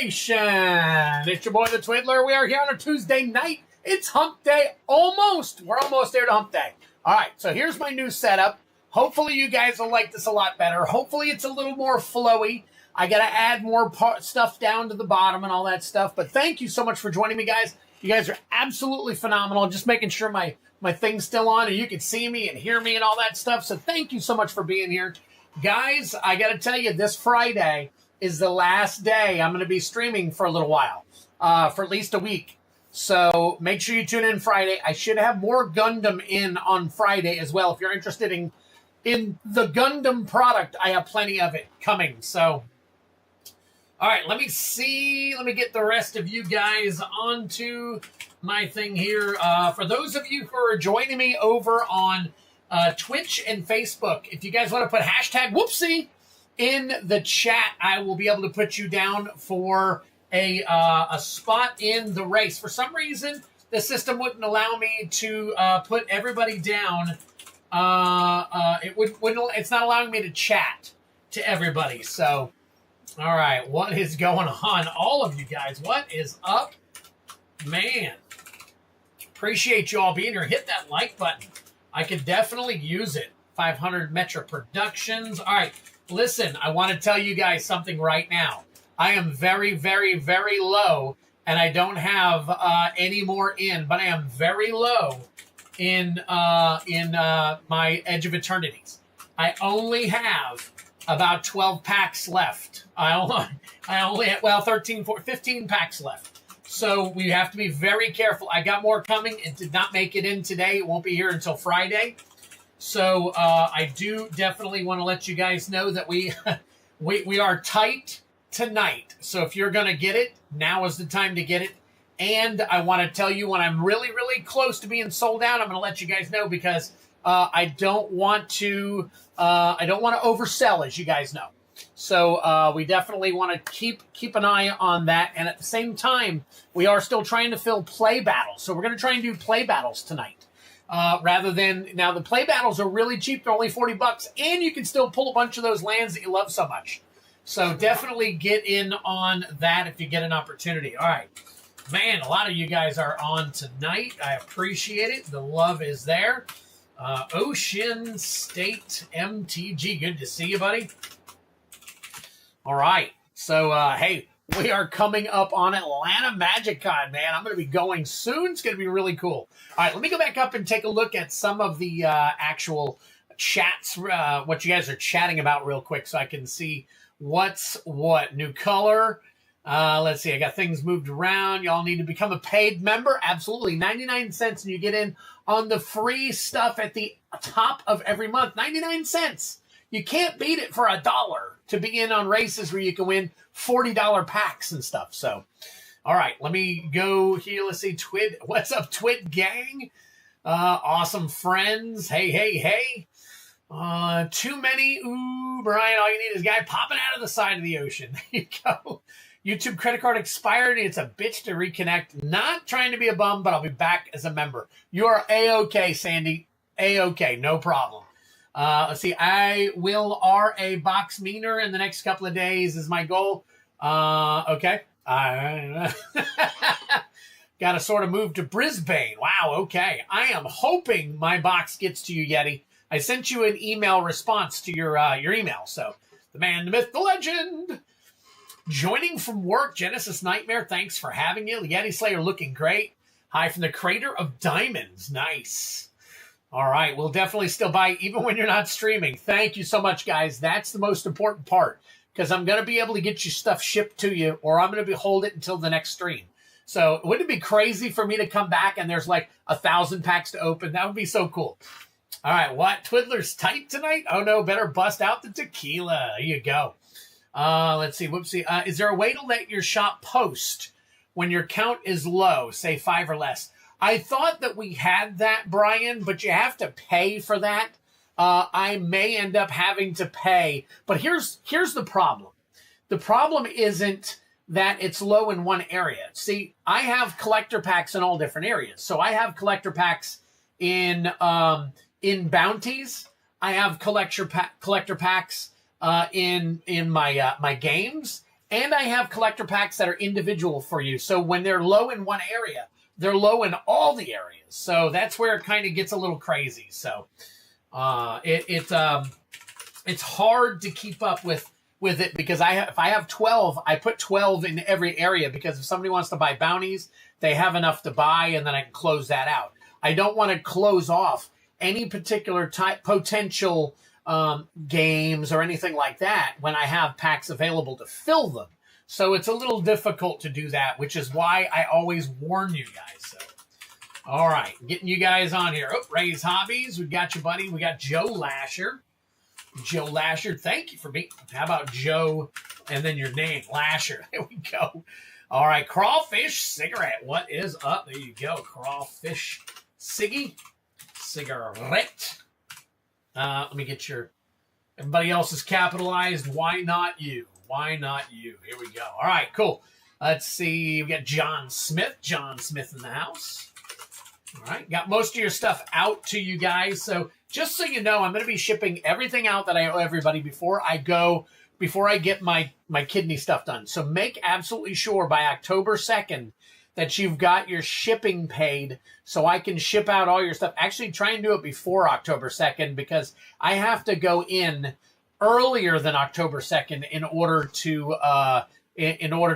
Nation. It's your boy, the Twiddler. We are here on a Tuesday night. It's hump day almost. We're almost there to hump day. All right, so here's my new setup. Hopefully you guys will like this a lot better. Hopefully it's a little more flowy. I got to add more stuff down to the bottom and all that stuff. But thank you so much for joining me, guys. You guys are absolutely phenomenal. Just making sure my thing's still on and you can see me and hear me and all that stuff. So thank you so much for being here. Guys, I got to tell you, this Friday is the last day I'm going to be streaming for a little while, for at least a week. So make sure you tune in Friday. I should have more Gundam in on Friday as well. If you're interested in the Gundam product, I have plenty of it coming. So, all right, let me see. Let me get the rest of you guys onto my thing here. For those of you who are joining me over on Twitch and Facebook, if you guys want to put hashtag whoopsie in the chat, I will be able to put you down for a spot in the race. For some reason, the system wouldn't allow me to put everybody down. It's not allowing me to chat to everybody. So, all right, what is going on? All of you guys, what is up? Man, appreciate you all being here. Hit that like button. I could definitely use it. 500 Metro Productions. All right, listen, I want to tell you guys something right now. I am very, very, very low, and I don't have any more in, but I am very low in my Edge of Eternities. I only have about 12 packs left. I only have, well, 15 packs left. So we have to be very careful. I got more coming. It did not make it in today. It won't be here until Friday. So I do definitely want to let you guys know that we are tight tonight. So if you're going to get it, now is the time to get it. And I want to tell you, when I'm really, really close to being sold out, I'm going to let you guys know, because I don't want to oversell, as you guys know. So we definitely want to keep an eye on that. And at the same time, we are still trying to fill play battles. So we're going to try and do play battles tonight. Rather than, now the play battles are really cheap. They're only $40, and you can still pull a bunch of those lands that you love so much. So definitely get in on that if you get an opportunity. All right. Man, a lot of you guys are on tonight. I appreciate it. The love is there. Ocean State MTG. Good to see you, buddy. All right. So, hey, we are coming up on Atlanta MagicCon, man. I'm going to be going soon. It's going to be really cool. All right, let me go back up and take a look at some of the actual chats, what you guys are chatting about real quick, so I can see what's what. New color. Let's see. I got things moved around. Y'all need to become a paid member. Absolutely. 99 cents, and you get in on the free stuff at the top of every month. 99 cents. You can't beat it for $1 to be in on races where you can win $40 packs and stuff. So, all right, let me go here. Let's see. Twid. What's up, Twid gang? Awesome friends. Hey, hey, hey. Too many. Ooh, Brian, all you need is a guy popping out of the side of the ocean. There you go. YouTube credit card expired. It's a bitch to reconnect. Not trying to be a bum, but I'll be back as a member. You are A-okay, Sandy. A-okay, no problem. Let's see. I will RA box meaner in the next couple of days is my goal. Okay. Got to sort of move to Brisbane. Wow, okay. I am hoping my box gets to you, Yeti. I sent you an email response to your email. So, the man, the myth, the legend. Joining from work, Genesis Nightmare, thanks for having you. Yeti Slayer looking great. Hi from the Crater of Diamonds. Nice. All right, we'll definitely still buy even when you're not streaming. Thank you so much, guys. That's the most important part, because I'm going to be able to get you stuff shipped to you, or I'm going to hold it until the next stream. So wouldn't it be crazy for me to come back and there's like 1,000 packs to open? That would be so cool. All right, what? Twiddler's tight tonight? Oh, no, better bust out the tequila. There you go. Let's see. Whoopsie. Is there a way to let your shop post when your count is low, say 5 or less? I thought that we had that, Brian, but you have to pay for that. I may end up having to pay. But here's the problem. The problem isn't that it's low in one area. See, I have collector packs in all different areas. So I have collector packs in bounties. I have collector packs in my my games, And I have collector packs that are individual for you. So when they're low in one area, they're low in all the areas. So that's where it kind of gets a little crazy. So it's hard to keep up with it because if I have 12, I put 12 in every area because if somebody wants to buy bounties, they have enough to buy and then I can close that out. I don't want to close off any particular type potential games or anything like that when I have packs available to fill them. So it's a little difficult to do that, which is why I always warn you guys. So, all right, getting you guys on here. Oh, Ray's Hobbies, we got you, buddy. We got Joe Lasher. Joe Lasher, thank you for being. How about Joe and then your name, Lasher? There we go. All right, Crawfish Cigarette. What is up? There you go, Crawfish Cigarette. Let me get your. Everybody else is capitalized. Why not you? Why not you? Here we go. All right, cool. Let's see. We got John Smith. John Smith in the house. All right, got most of your stuff out to you guys. So just so you know, I'm going to be shipping everything out that I owe everybody before I get my kidney stuff done. So make absolutely sure by October 2nd that you've got your shipping paid so I can ship out all your stuff. Actually, try and do it before October 2nd because I have to go in earlier than October 2nd in order to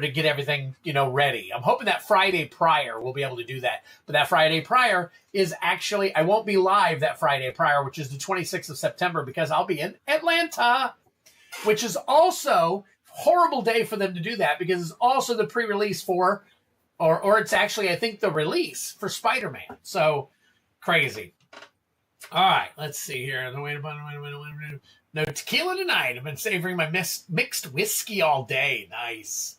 get everything, ready. I'm hoping that Friday prior we'll be able to do that. But that Friday prior is actually, I won't be live that Friday prior, which is the 26th of September because I'll be in Atlanta, which is also horrible day for them to do that because it's also the pre-release for, or it's actually, I think, the release for Spider-Man. So crazy. All right, let's see here. Wait a minute. No tequila tonight. I've been savoring my mixed whiskey all day. Nice.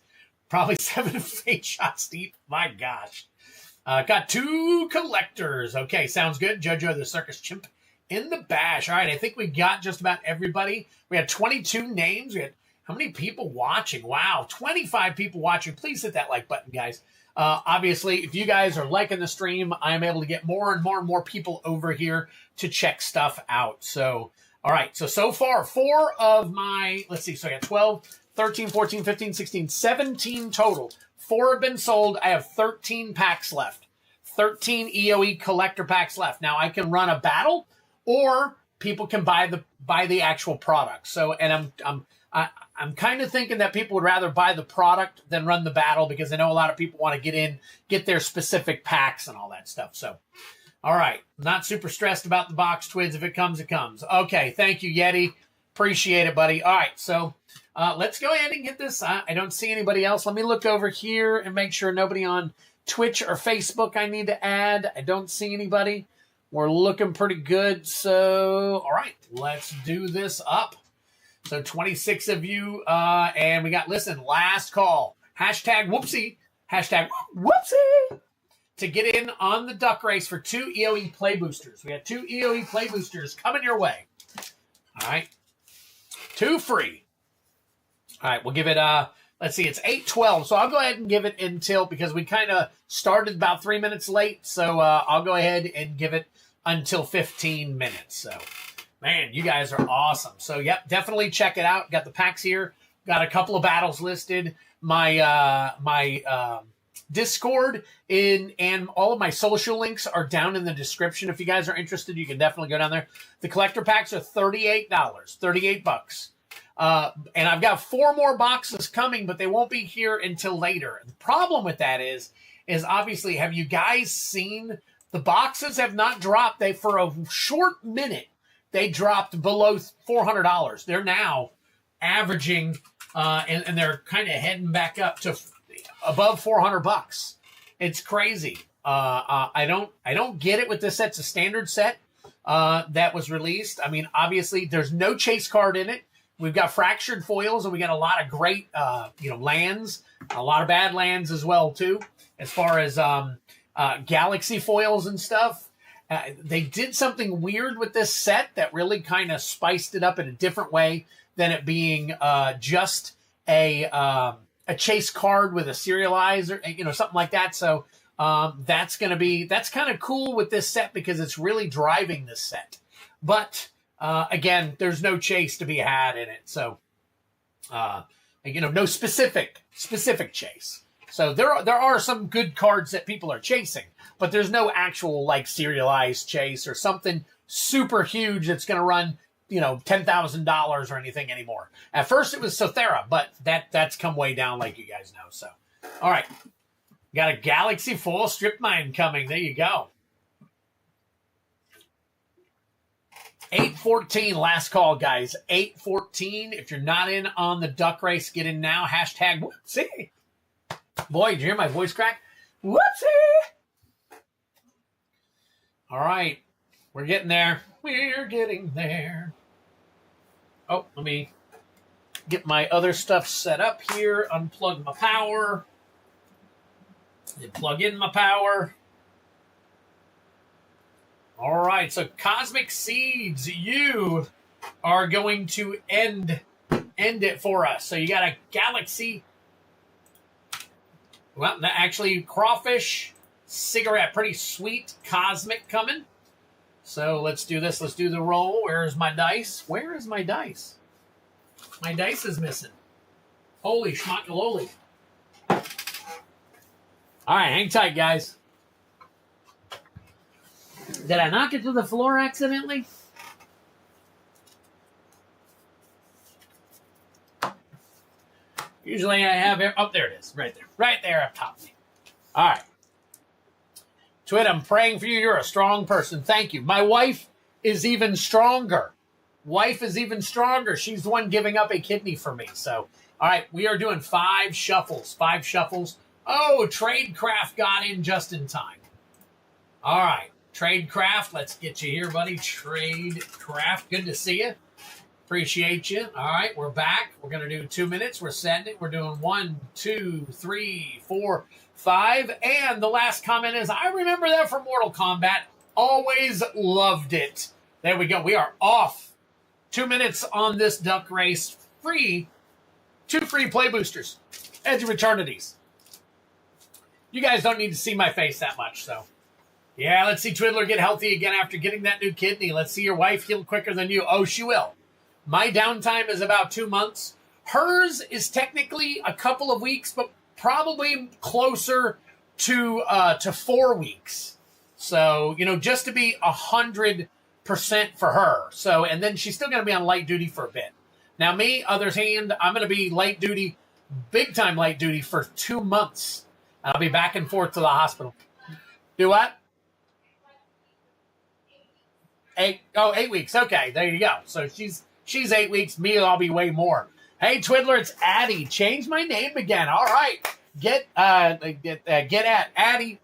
Probably 7 to 8 shots deep. My gosh. Got 2 collectors. Okay, sounds good. Jojo the Circus Chimp in the bash. All right, I think we got just about everybody. We had 22 names. We had how many people watching? Wow, 25 people watching. Please hit that like button, guys. Obviously, if you guys are liking the stream, I'm able to get more and more people over here to check stuff out. So, all right. So far, 4 of my, let's see. So I got 12, 13, 14, 15, 16, 17 total. 4 have been sold. I have 13 packs left. 13 EOE collector packs left. Now I can run a battle or people can buy the actual product. So, and I'm kind of thinking that people would rather buy the product than run the battle because I know a lot of people want to get their specific packs and all that stuff. So, all right. Not super stressed about the box twids. If it comes, it comes. Okay. Thank you, Yeti. Appreciate it, buddy. All right. So let's go ahead and get this. I don't see anybody else. Let me look over here and make sure nobody on Twitch or Facebook I need to add. I don't see anybody. We're looking pretty good. So, all right. Let's do this up. So 26 of you, and we got, listen, last call. Hashtag whoopsie. Hashtag whoopsie. To get in on the duck race for 2 EOE play boosters. We got 2 EOE play boosters coming your way. All right. 2 free. All right, we'll give it, let's see, it's 8:12. So I'll go ahead and give it until, because we kind of started about 3 minutes late. So I'll go ahead and give it until 15 minutes. So. Man, you guys are awesome. So, yep, definitely check it out. Got the packs here. Got a couple of battles listed. My Discord and all of my social links are down in the description. If you guys are interested, you can definitely go down there. The collector packs are $38, $38. And I've got 4 more boxes coming, but they won't be here until later. The problem with that is obviously, have you guys seen the boxes have not dropped? For a short minute, they dropped below $400. They're now averaging, and they're kind of heading back up to above $400. It's crazy. I don't get it with this set's a standard set that was released. I mean, obviously, there's no chase card in it. We've got fractured foils, and we got a lot of great, lands, a lot of bad lands as well too, as far as galaxy foils and stuff. They did something weird with this set that really kind of spiced it up in a different way than it being just a chase card with a serializer, something like that. So that's kind of cool with this set because it's really driving this set. But again, there's no chase to be had in it. So You know, no specific chase. So there are some good cards that people are chasing, but there's no actual like serialized chase or something super huge that's going to run, you know, $10,000 or anything anymore. At first it was Sothera, but that's come way down, like you guys know. So, all right, got a Galaxy Foil Strip Mine coming. There you go. 8:14, last call, guys. 8:14. If you're not in on the duck race, get in now. Hashtag whoopsie. Boy, did you hear my voice crack? Whoopsie! All right. We're getting there. We're getting there. Oh, let me get my other stuff set up here. Unplug my power. And plug in my power. All right. So Cosmic Seeds, you are going to end it for us. So you got a Galaxy. Well, actually, Crawfish, Cigarette, pretty sweet Cosmic coming. So let's do this. Let's do the roll. Where's my dice? Where is my dice? My dice is missing. Holy schmockaloli. All right, hang tight, guys. Did I knock it to the floor accidentally? Usually I have it. Oh, there it is. Right there. Right there up top. All right. Twit, I'm praying for you. You're a strong person. Thank you. My wife is even stronger. Wife is even stronger. She's the one giving up a kidney for me. So, all right. We are doing 5 shuffles. 5 shuffles. Oh, Tradecraft got in just in time. All right. Tradecraft, let's get you here, buddy. Tradecraft, good to see you. Appreciate you. All right, we're back. We're going to do 2 minutes. We're setting it. We're doing 1, 2, 3, 4, 5. And the last comment is, I remember that from Mortal Kombat. Always loved it. There we go. We are off. 2 minutes on this duck race. Free. 2 free play boosters. Edge of Eternities. You guys don't need to see my face that much, so. Yeah, let's see Twiddler get healthy again after getting that new kidney. Let's see your wife heal quicker than you. Oh, she will. My downtime is about 2 months. Hers is technically a couple of weeks, but probably closer to 4 weeks. So, you know, just to be 100% for her. So, and then she's still going to be on light duty for a bit. Now, me, other hand, I'm going to be light duty, big time light duty for 2 months. I'll be back and forth to the hospital. Do what? 8 weeks. Okay, there you go. So she's 8 weeks. Me, I'll be way more. Hey, Twiddler, it's Addie. Change my name again. All right. Get at Addie.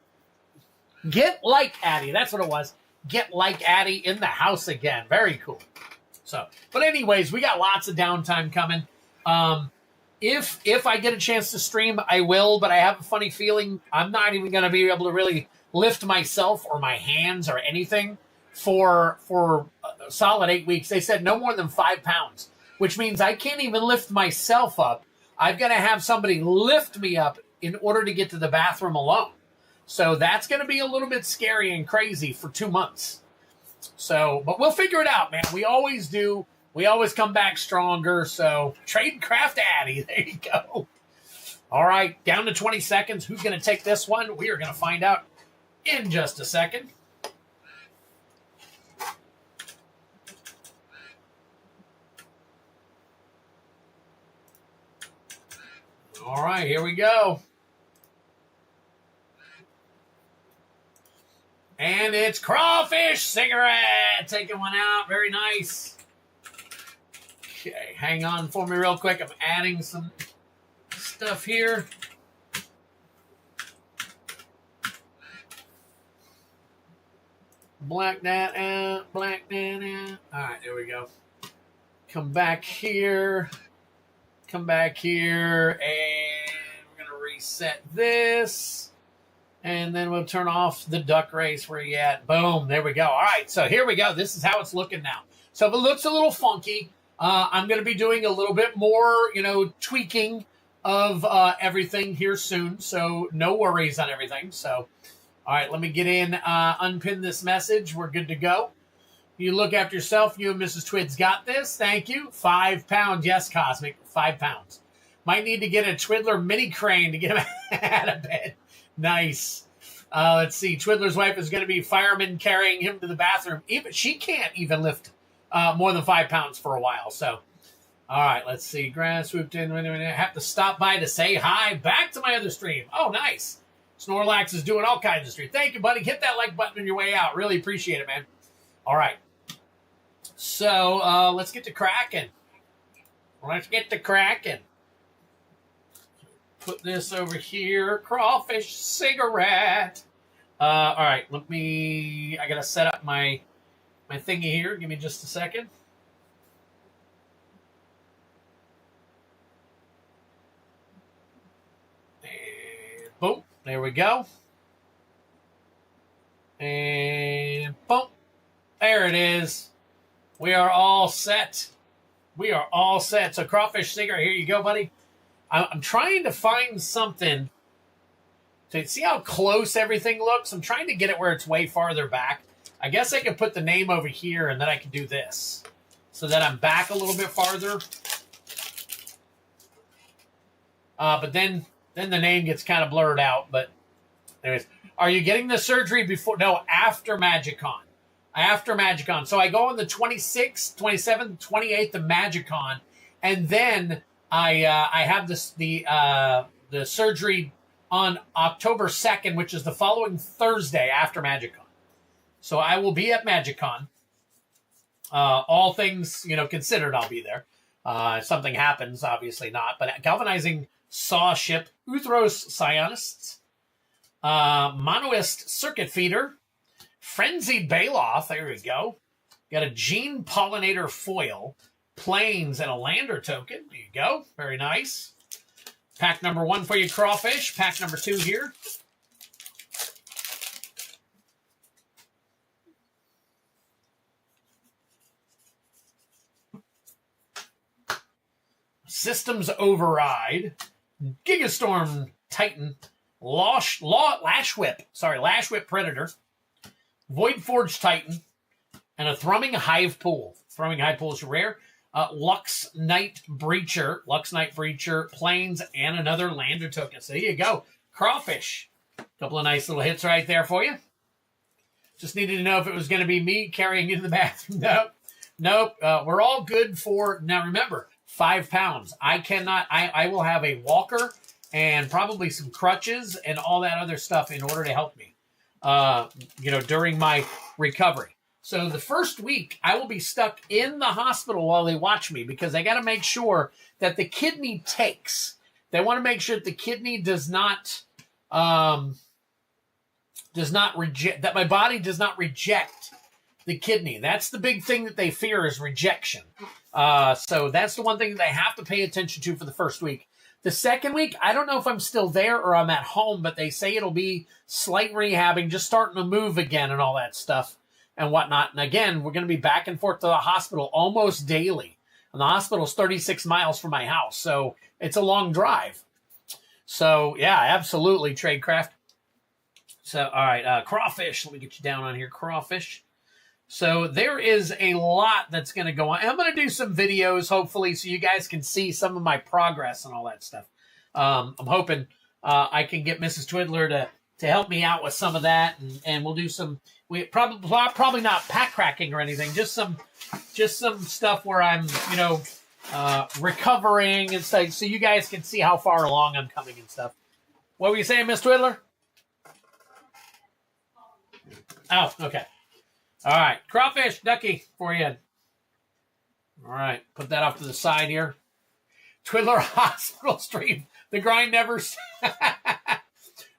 Get like Addie. That's what it was. Get like Addie in the house again. Very cool. So, but anyways, we got lots of downtime coming. If I get a chance to stream, I will, but I have a funny feeling I'm not even going to be able to really lift myself or my hands or anything for a solid 8 weeks. They said no more than 5 pounds, which means I can't even lift myself up. I've got to have somebody lift me up in order to get to the bathroom alone. So that's going to be a little bit scary and crazy for 2 months. So, but we'll figure it out, man. We always do. We always come back stronger. So, Tradecraft Addy, there you go. All right, down to 20 seconds. Who's going to take this one? We are going to find out in just a second. All right, here we go. And it's Crawfish Cigarette. Taking one out. Very nice. Okay, hang on for me real quick. I'm adding some stuff here. Black that out. Black that out. All right, there we go. Come back here. Come back here. And we're going to reset this. And then we'll turn off the duck race. Where you at? Boom. There we go. All right. So here we go. This is how it's looking now. So if it looks a little funky, I'm going to be doing a little bit more, tweaking of everything here soon. So no worries on everything. So, all right, let me get in, unpin this message. We're good to go. You look after yourself. You and Mrs. Twid's got this. Thank you. 5 pounds. Yes, Cosmic. 5 pounds. Might need to get a Twiddler mini crane to get him out of bed. Nice. Let's see. Twiddler's wife is going to be fireman carrying him to the bathroom. Even she can't even lift more than 5 pounds for a while. So, all right. Let's see. Grass swooped in. I have to stop by to say hi. Back to my other stream. Oh, nice. Snorlax is doing all kinds of streams. Thank you, buddy. Hit that like button on your way out. Really appreciate it, man. All right. So let's get to cracking. Let's get to cracking. Put this over here. Crawfish cigarette. All right. I got to set up my thingy here. Give me just a second. And boom. There we go. And boom. There it is. We are all set. We are all set. So crawfish cigarette, here you go, buddy. I'm trying to find something to see how close everything looks. I'm trying to get it where it's way farther back. I guess I could put the name over here, and then I can do this so that I'm back a little bit farther. But then the name gets kind of blurred out. But anyways, are you getting the surgery before? No, after MagicCon. After MagicCon. So I go on the 26th, 27th, 28th of MagicCon, and then I have the surgery on October 2nd, which is the following Thursday after MagicCon. So I will be at MagicCon. All things, considered, I'll be there. If something happens, obviously not. But Galvanizing Saw Ship, Uthros Psionists, Monoist Circuit Feeder, Frenzied Baloth, there we go. Got a Gene Pollinator Foil, Plains, and a Lander token. There you go. Very nice. Pack number 1 for you, Crawfish. Pack number 2 here. Systems Override, Gigastorm Titan, Lash Whip Predator, Voidforge Titan, and a Thrumming Hive Pool. Thrumming Hive Pool is rare. Lux Knight Breacher, Plains, and another Lander token. So there you go. Crawfish. A couple of nice little hits right there for you. Just needed to know if it was going to be me carrying you to the bathroom. Nope. We're all good for, now remember, 5 pounds. I will have a walker and probably some crutches and all that other stuff in order to help me. During my recovery. So the first week, I will be stuck in the hospital while they watch me because I got to make sure that the kidney takes. They want to make sure that the kidney does not reject, that my body does not reject the kidney. That's the big thing that they fear is rejection. So that's the one thing that they have to pay attention to for the first week. The second week, I don't know if I'm still there or I'm at home, but they say it'll be slight rehabbing, just starting to move again and all that stuff and whatnot. And again, we're going to be back and forth to the hospital almost daily. And the hospital is 36 miles from my house, so it's a long drive. So, yeah, absolutely, Tradecraft. So, all right, Crawfish. Let me get you down on here, Crawfish. So there is a lot that's going to go on. I'm going to do some videos, hopefully, so you guys can see some of my progress and all that stuff. I'm hoping I can get Mrs. Twiddler to help me out with some of that, and we'll do some. We probably not pack cracking or anything, just some stuff where I'm recovering and stuff, so you guys can see how far along I'm coming and stuff. What were you saying, Miss Twiddler? Oh, okay. All right, Crawfish, Ducky for you. All right, put that off to the side here. Twiddler Hospital Stream. The grind never.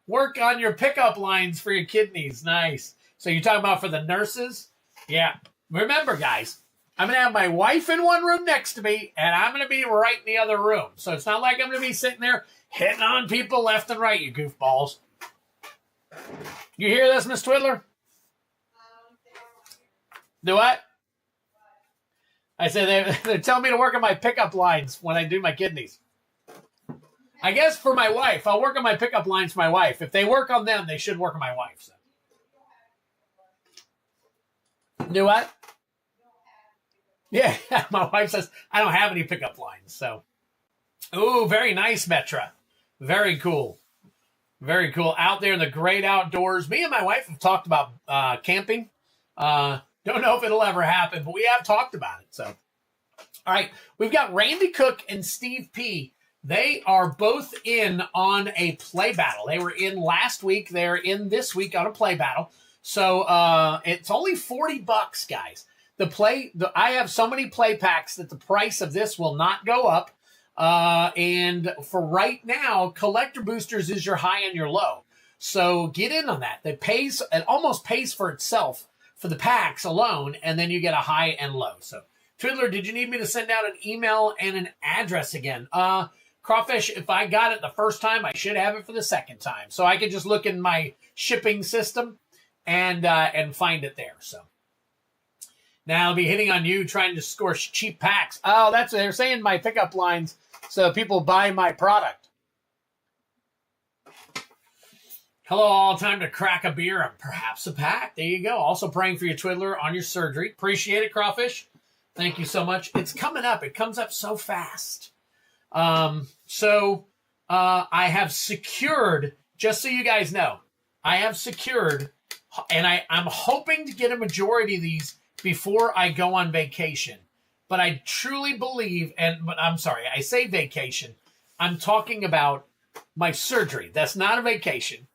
Work on your pickup lines for your kidneys. Nice. So you're talking about for the nurses? Yeah. Remember, guys, I'm going to have my wife in one room next to me, and I'm going to be right in the other room. So it's not like I'm going to be sitting there hitting on people left and right, you goofballs. You hear this, Miss Twiddler? Do what? I said they're telling me to work on my pickup lines when I do my kidneys. I guess for my wife, I'll work on my pickup lines for my wife. If they work on them, they should work on my wife. So. Do what? Yeah, my wife says I don't have any pickup lines. So, Ooh, very nice, Metra. Very cool. Very cool. Out there in the great outdoors. Me and my wife have talked about camping. Don't know if it'll ever happen, but we have talked about it. So, all right. We've got Randy Cook and Steve P. They are both in on a play battle. They were in last week. They're in this week on a play battle. So it's only $40, guys. I have so many play packs that the price of this will not go up. And for right now, collector boosters is your high and your low. So get in on that. It almost pays for itself for the packs alone, and then you get a high and low. So Twiddler, did you need me to send out an email and an address again? Crawfish, if I got it the first time, I should have it for the second time. So I could just look in my shipping system and find it there. So now I'll be hitting on you trying to score cheap packs. Oh, they're saying my pickup lines so people buy my product. Hello, all. Time to crack a beer and perhaps a pack. There you go. Also praying for your Twiddler on your surgery. Appreciate it, Crawfish. Thank you so much. It's coming up. It comes up so fast. I have secured, just so you guys know, I have secured, and I'm hoping to get a majority of these before I go on vacation. But I truly believe, but I'm sorry, I say vacation. I'm talking about my surgery. That's not a vacation.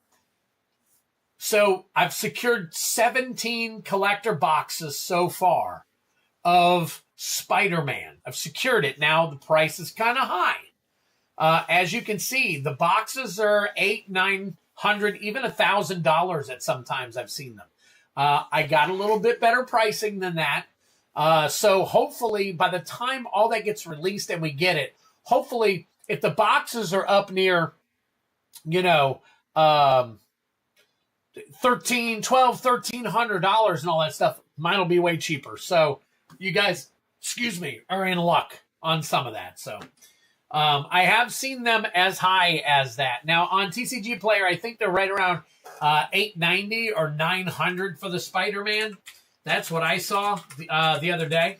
So I've secured 17 collector boxes so far of Spider-Man. I've secured it. Now the price is kind of high. As you can see, the boxes are $800, $900, even $1,000 at sometimes I've seen them. I got a little bit better pricing than that. So hopefully by the time all that gets released and we get it, hopefully if the boxes are up near, $1,300 and all that stuff, mine will be way cheaper. So you guys, are in luck on some of that. So I have seen them as high as that. Now on TCG Player, I think they're right around $890 or $900 for the Spider-Man. That's what I saw the other day.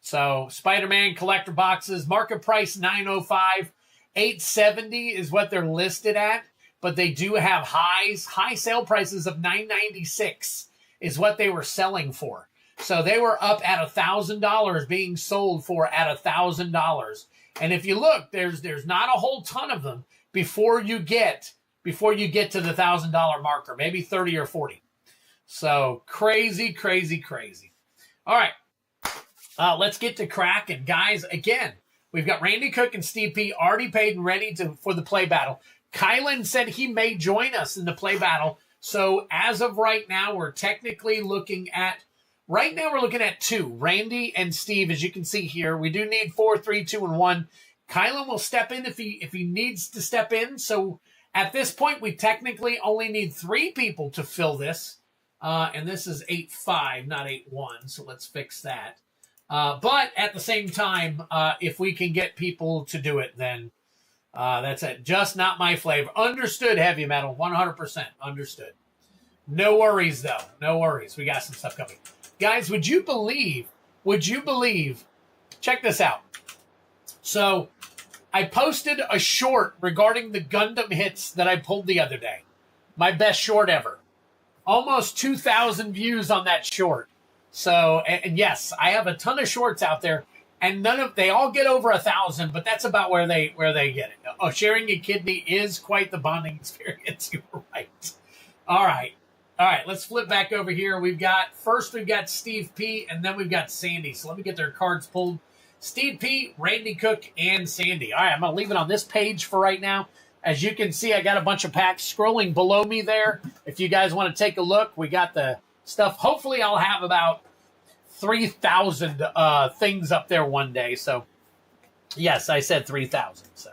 So Spider-Man collector boxes, market price $905, $870 is what they're listed at. But they do have high sale prices of $996 is what they were selling for. So they were up at $1,000 being sold for at $1,000. And if you look, there's not a whole ton of them before you get to the $1,000 marker, maybe 30 or 40. So crazy, crazy, crazy. All right, let's get to cracking, guys. Again, we've got Randy Cook and Steve P already paid and ready for the play battle. Kylan said he may join us in the play battle. So as of right now, we're technically looking at two, Randy and Steve, as you can see here. We do need 4, 3, 2, and 1. Kylan will step in if he needs to step in. So at this point, we technically only need 3 people to fill this. And this is 8-5, not 8-1. So let's fix that. But at the same time, if we can get people to do it, then that's it. Just not my flavor. Understood, Heavy Metal. 100% understood. No worries, though. No worries. We got some stuff coming. Guys, would you believe, check this out. So I posted a short regarding the Gundam hits that I pulled the other day. My best short ever. Almost 2,000 views on that short. So, and yes, I have a ton of shorts out there. And they all get over 1,000, but that's about where they get it. Oh, sharing a kidney is quite the bonding experience. You were right. All right. Let's flip back over here. We've got Steve P, and then we've got Sandy. So let me get their cards pulled. Steve P, Randy Cook, and Sandy. All right, I'm going to leave it on this page for right now. As you can see, I got a bunch of packs scrolling below me there. If you guys want to take a look, we got the stuff. Hopefully I'll have about 3,000 things up there one day. So, yes, I said 3,000. So,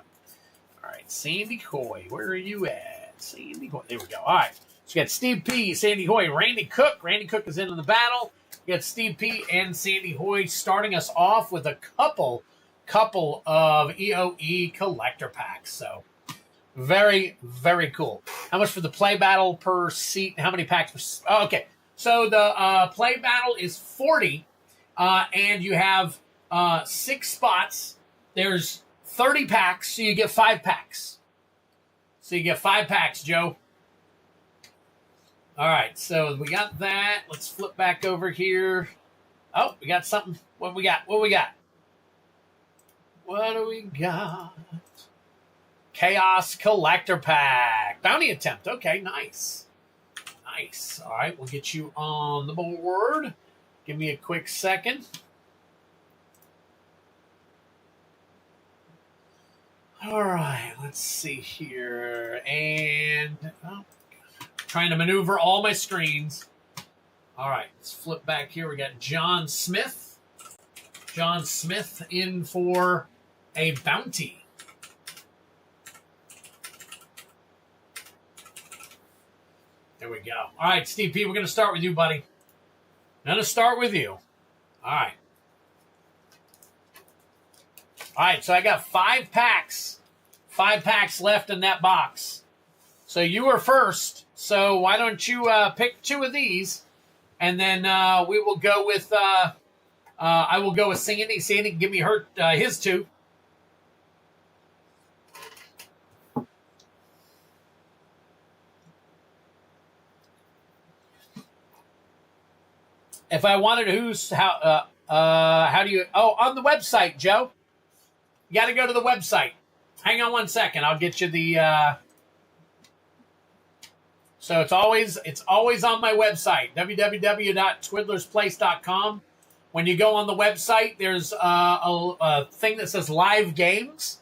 all right, Sandy Hoy, where are you at? Sandy Hoy, there we go. All right, so we got Steve P, Sandy Hoy, Randy Cook. Randy Cook is in the battle. We got Steve P and Sandy Hoy starting us off with a couple of EOE collector packs. So, very, very cool. How much for the play battle per seat? How many packs per? Oh, okay. So the play battle is 40, and you have 6 spots There's 30 packs, so you get 5 packs. So you get 5 packs, Joe. All right, so we got that. Let's flip back over here. Oh, we got something. What we got? What we got? What do we got? Chaos Collector Pack. Bounty Attempt. Okay, nice. Nice. All right, we'll get you on the board. Give me a quick second. All right, let's see here. And trying to maneuver all my screens. All right, let's flip back here. We got John Smith. John Smith in for a bounty. There we go. All right, Steve P., we're going to start with you, buddy. I'm going to start with you. All right. All right, so I got 5 packs. 5 packs left in that box. So you were first. So why don't you pick 2 of these, and then we will go with. I will go with Sandy. Sandy can give me his 2. If I wanted how do you? Oh, on the website, Joe. You got to go to the website. Hang on one second. I'll get you the. So it's always on my website, www.twiddlersplace.com. When you go on the website, there's a thing that says Live Games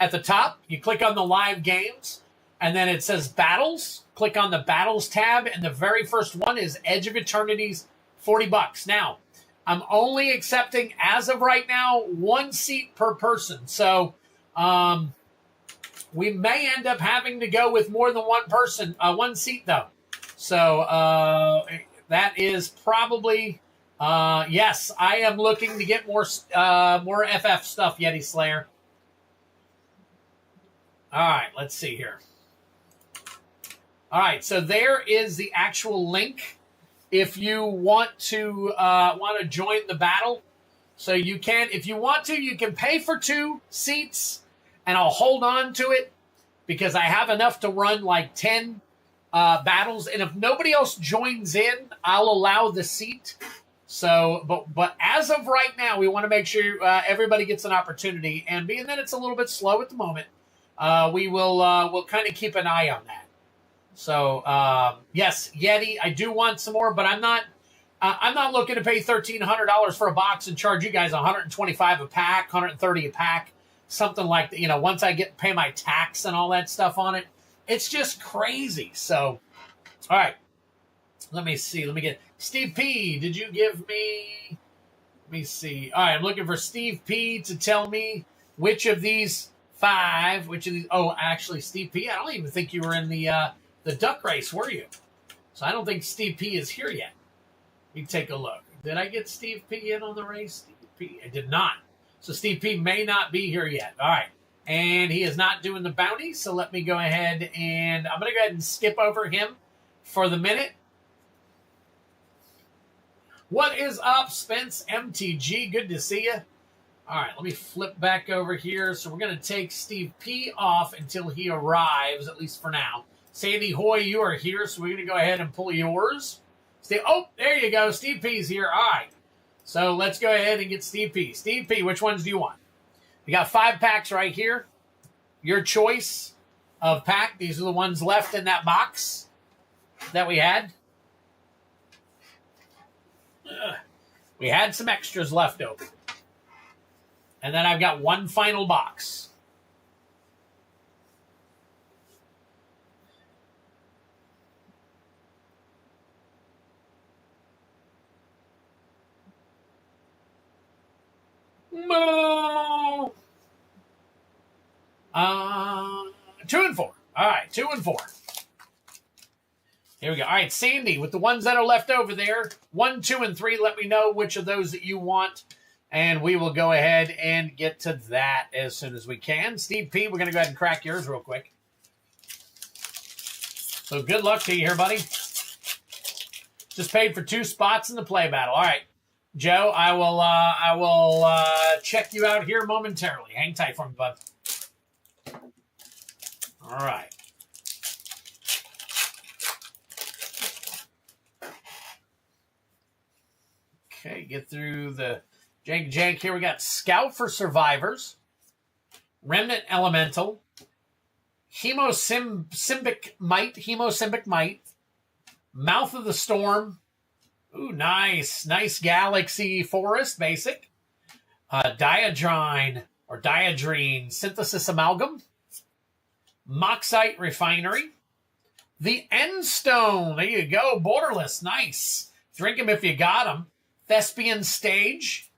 at the top. You click on the Live Games, and then it says Battles. Click on the Battles tab, and the very first one is Edge of Eternities, $40. Now, I'm only accepting, as of right now, 1 seat per person. So we may end up having to go with more than 1 person, 1 seat, though. So that is probably, yes, I am looking to get more FF stuff, Yeti Slayer. All right, let's see here. All right, so there is the actual link. If you want to join the battle, so you can. If you want to, you can pay for 2 seats, and I'll hold on to it because I have enough to run like 10 battles. And if nobody else joins in, I'll allow the seat. So, but as of right now, we want to make sure everybody gets an opportunity. And being that it's a little bit slow at the moment, we'll kind of keep an eye on that. So, yes, Yeti, I do want some more, but I'm not looking to pay $1,300 for a box and charge you guys $125 a pack, $130 a pack, something like that. Once I pay my tax and all that stuff on it, it's just crazy. So, all right, let me see. Let me get Steve P. Did you give me? Let me see. All right, I'm looking for Steve P. to tell me which of these 5, which of these. Oh, actually, Steve P. I don't even think you were in the duck race, were you? So I don't think Steve P is here yet. Let me take a look. Did I get Steve P in on the race? Steve P. I did not. So Steve P may not be here yet. All right. And he is not doing the bounty. So let me go ahead and I'm going to go ahead and skip over him for the minute. What is up, Spence MTG? Good to see you. All right. Let me flip back over here. So we're going to take Steve P off until he arrives, at least for now. Sandy Hoy, you are here, so we're going to go ahead and pull yours. Oh, there you go. Steve P's here. All right. So let's go ahead and get Steve P. Steve P, which ones do you want? We got 5 packs right here. Your choice of pack. These are the ones left in that box that we had. We had some extras left over. And then I've got 1 final box. No. 2 and 4. All right, 2 and 4. Here we go. All right, Sandy, with the ones that are left over there, 1, 2, and 3, let me know which of those that you want, and we will go ahead and get to that as soon as we can. Steve P., we're going to go ahead and crack yours real quick. So good luck to you here, buddy. Just paid for 2 spots in the play battle. All right. Joe, I will check you out here momentarily. Hang tight for me, bud. All right. Okay, get through the jank. Here we got Scout for Survivors, Remnant Elemental, Hemosymbic Might, Mouth of the Storm. Ooh, nice Galaxy Forest Basic, Diadrine Synthesis Amalgam, Moxite Refinery, the Endstone. There you go, Borderless, nice. Drink them if you got them. Thespian Stage.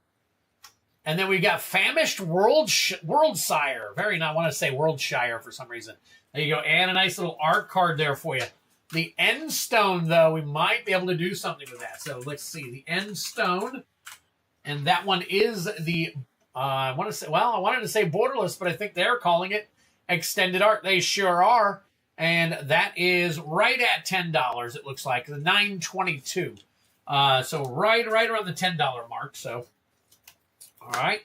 And then we got Famished Worldsire. Very nice. I want to say Worldshire for some reason. There you go. And a nice little art card there for you. The Endstone, though, we might be able to do something with that. So let's see. The Endstone. And that one is the, I wanted to say Borderless, but I think they're calling it Extended Art. They sure are. And that is right at $10, it looks like. The $9.22. So right around the $10 mark. So, all right.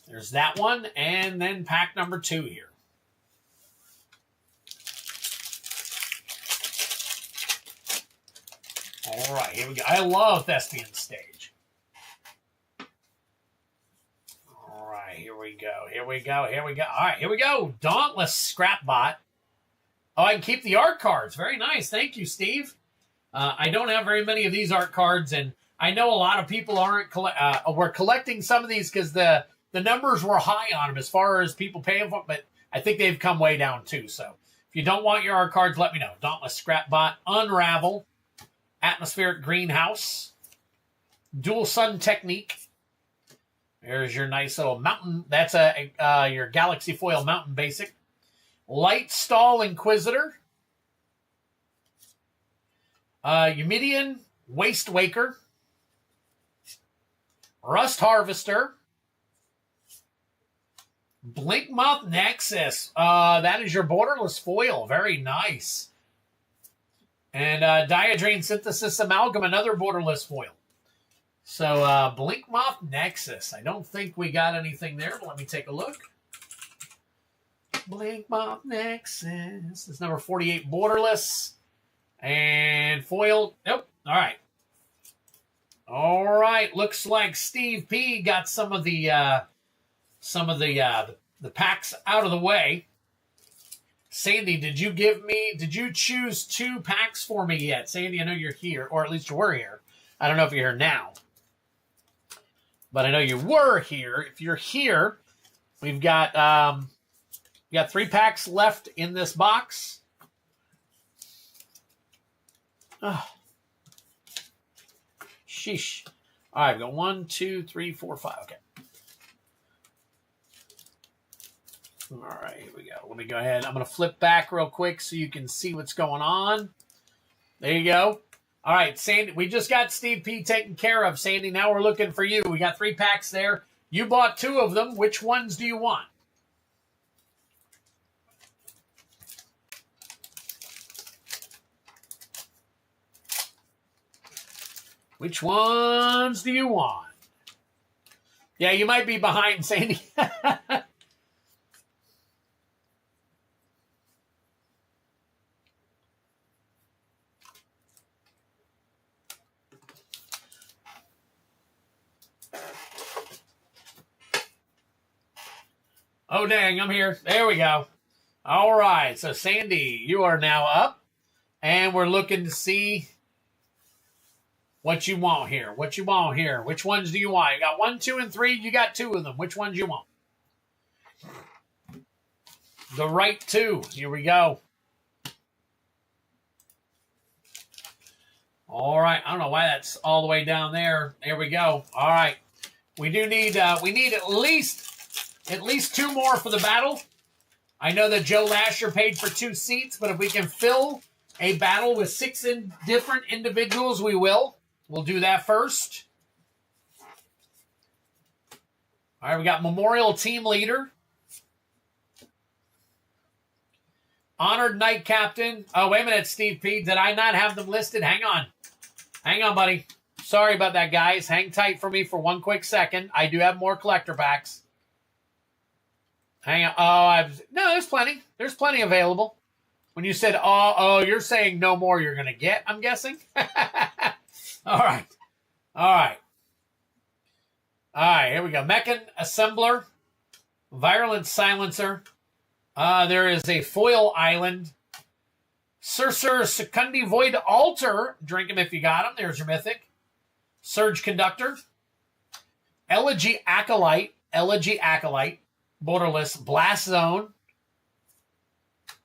There's that one. And then pack number 2 here. All right, here we go. I love Thespian Stage. All right, here we go. All right, here we go. Dauntless Scrapbot. Oh, I can keep the art cards. Very nice. Thank you, Steve. I don't have very many of these art cards, and I know a lot of people were collecting some of these because the numbers were high on them as far as people paying for them, but I think they've come way down too. So if you don't want your art cards, let me know. Dauntless Scrapbot, Unravel, Atmospheric Greenhouse, Dual Sun Technique. There's your nice little mountain. That's your Galaxy Foil Mountain Basic. Light Stall Inquisitor. Eumidian Waste Waker. Rust Harvester. Blinkmoth Nexus. That is your Borderless Foil. Very nice. And Diadrain Synthesis Amalgam, another Borderless Foil. So Blinkmoth Nexus. I don't think we got anything there, but let me take a look. Blinkmoth Nexus. It's number 48 Borderless. And foil. Nope. All right. All right. Looks like Steve P got some of the packs out of the way. Sandy, did you choose 2 packs for me yet? Sandy, I know you're here, or at least you were here. I don't know if you're here now, but I know you were here. If you're here, we've got 3 packs left in this box. Oh. Sheesh. All right, I've got 1, 2, 3, 4, 5. Okay. All right, here we go. Let me go ahead. I'm going to flip back real quick so you can see what's going on. There you go. All right, Sandy, we just got Steve P taken care of, Sandy. Now we're looking for you. We got 3 packs there. You bought 2 of them. Which ones do you want? Which ones do you want? Yeah, you might be behind, Sandy. Oh, dang, I'm here. There we go. All right, so Sandy, you are now up, and we're looking to see what you want here. Which ones do you want? You got 1, 2, and 3. You got 2 of them. Which ones you want? The right 2. Here we go. All right. I don't know why that's all the way down there. There we go. All right. We need at least 2 more for the battle. I know that Joe Lasher paid for 2 seats, but if we can fill a battle with 6 different individuals, we will. We'll do that first. All right, we got Memorial Team Leader. Honored Knight Captain. Oh, wait a minute, Steve P. Did I not have them listed? Hang on. Hang on, buddy. Sorry about that, guys. Hang tight for me for one quick second. I do have more collector packs. Hang on. Oh, no, there's plenty. There's plenty available. When you said, you're saying no more you're going to get, I'm guessing. All right. All right. All right, here we go. Mechan Assembler, Virulent Silencer. There is a Foil Island. Surcer Secundi Void Altar. Drink him if you got him. There's your Mythic. Surge Conductor. Elegy Acolyte. Borderless. Blast Zone.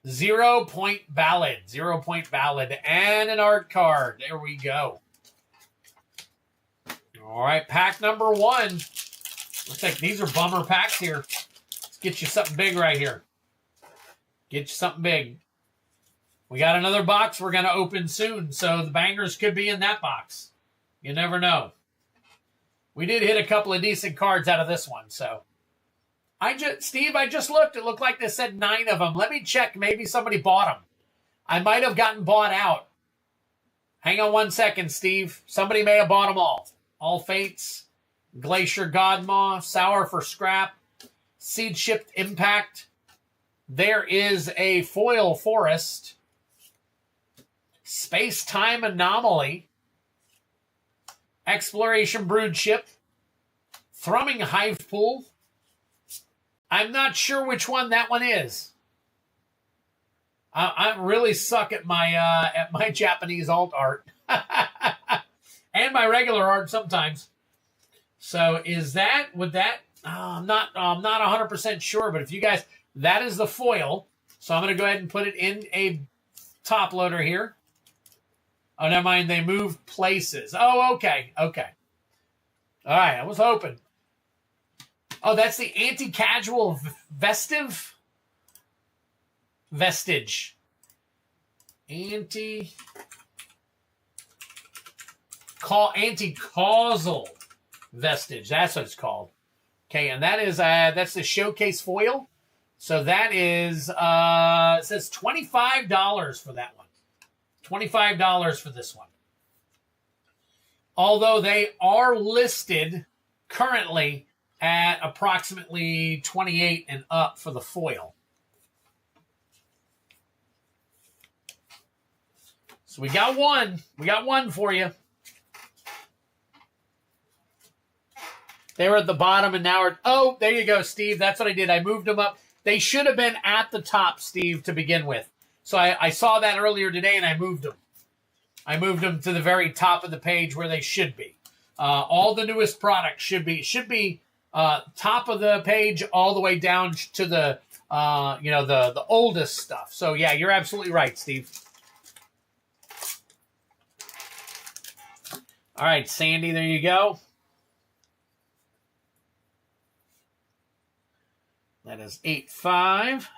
0 Point Ballad. 0 Point Ballad. And an art card. There we go. All right, pack number 1. Looks like these are bummer packs here. Let's get you something big right here. Get you something big. We got another box we're going to open soon, so the bangers could be in that box. You never know. We did hit a couple of decent cards out of this one, so. Steve, I just looked. It looked like they said 9 of them. Let me check. Maybe somebody bought them. I might have gotten bought out. Hang on one second, Steve. Somebody may have bought them all. All Fates, Glacier Godmaw, Sour for Scrap, Seed Shipped Impact. There is a Foil Forest, Space Time Anomaly, Exploration Brood Ship, Thrumming Hive Pool. I'm not sure which one that one is. I really suck at my Japanese alt art. And my regular art sometimes. So I'm not 100% sure, but if you guys, that is the foil. So I'm going to go ahead and put it in a top loader here. Oh, never mind. They moved places. Oh, okay. Okay. All right. I was hoping. Oh, that's the anti-casual vestige. Anti-causal vestige. That's what it's called. Okay, and that is that's the showcase foil. So that is it says $25 for that one. $25 for this one. Although they are listed currently at approximately 28 and up for the foil. So we got one. We got one for you. They were at the bottom and now oh, there you go, Steve. That's what I did. I moved them up. They should have been at the top, Steve, to begin with. So I saw that earlier today and I moved them. I moved them to the very top of the page where they should be. All the newest products should be top of the page all the way down to the the oldest stuff. So yeah, you're absolutely right, Steve. All right, Sandy, there you go. That is 8-5.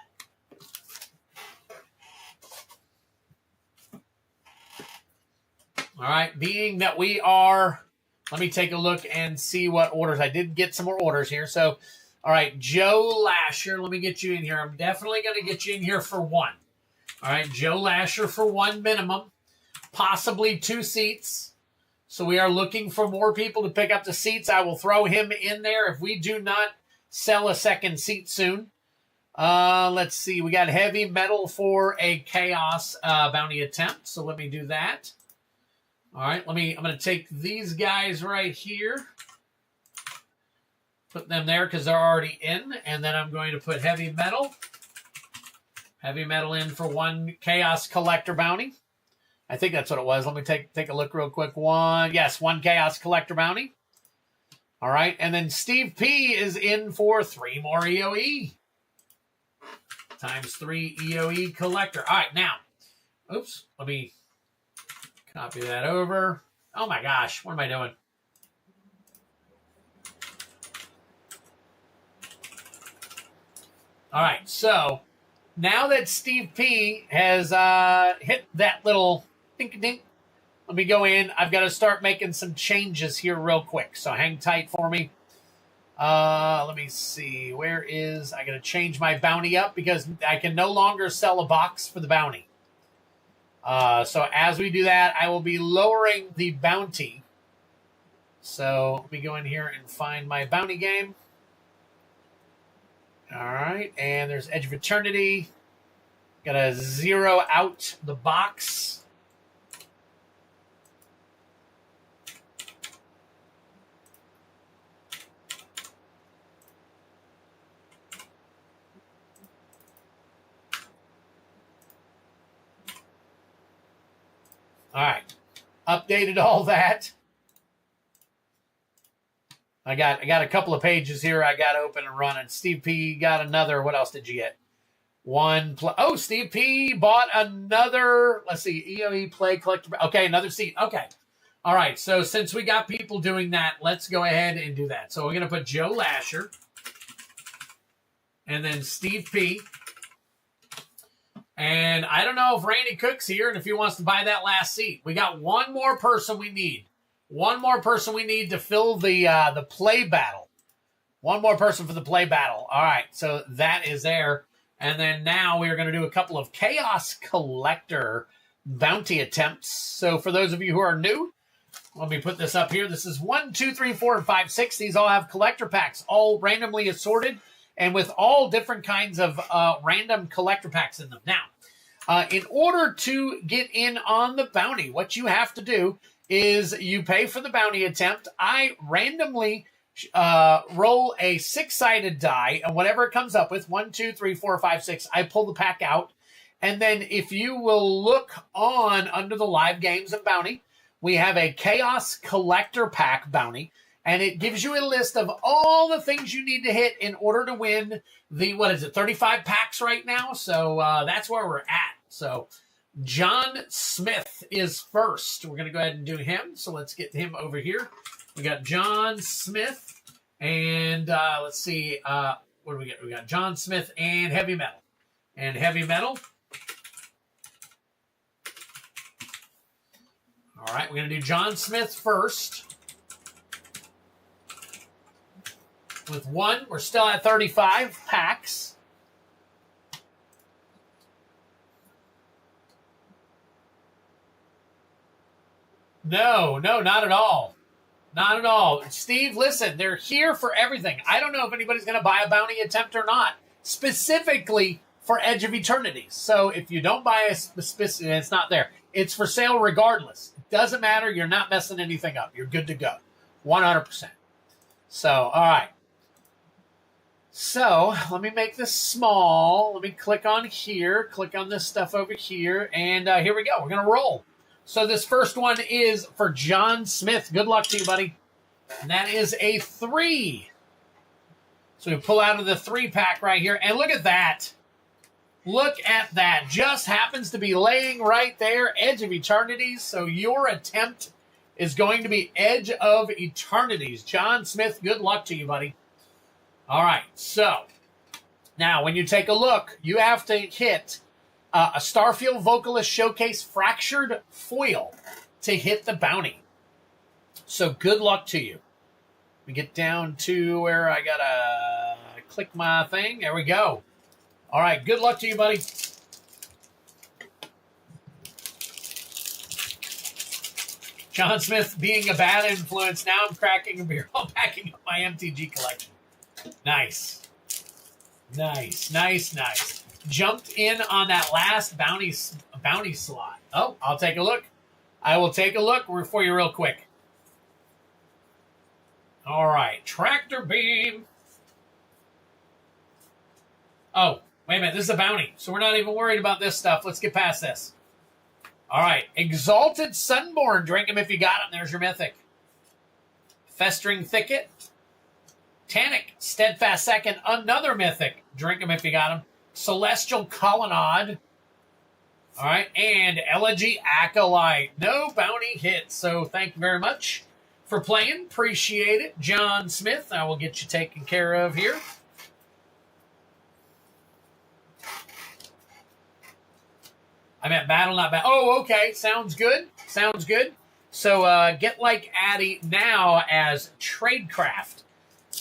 All right, being that we are, let me take a look and see what orders. I did get some more orders here. So, all right, Joe Lasher, let me get you in here. I'm definitely going to get you in here for 1. All right, Joe Lasher for 1 minimum, possibly 2 seats. So we are looking for more people to pick up the seats. I will throw him in there if we do not sell a second seat soon. Let's see. We got heavy metal for a chaos bounty attempt. So let me do that. All right. I'm going to take these guys right here. Put them there because they're already in. And then I'm going to put heavy metal. Heavy metal in for 1 chaos collector bounty. I think that's what it was. Let me take a look real quick. 1 chaos collector bounty. All right, and then Steve P is in for 3 more EOE. Times 3 EOE collector. All right, now, oops, let me copy that over. Oh my gosh, what am I doing? All right, so now that Steve P has hit that little dink-dink, let me go in. I've got to start making some changes here real quick. So hang tight for me. Let me see. Where is... I got to change my bounty up because I can no longer sell a box for the bounty. So as we do that, I will be lowering the bounty So let me go in here and find my bounty game. All right, and there's Edge of Eternity. Got to zero out the box. All right, updated all that. I got a couple of pages here I got open and running. Steve P got another. What else did you get? Oh, Steve P bought another. Let's see, EOE play collector. Okay, another seat. Okay, all right. So since we got people doing that, let's go ahead and do that. So we're gonna put Joe Lasher, and then Steve P. And I don't know if Randy Cook's here and if he wants to buy that last seat. We got one more person we need. One more person we need to fill the play battle. One more person for the play battle. All right, so that is there. And then now we're going to do a couple of Chaos Collector bounty attempts. So for those of you who are new, let me put this up here. This is 1, 2, 3, 4, and 5, 6. These all have collector packs, all randomly assorted, and with all different kinds of random collector packs in them. Now, in order to get in on the bounty, what you have to do is you pay for the bounty attempt. I randomly roll a 6-sided die, and whatever it comes up with, 1, 2, 3, 4, 5, 6, I pull the pack out. And then if you will look on under the live games and bounty, we have a Chaos Collector Pack bounty, and it gives you a list of all the things you need to hit in order to win the, 35 packs right now? So that's where we're at. So John Smith is first. We're going to go ahead and do him. So let's get him over here. We got John Smith, and let's see, what do we get? We got John Smith and Heavy Metal. And Heavy Metal. All right, we're going to do John Smith first. With one, we're still at 35 packs. No, not at all. Not at all. Steve, listen, they're here for everything. I don't know if anybody's going to buy a bounty attempt or not, specifically for Edge of Eternities. So if you don't buy a specific, it's not there. It's for sale regardless. It doesn't matter. You're not messing anything up. You're good to go. 100%. So, all right. So let me make this small. Let me click on here, click on this stuff over here, and here we go. We're going to roll. So this first one is for John Smith. Good luck to you, buddy. And that is a 3. So we pull out of the 3-pack right here, and look at that. Look at that. Just happens to be laying right there, Edge of Eternities. So your attempt is going to be Edge of Eternities. John Smith, good luck to you, buddy. All right, so now when you take a look, you have to hit a Starfield Vocalist Showcase Fractured Foil to hit the bounty. So good luck to you. We get down to where I got to click my thing. There we go. All right, good luck to you, buddy. John Smith being a bad influence. Now I'm cracking a beer while packing up my MTG collection. Nice. Nice. Jumped in on that last bounty slot. Oh, I'll take a look. I will take a look for you real quick. All right. Tractor Beam. Oh, wait a minute. This is a bounty, so we're not even worried about this stuff. Let's get past this. All right. Exalted Sunborn. Drink him if you got him. There's your Mythic. Festering Thicket. Tannic, Steadfast Second, another Mythic. Drink him if you got him. Celestial Colonnade. All right, and Elegy Acolyte. No bounty hits, so thank you very much for playing. Appreciate it. John Smith, I will get you taken care of here. I meant battle, not battle. Oh, okay, sounds good. Sounds good. So Get Like Addy now as Tradecraft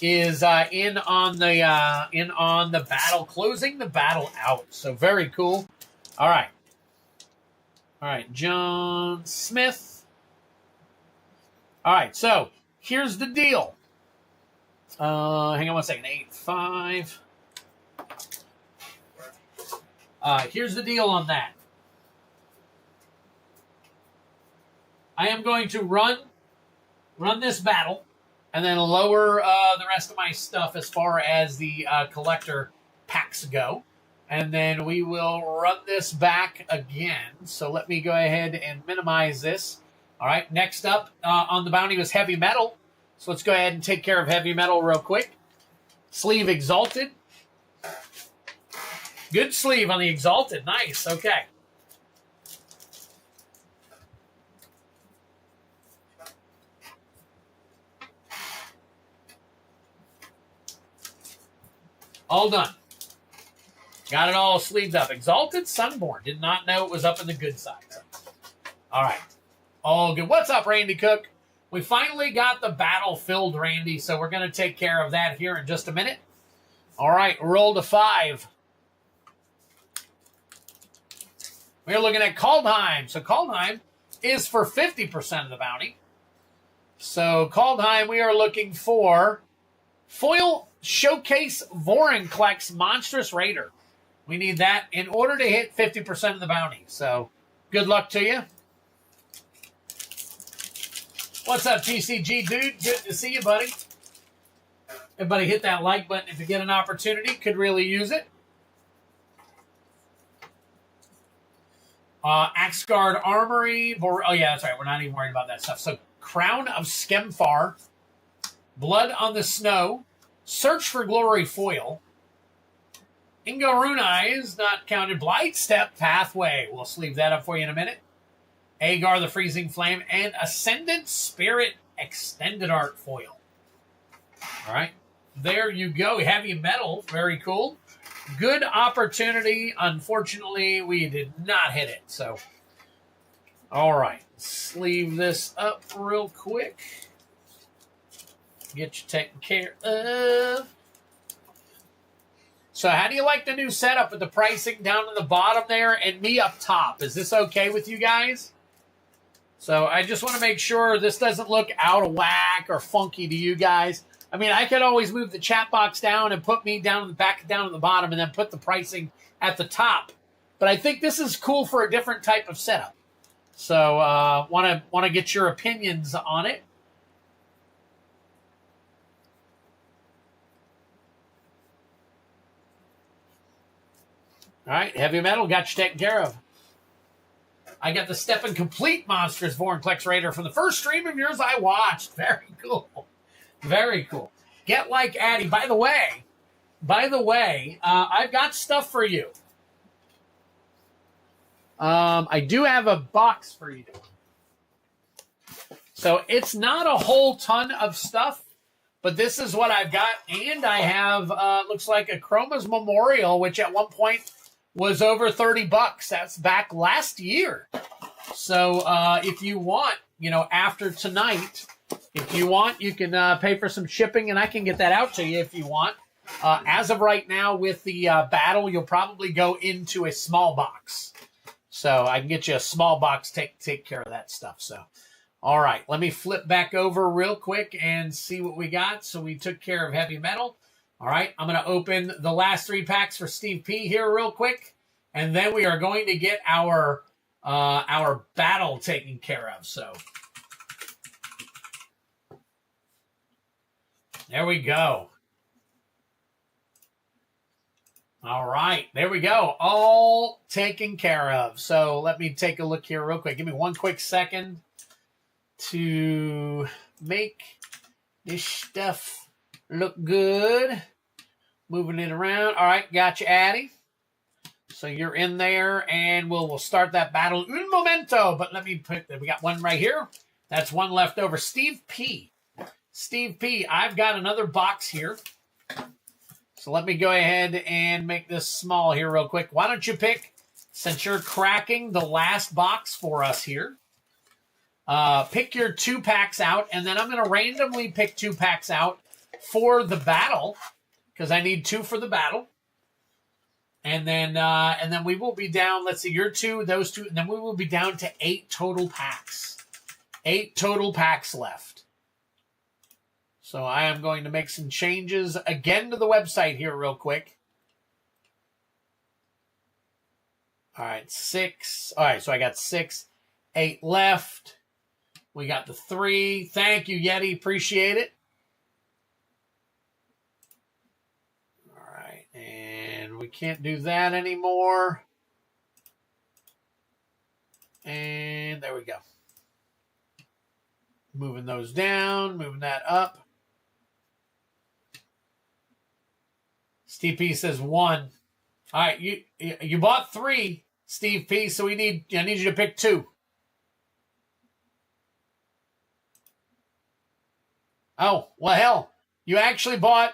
is in on the battle, closing the battle out. So very cool. All right, John Smith. All right, so here's the deal. Hang on one second. 8, 5. Here's the deal on that. I am going to run this battle and then lower the rest of my stuff as far as the collector packs go. And then we will run this back again. So let me go ahead and minimize this. All right, next up on the bounty was Heavy Metal. So let's go ahead and take care of Heavy Metal real quick. Sleeve Exalted. Good sleeve on the Exalted. Nice, okay. All done. Got it all sleeved up. Exalted Sunborn. Did not know it was up in the good side. All right. All good. What's up, Randy Cook? We finally got the battle filled, Randy, so we're going to take care of that here in just a minute. All right. Roll to 5. We're looking at Kaldheim. So Kaldheim is for 50% of the bounty. So Kaldheim, we are looking for Foil Showcase Vorinclex Monstrous Raider. We need that in order to hit 50% of the bounty. So good luck to you. What's up, TCG dude? Good to see you, buddy. Everybody hit that like button if you get an opportunity. Could really use it. Axgard Armory. Oh, yeah, that's right. We're not even worried about that stuff. So Crown of Skemfar. Blood on the Snow. Search for Glory Foil. Ingo Rune Eyes, not counted. Blightstep Pathway. We'll sleeve that up for you in a minute. Agar the Freezing Flame. And Ascendant Spirit Extended Art Foil. All right. There you go. Heavy Metal. Very cool. Good opportunity. Unfortunately, we did not hit it. So, all right. Sleeve this up real quick. Get you taken care of. So how do you like the new setup with the pricing down in the bottom there and me up top? Is this okay with you guys? So I just want to make sure this doesn't look out of whack or funky to you guys. I mean, I could always move the chat box down and put me down in the back, down at the bottom, and then put the pricing at the top. But I think this is cool for a different type of setup. So want to get your opinions on it. All right, Heavy Metal got you taken care of. I got the Step and Complete Monsters Vorinclex Raider from the first stream of yours I watched. Very cool. Very cool. Get like Addy. By the way, I've got stuff for you. I do have a box for you. So it's not a whole ton of stuff, but this is what I've got. And I have, looks like a Chroma's Memorial, which at one point was over $30. That's back last year. So if you want, after tonight, if you want, you can pay for some shipping, and I can get that out to you if you want. As of right now, with the battle, you'll probably go into a small box. So I can get you a small box, take care of that stuff. So, all right, let me flip back over real quick and see what we got. So we took care of Heavy Metal. All right, I'm going to open the last 3 packs for Steve P here real quick, and then we are going to get our battle taken care of. So there we go. All right, there we go. All taken care of. So let me take a look here real quick. Give me one quick second to make this stuff look good. Moving it around. All right, got you, Addy. So you're in there, and we'll start that battle un momento. But let me put, we got one right here. That's one left over. Steve P. Steve P, I've got another box here. So let me go ahead and make this small here real quick. Why don't you pick, since you're cracking the last box for us here, pick your 2 packs out, and then I'm going to randomly pick 2 packs out for the battle, because I need 2 for the battle. And then we will be down, let's see, your 2, those 2, and then we will be down to 8 total packs. 8 total packs left. So I am going to make some changes again to the website here real quick. All right, 6. All right, so I got 6, 8 left. We got the 3. Thank you, Yeti. Appreciate it. All right, and we can't do that anymore. And there we go. Moving those down, moving that up. Steve P says 1. All right, you bought 3, Steve P. So I need you to pick 2. Oh, well, hell, you actually bought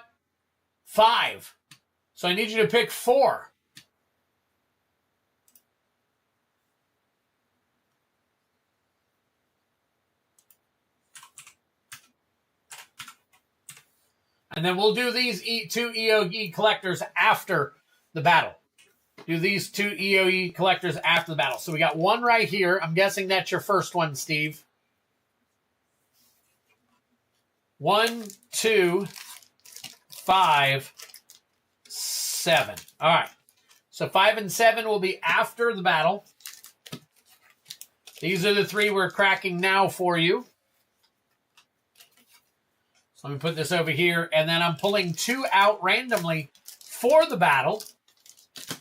5. So I need you to pick 4. And then we'll do these 2 EOE collectors after the battle. Do these 2 EOE collectors after the battle. So we got 1 right here. I'm guessing that's your first one, Steve. 1, 2, 5, 7. All right. So 5 and 7 will be after the battle. These are the 3 we're cracking now for you. So let me put this over here, and then I'm pulling 2 out randomly for the battle.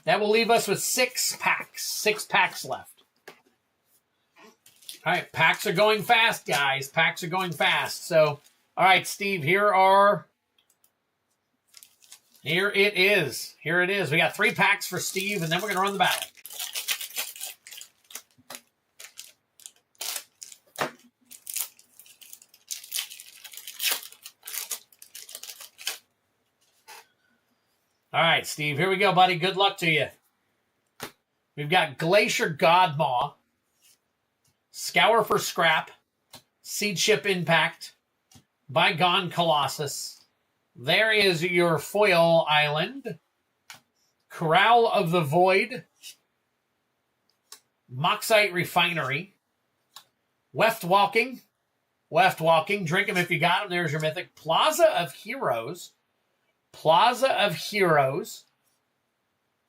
That will leave us with 6 packs. 6 packs left. All right, packs are going fast, guys. Packs are going fast. So, all right, Steve, here it is. Here it is. We got 3 packs for Steve, and then we're going to run the battle. All right, Steve, here we go, buddy. Good luck to you. We've got Glacier Godmaw, Scour for Scrap, Seed Ship Impact, Bygone Colossus. There is your foil island. Corral of the Void, Moxite Refinery, Weft Walking, drink them if you got them. There's your Mythic. Plaza of Heroes,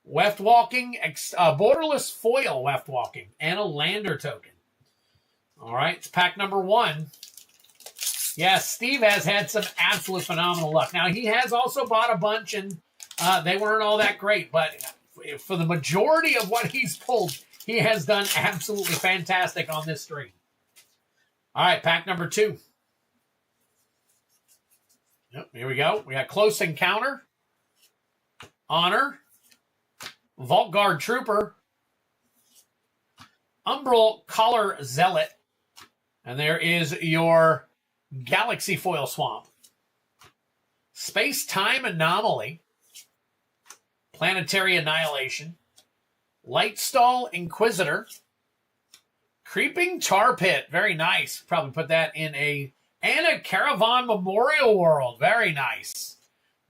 Weft Walking, Borderless Foil Weft Walking, and a Lander token. All right, it's pack number 1. Yes, Steve has had some absolute phenomenal luck. Now, he has also bought a bunch, and they weren't all that great, but for the majority of what he's pulled, he has done absolutely fantastic on this stream. All right, pack number 2. Yep, here we go. We got Close Encounter, Honor, Vault Guard Trooper, Umbral Collar Zealot, and there is your Galaxy Foil Swamp, Space-Time Anomaly, Planetary Annihilation, Lightstall Inquisitor, Creeping Tar Pit, very nice. Probably put that in a Caravan Memorial World. Very nice.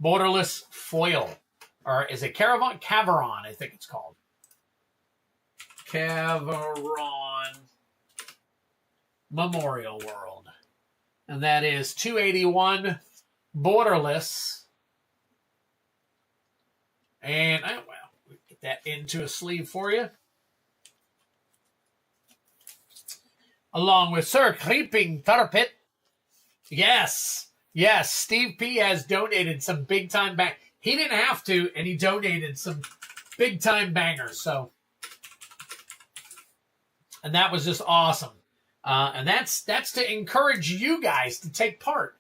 Borderless Foil. Or is it Caravan? Cavaron, I think it's called. Cavaron Memorial World. And that is 281 Borderless. And, well, we'll get that into a sleeve for you. Along with Sir Creeping Tar Pit. Yes, Steve P has donated some big-time bang. He didn't have to, and he donated some big-time bangers. So, and that was just awesome. And that's to encourage you guys to take part.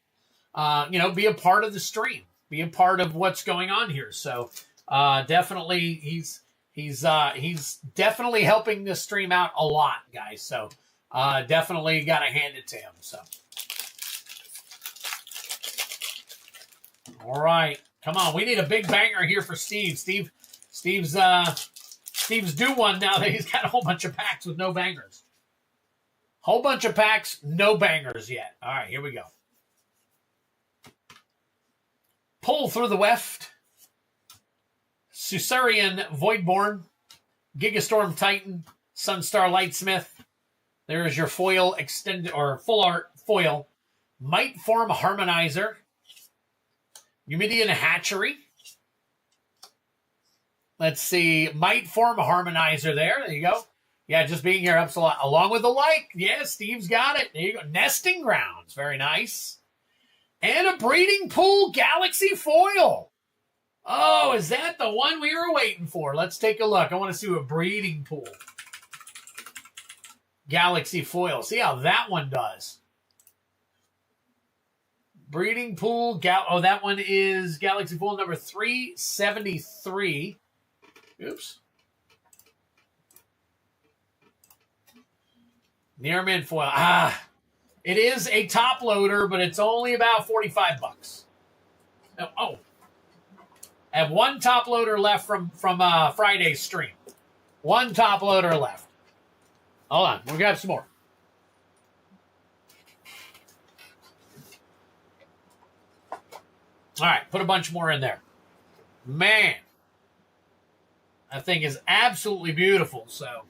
Be a part of the stream, be a part of what's going on here. So, definitely, he's definitely helping this stream out a lot, guys. So, definitely got to hand it to him. So. All right, come on. We need a big banger here for Steve. Steve's due one now that he's got a whole bunch of packs with no bangers. Whole bunch of packs, no bangers yet. All right, here we go. Pull through the Weft. Susurian Voidborn. Gigastorm Titan. Sunstar Lightsmith. There is your foil extended or full art foil. Might Form Harmonizer. Numidian Hatchery. Let's see. Might Form Harmonizer there. There you go. Yeah, just being here helps a lot. Along with the like. Yeah, Steve's got it. There you go. Nesting Grounds. Very nice. And a Breeding Pool Galaxy Foil. Oh, is that the one we were waiting for? Let's take a look. I want to see a Breeding Pool Galaxy Foil. See how that one does. Breeding Pool. Oh, that one is Galaxy Foil number 373. Oops. Near mint foil. It is a top loader, but it's only about 45 bucks. Oh. I have one top loader left from Friday's stream. One top loader left. Hold on. We'll grab some more. All right. Put a bunch more in there. Man. That thing is absolutely beautiful, so.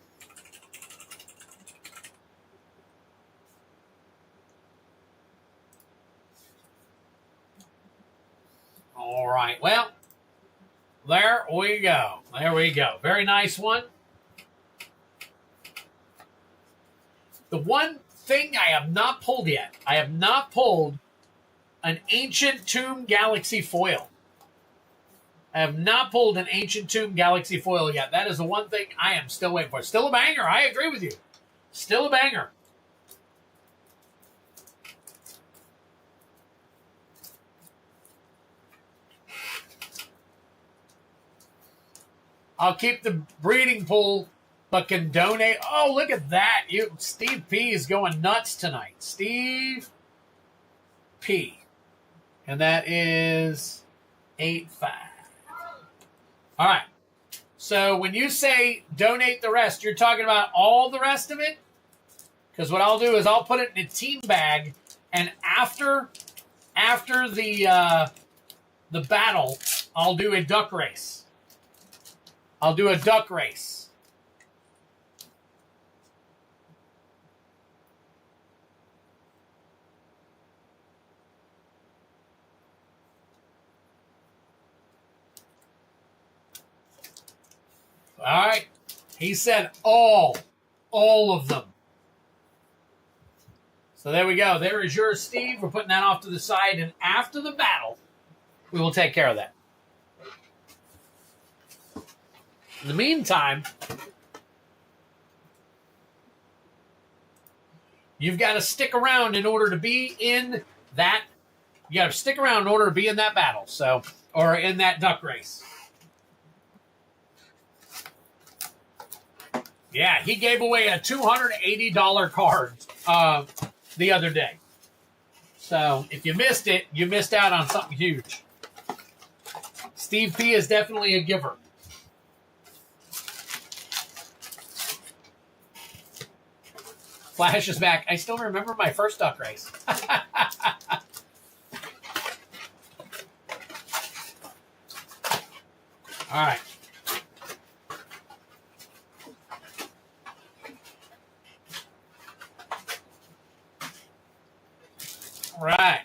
All right, well, there we go. There we go. Very nice one. The one thing I have not pulled yet, I have not pulled an Ancient Tomb Galaxy Foil. I have not pulled an Ancient Tomb Galaxy Foil yet. That is the one thing I am still waiting for. Still a banger. I agree with you. Still a banger. I'll keep the breeding pool, but can donate. Oh, look at that. Steve P is going nuts tonight. Steve P. And that is 8.5. All right. So when you say donate the rest, you're talking about all the rest of it? Because what I'll do is I'll put it in a team bag, and after the battle, I'll do a duck race. I'll do a duck race. All right. He said all of them. So there we go. There is yours, Steve. We're putting that off to the side, and after the battle, we will take care of that. In the meantime, you've got to stick around in order to be in that. You got to stick around in order to be in that battle, so, or in that duck race. Yeah, he gave away a $280 card the other day. So if you missed it, you missed out on something huge. Steve P is definitely a giver. Flash is back. I still remember my first duck race. All right. All right.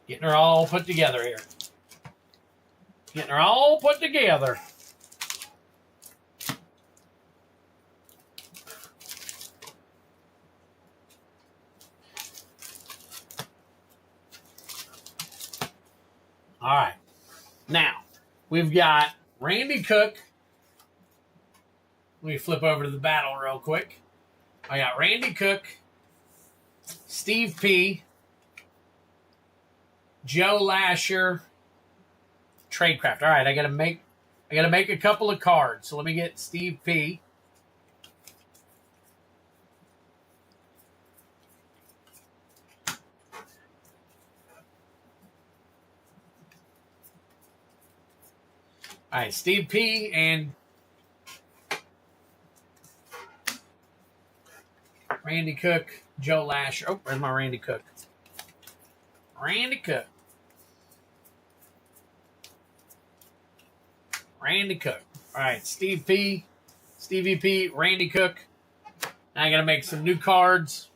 Getting her all put together here. Getting her all put together. All right. Now, we've got Randy Cook. Let me flip over to the battle real quick. I got Randy Cook, Steve P, Joe Lasher, Tradecraft. All right, I gotta make a couple of cards. So let me get Steve P. All right, Steve P and Randy Cook, Joe Lasher. Oh, where's my Randy Cook? Randy Cook. Randy Cook. All right, Steve P, Stevie P, Randy Cook. Now I got to make some new cards.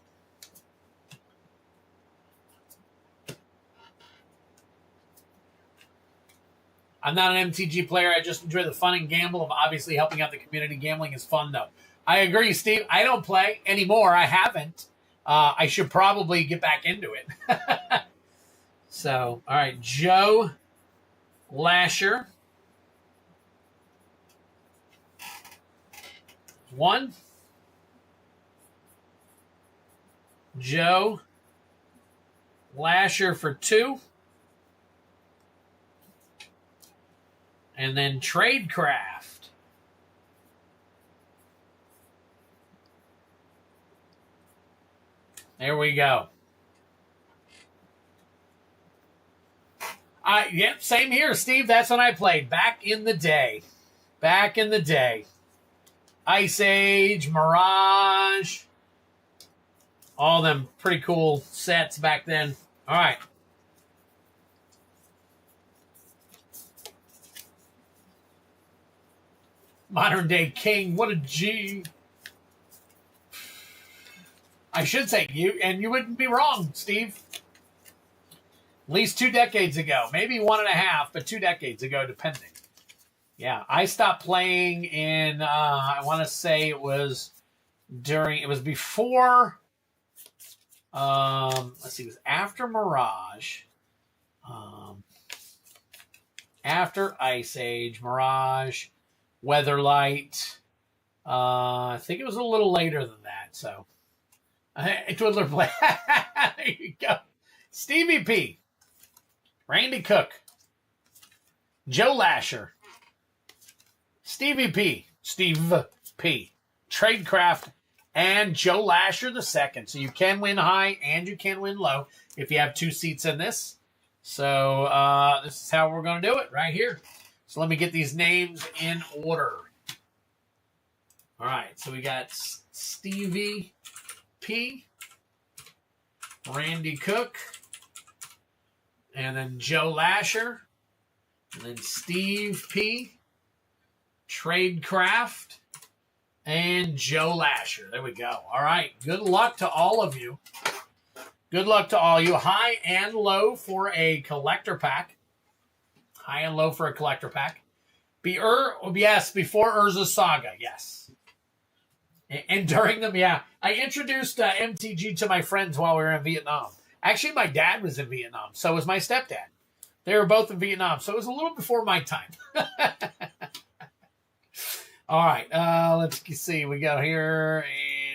I'm not an MTG player. I just enjoy the fun and gamble of obviously helping out the community. Gambling is fun, though. I agree, Steve. I don't play anymore. I haven't. I should probably get back into it. So, all right, Joe Lasher. 1. Joe Lasher for 2. And then Tradecraft. There we go. Yep, same here, Steve. That's when I played. Back in the day. Back in the day. Ice Age, Mirage. All them pretty cool sets back then. All right. Modern Day King. What a G. I should say you, and you wouldn't be wrong, Steve. At least 2 decades ago. Maybe 1.5, but 2 decades ago, depending. Yeah, I stopped playing in, I want to say it was before, let's see, it was after Mirage, after Ice Age, Mirage, Weatherlight. I think it was a little later than that, so. Twiddler play. There you go. Stevie P. Randy Cook. Joe Lasher. Stevie P. Steve P. Tradecraft. And Joe Lasher the second. So you can win high and you can win low if you have 2 seats in this. So this is how we're going to do it right here. So let me get these names in order. All right. So we got Stevie P, Randy Cook, and then Joe Lasher, and then Steve P, Tradecraft, and Joe Lasher. There we go. All right. Good luck to all of you. Good luck to all you. High and low for a collector pack. High and low for a collector pack. Yes, before Urza's Saga. Yes. And during them, yeah. I introduced MTG to my friends while we were in Vietnam. Actually, my dad was in Vietnam. So was my stepdad. They were both in Vietnam. So it was a little before my time. All right. Let's see. We go here.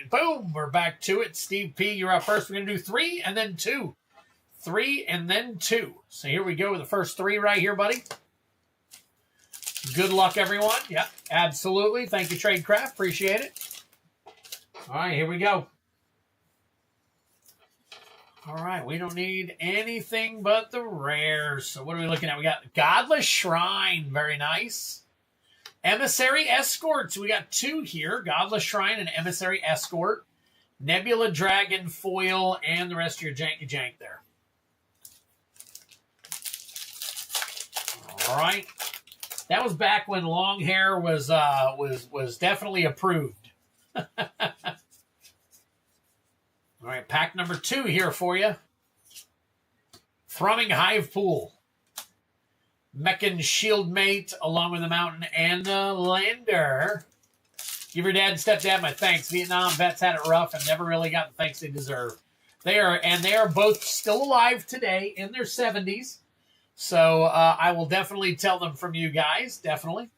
And boom. We're back to it. Steve P., you're up first. We're going to do 3 and then 2. 3 and then 2. So here we go with the first 3 right here, buddy. Good luck, everyone. Yep, absolutely. Thank you, Tradecraft. Appreciate it. All right, here we go. All right, we don't need anything but the rares. So what are we looking at? We got Godless Shrine. Very nice. Emissary Escorts. We got 2 here. Godless Shrine and Emissary Escort. Nebula Dragon Foil and the rest of your janky jank there. All right. That was back when long hair was definitely approved. All right, pack number 2 here for you. Thrumming Hive Pool. Meccan Shieldmate, along with the Mountain and the Lander. Give your dad and stepdad my thanks. Vietnam vets had it rough and never really got the thanks they deserve. They are both still alive today in their 70s. So I will definitely tell them from you guys, definitely.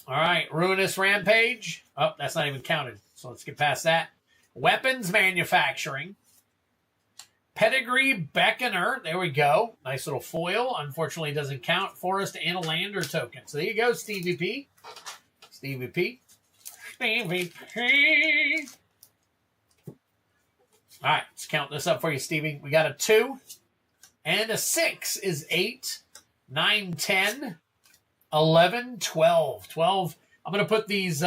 All right, Ruinous Rampage. Oh, that's not even counted, so let's get past that. Weapons Manufacturing. Pedigree Beckoner. There we go. Nice little foil. Unfortunately, doesn't count. Forest and a Lander token. So there you go, Stevie P. Stevie P. Stevie P. All right, let's count this up for you, Stevie. We got a 2 and a 6 is 8, 9, 10, 11, 12. 12. I'm going to put these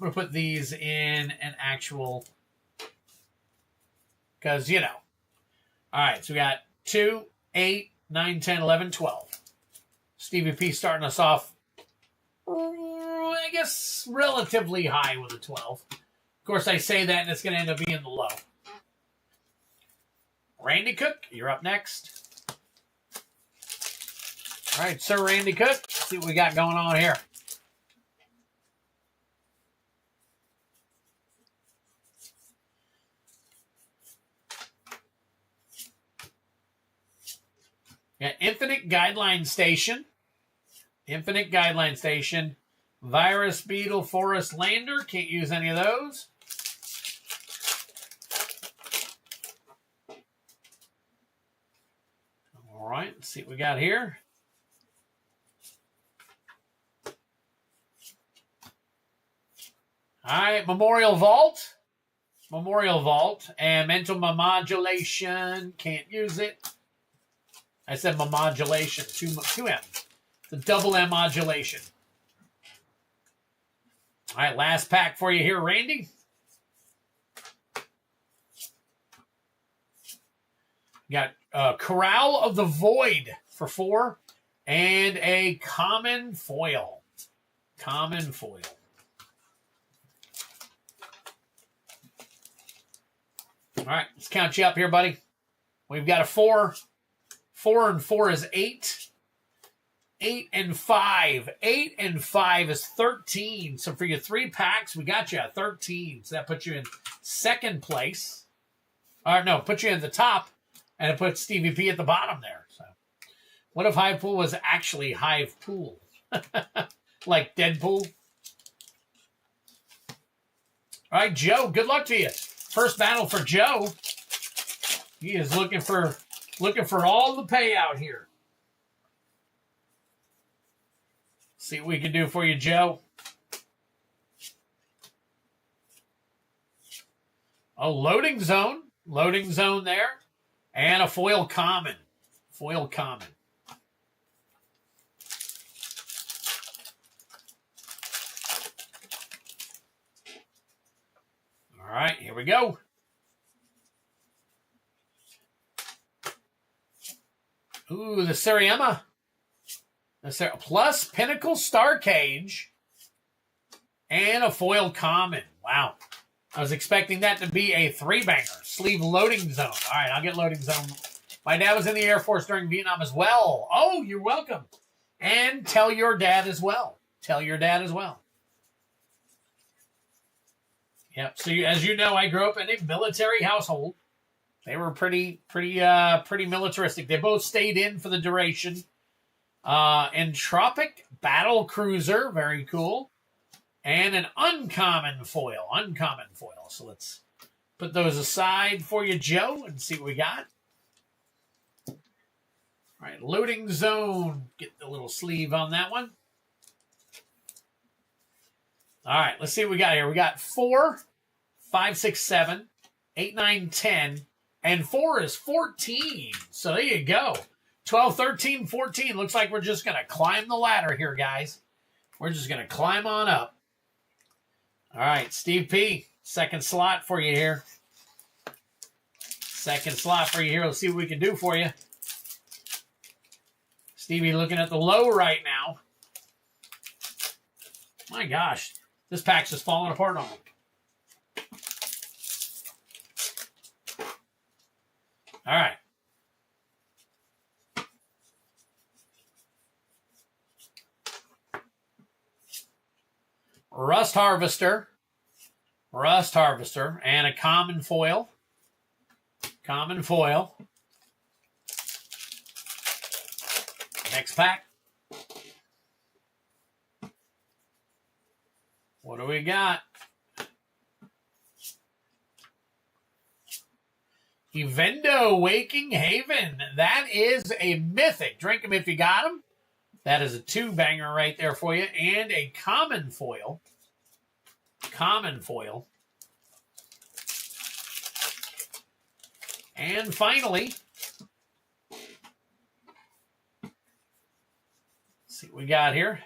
going to put these in an actual, because, you know. All right, so we got 2, 8, 9, 10, 11, 12. Stevie P starting us off, I guess, relatively high with a 12. Of course, I say that, and it's going to end up being the low. Randy Cook, you're up next. All right, Sir Randy Cook, let's see what we got going on here. Yeah, Infinite Guideline Station. Infinite Guideline Station. Virus Beetle Forest Lander. Can't use any of those. All right, let's see what we got here. All right, Memorial Vault. Memorial Vault. And Mental Modulation. Can't use it. I said modulation. 2 M. It's a double M modulation. All right, last pack for you here, Randy. You got Corral of the Void for 4 and a common foil. Common foil. All right, let's count you up here, buddy. We've got a 4. 4 and 4 is 8. 8 and 5. 8 and 5 is 13. So for your 3 packs, we got you at 13. So that puts you in second place. Or no, puts you in the top, and it puts Stevie P at the bottom there. So what if Hive Pool was actually Hive Pool? Like Deadpool? All right, Joe, good luck to you. First battle for Joe. He is looking for all the payout here. See what we can do for you, Joe. Oh, loading zone. Loading zone there. And a foil common. Foil common. All right, here we go. Ooh, the Seriema. Plus Pinnacle Star Cage and a foil common. Wow. I was expecting that to be a 3-banger. Sleeve loading zone. All right, I'll get loading zone. My dad was in the Air Force during Vietnam as well. Oh, you're welcome. And tell your dad as well. Tell your dad as well. Yep. So as you know, I grew up in a military household. They were pretty militaristic. They both stayed in for the duration. Entropic Battle Cruiser, very cool. And an uncommon foil. Uncommon foil. So let's put those aside for you, Joe, and see what we got. All right, loading zone. Get the little sleeve on that one. All right, let's see what we got here. We got 4, 5, 6, 7, 8, 9, 10, and 4 is 14. So there you go. 12, 13, 14. Looks like we're just going to climb the ladder here, guys. We're just going to climb on up. All right, Steve P. Second slot for you here. Second slot for you here. Let's see what we can do for you. Stevie looking at the low right now. My gosh. This pack's just falling apart on me. All right. Rust Harvester, and a common foil. Common foil. Next pack. What do we got? Evendo Waking Haven. That is a Mythic. Drink them if you got them. That is a 2-banger right there for you. And a common foil. Common foil. And finally, let's see what we got here.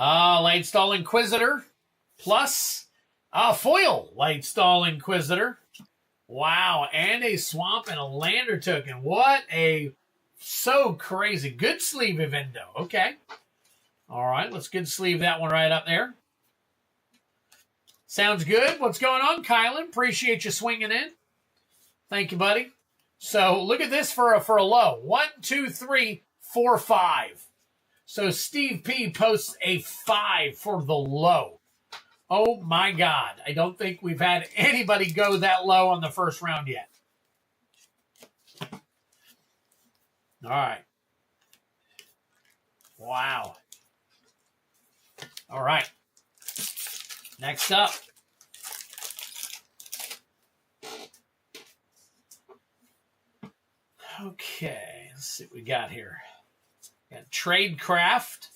Lightstall Inquisitor plus foil Lightstall Inquisitor. Wow, and a Swamp and a Lander token. What a so crazy. Good sleeve Evendo. Okay. All right, let's good sleeve that one right up there. Sounds good. What's going on, Kylan? Appreciate you swinging in. Thank you, buddy. So look at this for a low. 1, 2, 3, 4, 5. So Steve P posts a 5 for the low. Oh my God. I don't think we've had anybody go that low on the first round yet. All right. Wow. All right. Next up. Okay, let's see what we got here. Got Tradecraft.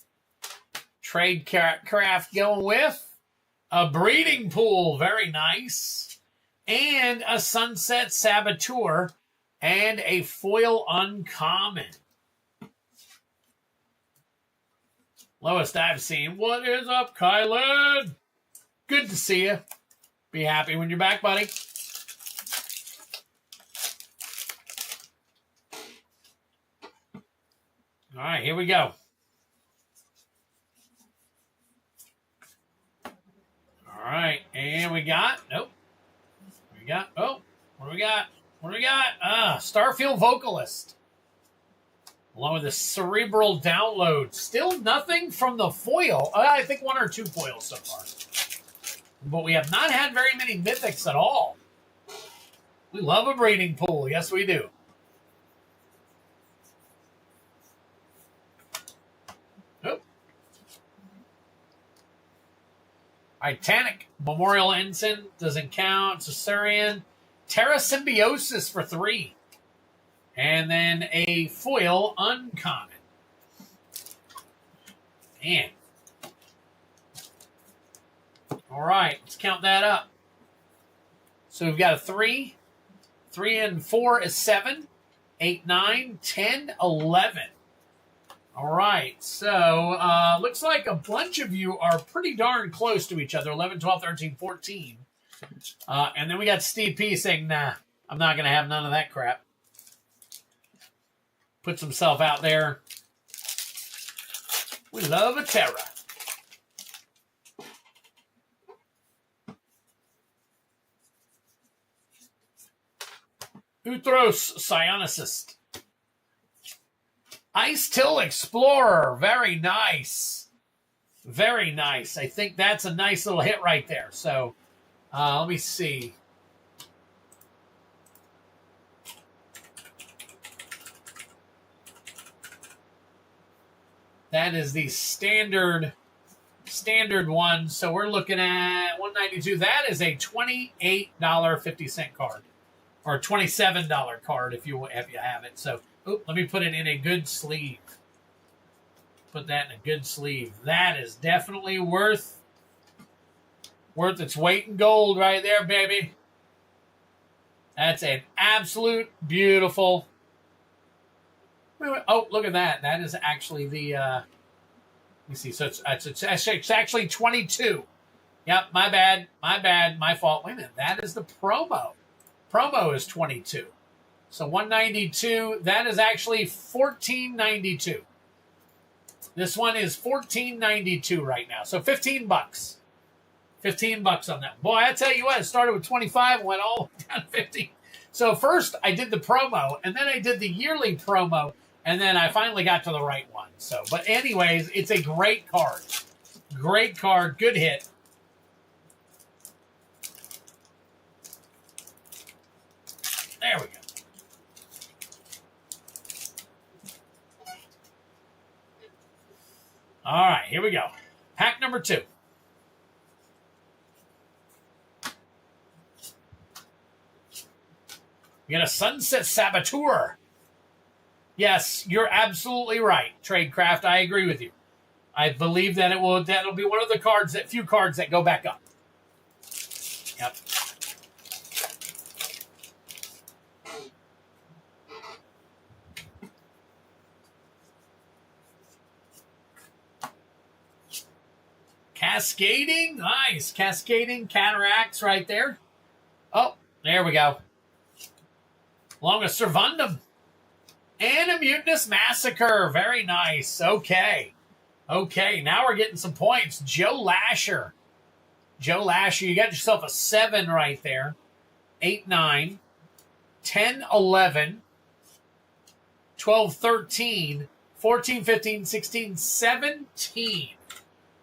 Tradecraft going with a Breeding Pool, very nice. And a Sunset Saboteur and a foil uncommon. Lowest I've seen. What is up, Kylan? Good to see you. Be happy when you're back, buddy. All right, here we go. All right, and we got, nope. We got, oh, what do we got? What do we got? Starfield Vocalist. Along with the Cerebral Download. Still nothing from the foil. I think 1 or 2 foils so far. But we have not had very many Mythics at all. We love a Breeding Pool. Yes, we do. Oh. Titanic. Memorial Ensign. Doesn't count. Caesarian. Terra Symbiosis for 3. And then a foil uncommon. Man. All right, let's count that up. So we've got a 3. 3 and 4 is 7. 8, 9, 10, 11. All right, so looks like a bunch of you are pretty darn close to each other. 11, 12, 13, 14. And then we got Steve P saying, nah, I'm not going to have none of that crap. Puts himself out there. We love a Terra. Uthros Psionicist. Ice Till Explorer. Very nice. Very nice. I think that's a nice little hit right there. So, let me see. That is the standard one. So we're looking at $192. That is a $28.50 card. Or a $27 card if you have it. So let me put it in a good sleeve. Put that in a good sleeve. That is definitely worth its weight in gold right there, baby. That's an absolute beautiful. Oh, look at that. That is actually the, let me see. So it's actually 22. Yep, my bad. My fault. Wait a minute. That is the promo. Promo is 22. So 192. That is actually $14.92. This one is $14.92 right now. So $15. $15 on that. Boy, I tell you what, it started with 25 and went all down to 50. So first I did the promo, and then I did the yearly promo, and then I finally got to the right one. So, but anyways, it's a great card. Great card. Good hit. There we go. All right, here we go. Pack number 2. We got a Sunset Saboteur. Yes, you're absolutely right, Tradecraft. I agree with you. I believe that that'll be one of the few cards that go back up. Yep. Cascading. Nice. Cascading cataracts right there. Oh, there we go. Along with Servundum. And a Mutinous Massacre. Very nice. Okay. Okay, now we're getting some points. Joe Lasher. Joe Lasher, you got yourself a 7 right there. 8, 9, 10, 11, 12, 13, 14, 15, 16, 17.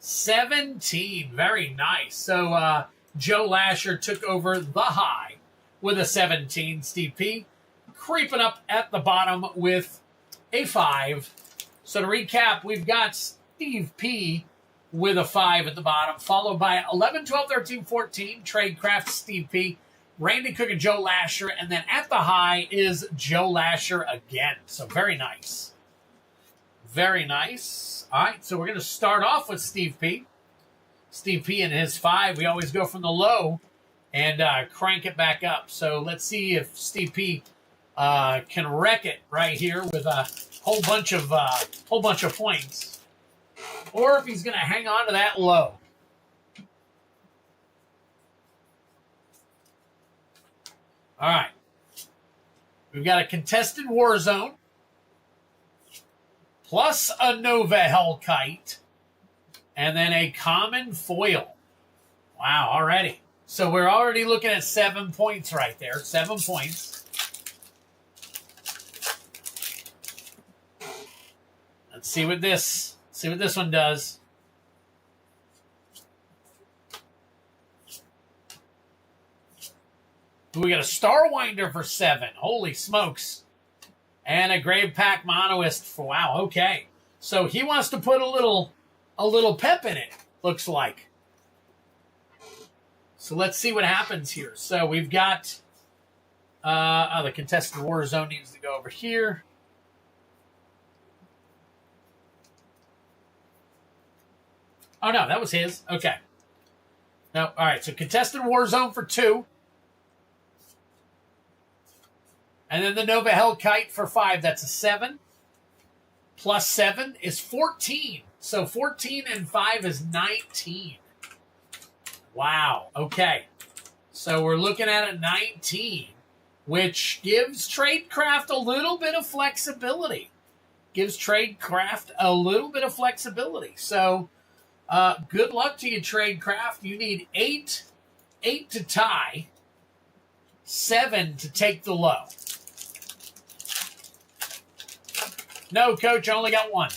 17. Very nice. So Joe Lasher took over the high with a 17. Steve P creeping up at the bottom with a 5. So to recap, we've got Steve P with a 5 at the bottom, followed by 11, 12, 13, 14, Tradecraft, Steve P, Randy Cook, and Joe Lasher, and then at the high is Joe Lasher again. So very nice. Very nice. All right, so we're going to start off with Steve P. Steve P and his 5. We always go from the low and crank it back up. So let's see if Steve P can wreck it right here with a whole bunch of points, or if he's going to hang on to that low. All right. We've got a contested war zone, plus a Nova Hellkite, and then a common foil. Wow, already. So we're already looking at 7 points right there. 7 points. Let's see what this one does. We got a Starwinder for 7. Holy smokes. And a Grave Pack Monoist for, wow, okay. So he wants to put a little pep in it, looks like. So let's see what happens here. So we've got the contested war zone needs to go over here. Oh, no, that was his. Okay. No, all right, so contested war zone for 2. And then the Nova Hellkite for 5. That's a 7. Plus 7 is 14. So 14 and 5 is 19. Wow. Okay. So we're looking at a 19, which gives Tradecraft a little bit of flexibility. Gives Tradecraft a little bit of flexibility. So good luck to you, Tradecraft. You need 8 to tie, 7 to take the low. No, Coach, I only got 1.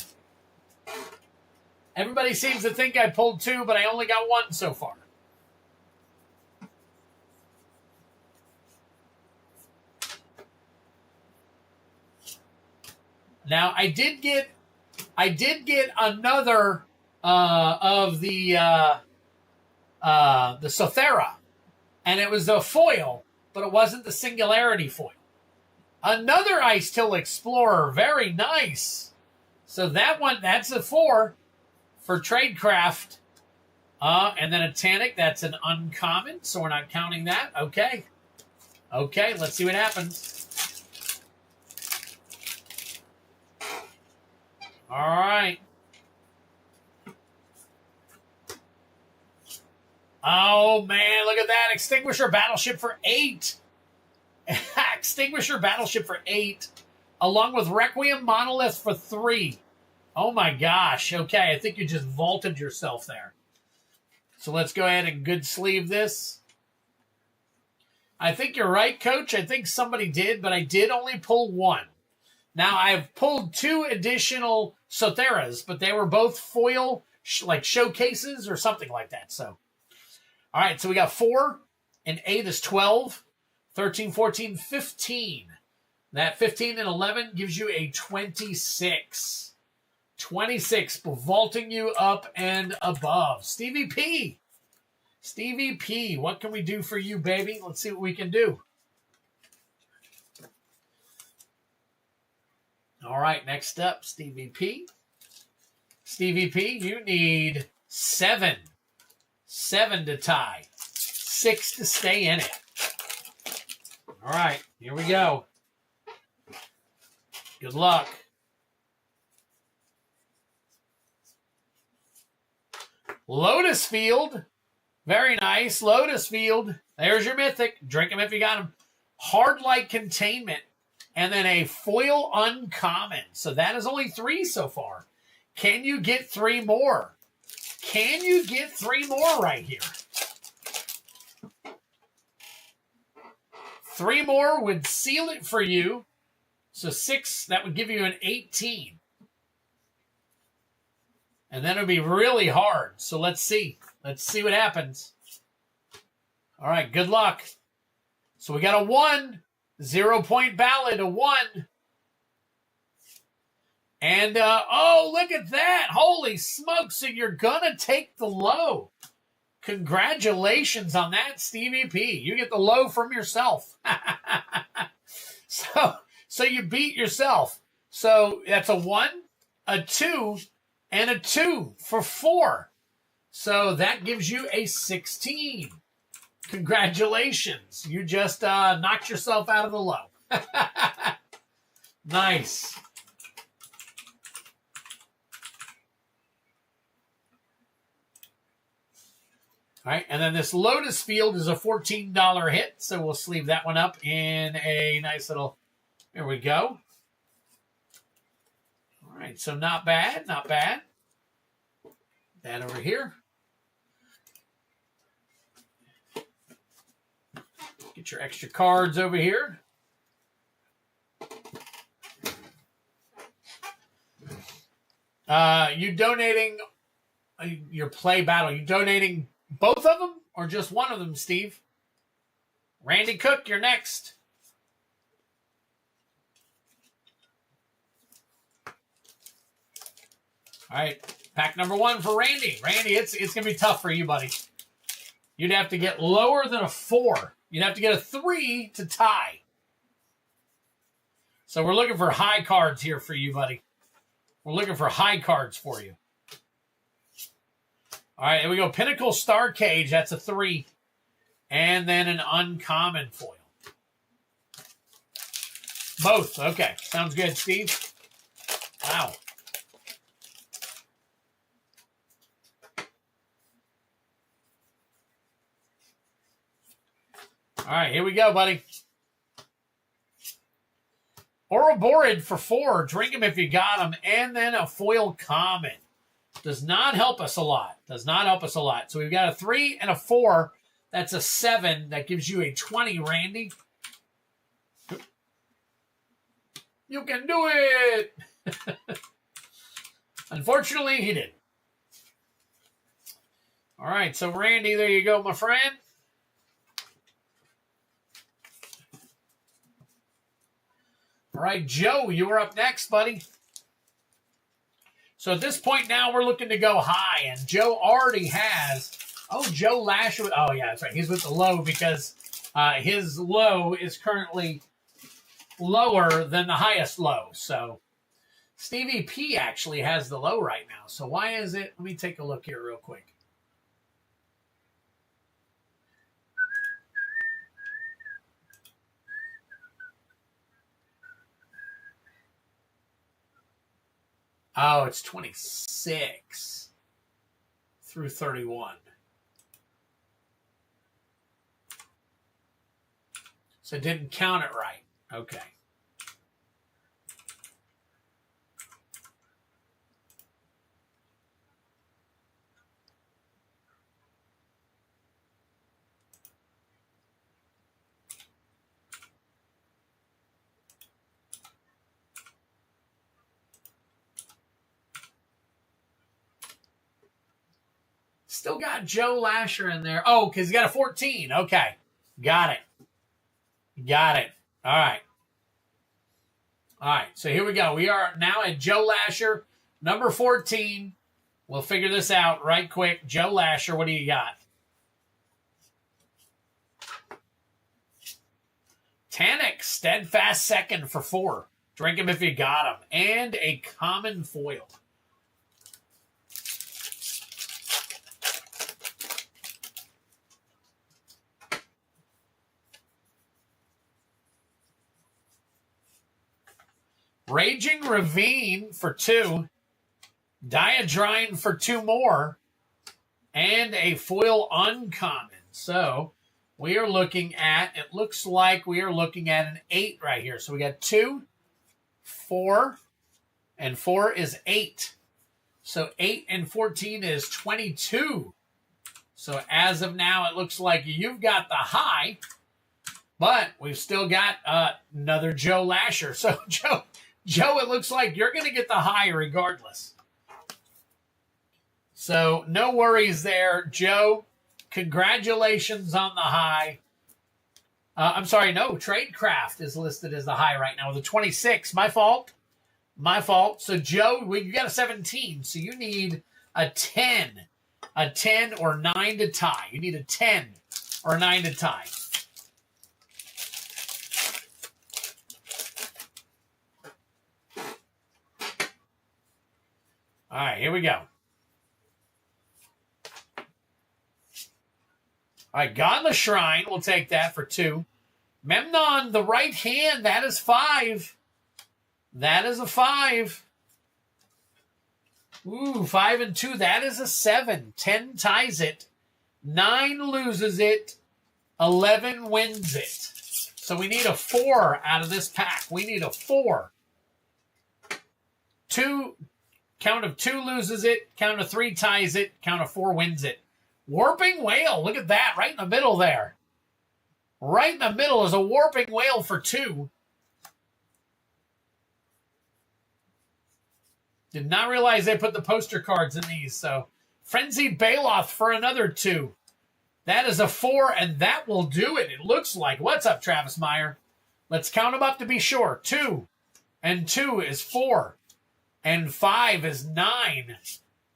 Everybody seems to think I pulled 2, but I only got 1 so far. Now, I did get another of the Sothera, and it was the foil, but it wasn't the Singularity foil. Another Ice Till Explorer. Very nice. So that one, that's a 4 for Tradecraft. And then a Tanic, that's an uncommon, so we're not counting that. Okay. Okay, let's see what happens. All right. Oh, man, look at that. Extinguisher Battleship for 8. Extinguisher Battleship for 8, along with Requiem Monolith for 3. Oh my gosh. Okay, I think you just vaulted yourself there. So let's go ahead and good sleeve this. I think you're right, Coach. I think somebody did, but I did only pull 1. Now, I've pulled 2 additional Sotheras, but they were both foil, like showcases or something like that. So, all right, so we got 4, and 8 is 12. 13, 14, 15. That 15 and 11 gives you a 26. 26, vaulting you up and above. Stevie P. Stevie P, what can we do for you, baby? Let's see what we can do. All right, next up, Stevie P. Stevie P, you need 7. 7 to tie. 6 to stay in it. All right, here we go. Good luck. Lotus Field. Very nice. Lotus Field. There's your Mythic. Drink them if you got them. Hard Light Containment. And then a foil uncommon. So that is only 3 so far. Can you get 3 more? Can you get 3 more right here? 3 more would seal it for you. So 6, that would give you an 18. And then it would be really hard. So let's see. Let's see what happens. All right, good luck. So we got a 1. 0-point ballot, a 1. And, oh, look at that. Holy smokes. So you're going to take the low. Congratulations on that, Stevie P. You get the low from yourself. So you beat yourself. So that's a 1, a 2, and a 2 for 4. So that gives you a 16. Congratulations. You just knocked yourself out of the low. Nice. All right, and then this Lotus Field is a $14 hit, so we'll sleeve that one up in a nice little, there we go. All right, so not bad, not bad. That over here. Get your extra cards over here. You donating your play battle, you donating both of them or just one of them, Steve? Randy Cook, you're next. All right, pack number 1 for Randy. Randy, it's going to be tough for you, buddy. You'd have to get lower than a 4. You'd have to get a 3 to tie. So we're looking for high cards here for you, buddy. We're looking for high cards for you. All right, here we go. Pinnacle Star Cage, that's a 3. And then an uncommon foil. Both. Okay, sounds good, Steve. Wow. All right, here we go, buddy. Ouroborid for 4. Drink them if you got them. And then a foil common. Does not help us a lot. Does not help us a lot. So we've got a 3 and a 4. That's a 7. That gives you a 20, Randy. You can do it. Unfortunately, he didn't. All right, so Randy, there you go, my friend. All right, Joe, you were up next, buddy. So at this point now, we're looking to go high, and Joe already has. Oh, Joe Lasher. Oh, yeah, that's right. He's with the low because his low is currently lower than the highest low. So Stevie P actually has the low right now. So why is it? Let me take a look here real quick. Oh, it's 26 through 31. So it didn't count it right. Okay. Still got Joe Lasher in there. Oh, because he got a 14. Okay. Got it. Got it. All right. All right. So here we go. We are now at Joe Lasher, number 14. We'll figure this out right quick. Joe Lasher, what do you got? Tanic, Steadfast Second for 4. Drink him if you got him. And a common foil. Raging Ravine for 2. Diadrine for 2 more. and a foil uncommon. So we are looking at, it looks like we are looking at an 8 right here. So we got 2, 4, and 4 is 8. So 8 and 14 is 22. So as of now, it looks like you've got the high, but we've still got another Joe Lasher. So Joe, it looks like you're going to get the high regardless. So no worries there, Joe. Congratulations on the high. I'm sorry, no, Tradecraft is listed as the high right now with a 26. My fault. So Joe, you got a 17, so you need a 10. A 10 or 9 to tie. You need a 10 or 9 to tie. All right, here we go. All right, Godless Shrine, we'll take that for 2. Memnon, the right hand, that is 5. That is a 5. Ooh, 5 and 2, that is a 7. 10 ties it. 9 loses it. 11 wins it. So we need a 4 out of this pack. We need a 4. 2, count of 2 loses it. Count of 3 ties it. Count of 4 wins it. Warping Whale, look at that, right in the middle there. Right in the middle is a Warping Whale for 2. Did not realize they put the poster cards in these. So Frenzied Baloth for another 2. That is a 4, and that will do it. It looks like. What's up, Travis Meyer? Let's count them up to be sure. 2 and 2 is 4. And 5 is 9.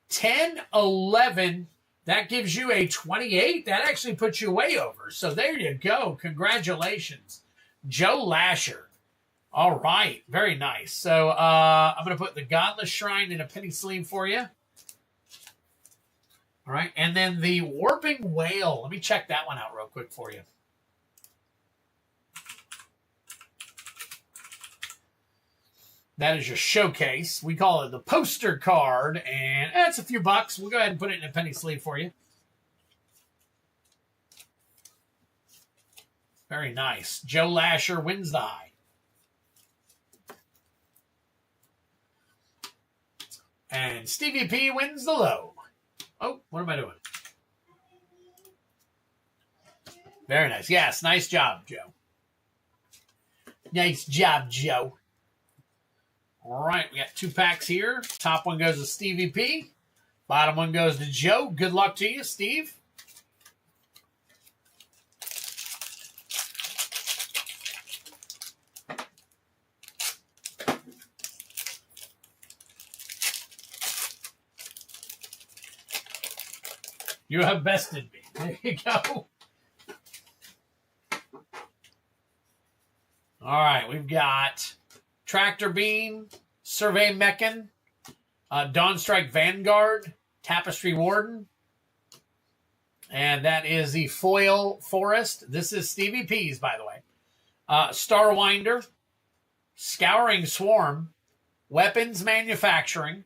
10, 11. That gives you a 28. That actually puts you way over. So there you go. Congratulations, Joe Lasher. All right. Very nice. So I'm going to put the Godless Shrine in a penny sleeve for you. All right. And then the Warping Whale. Let me check that one out real quick for you. That is your showcase. We call it the poster card. And that's a few bucks. We'll go ahead and put it in a penny sleeve for you. Very nice. Joe Lasher wins the high. And Stevie P wins the low. Oh, what am I doing? Very nice. Yes, nice job, Joe. Nice job, Joe. All right, we got 2 packs here. Top one goes to Stevie P. Bottom one goes to Joe. Good luck to you, Steve. You have bested me. There you go. All right, we've got Tractor Beam, Survey Mechan, Dawnstrike Vanguard, Tapestry Warden, and that is the Foil Forest. This is Stevie P's, by the way. Starwinder, Scouring Swarm, Weapons Manufacturing,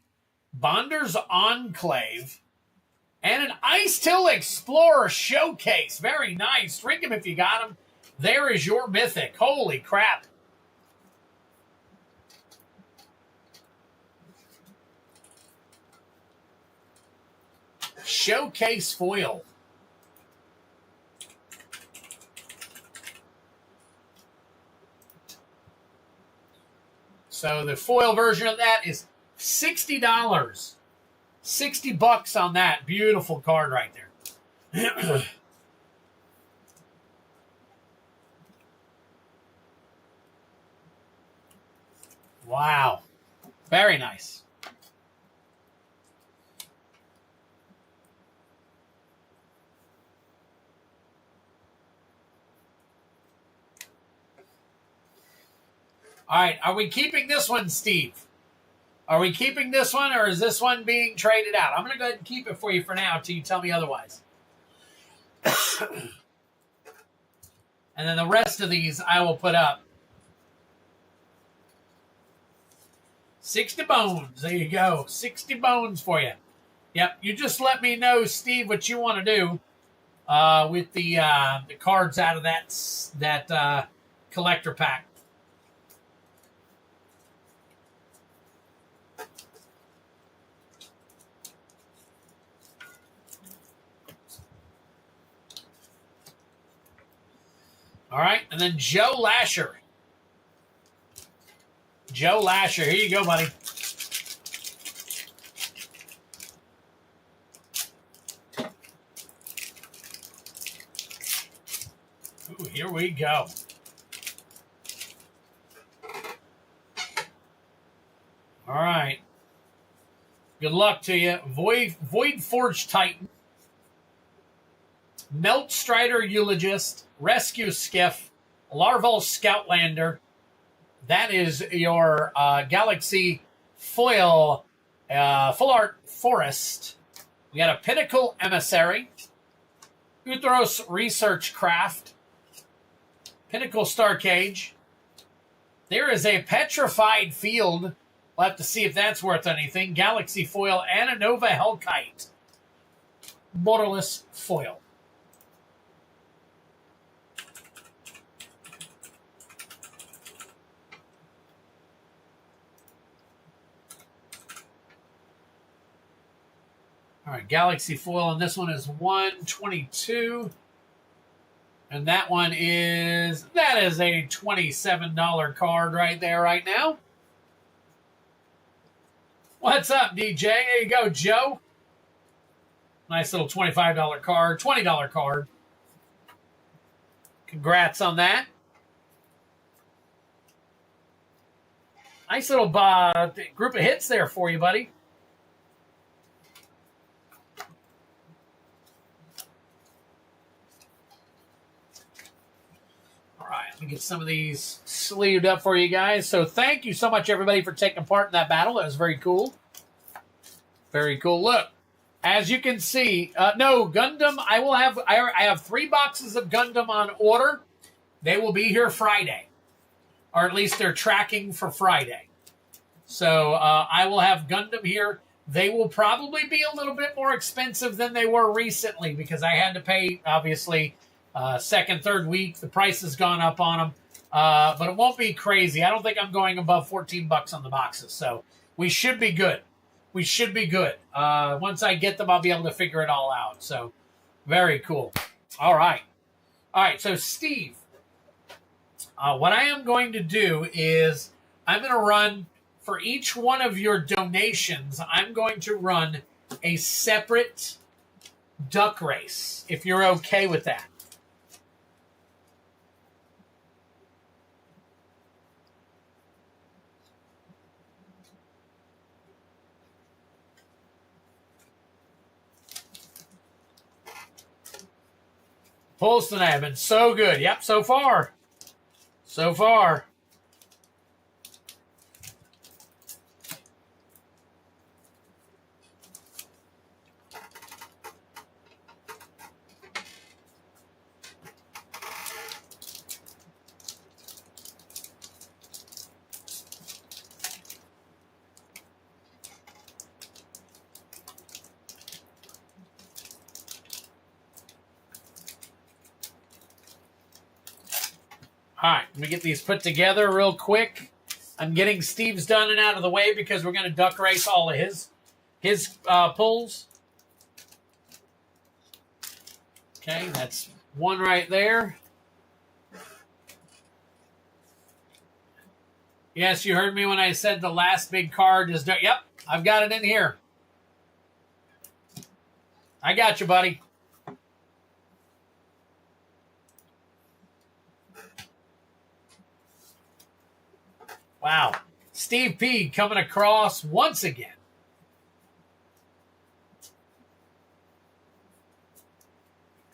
Bonder's Enclave, and an Ice Till Explorer Showcase. Very nice. Drink them if you got them. There is your Mythic. Holy crap. Showcase foil. So the foil version of that is $60. $60 on that. Beautiful card right there. Wow. Very nice. All right. Are we keeping this one, Steve? Are we keeping this one, or is this one being traded out? I'm going to go ahead and keep it for you for now until you tell me otherwise. And then the rest of these I will put up. 60 bones. There you go. 60 bones for you. Yep. You just let me know, Steve, what you want to do with the cards out of that collector pack. All right, and then Joe Lasher. Joe Lasher, here you go, buddy. Ooh, here we go. All right. Good luck to you. Void Forge Titan. Melt Strider Eulogist. Rescue Skiff. Larval Scoutlander. That is your Galaxy Foil Full Art Forest. We got a Pinnacle Emissary. Uthros Research Craft. Pinnacle Star Cage. There is a Petrified Field. We'll have to see if that's worth anything. Galaxy Foil. Ananova Hellkite. Borderless Foil. All right, Galaxy Foil, and this one is 122. And that is a $27 card right there right now. What's up, DJ? There you go, Joe. Nice little $25 card, $20 card. Congrats on that. Nice little group of hits there for you, buddy. Get some of these sleeved up for you guys. So thank you so much, everybody, for taking part in that battle. That was very cool. Very cool. Look, as you can see, no, Gundam, I have 3 boxes of Gundam on order. They will be here Friday. Or at least they're tracking for Friday. So I will have Gundam here. They will probably be a little bit more expensive than they were recently because I had to pay, obviously, second, third week, the price has gone up on them, but it won't be crazy. I don't think I'm going above $14 on the boxes, so we should be good. We should be good. Once I get them, I'll be able to figure it all out. So, very cool. All right. So Steve, what I am going to do is I'm going to run for each one of your donations. I'm going to run a separate duck race, if you're okay with that. Pulls tonight have been so good. Yep, so far. So far. All right, let me get these put together real quick. I'm getting Steve's done and out of the way because we're going to duck race all of his pulls. Okay, that's one right there. Yes, you heard me when I said the last big card is done. Yep, I've got it in here. I got you, buddy. Wow. Steve P coming across once again.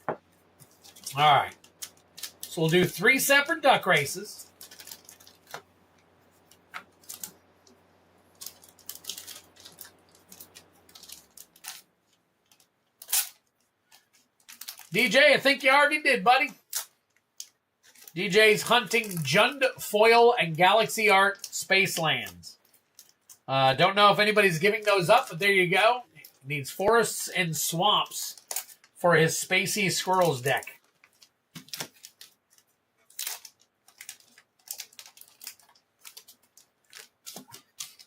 All right. So we'll do 3 separate duck races. DJ, I think you already did, buddy. DJ's hunting Jund Foil and Galaxy Art Spacelands. Don't know if anybody's giving those up, but there you go. Needs forests and swamps for his Spacey Squirrels deck.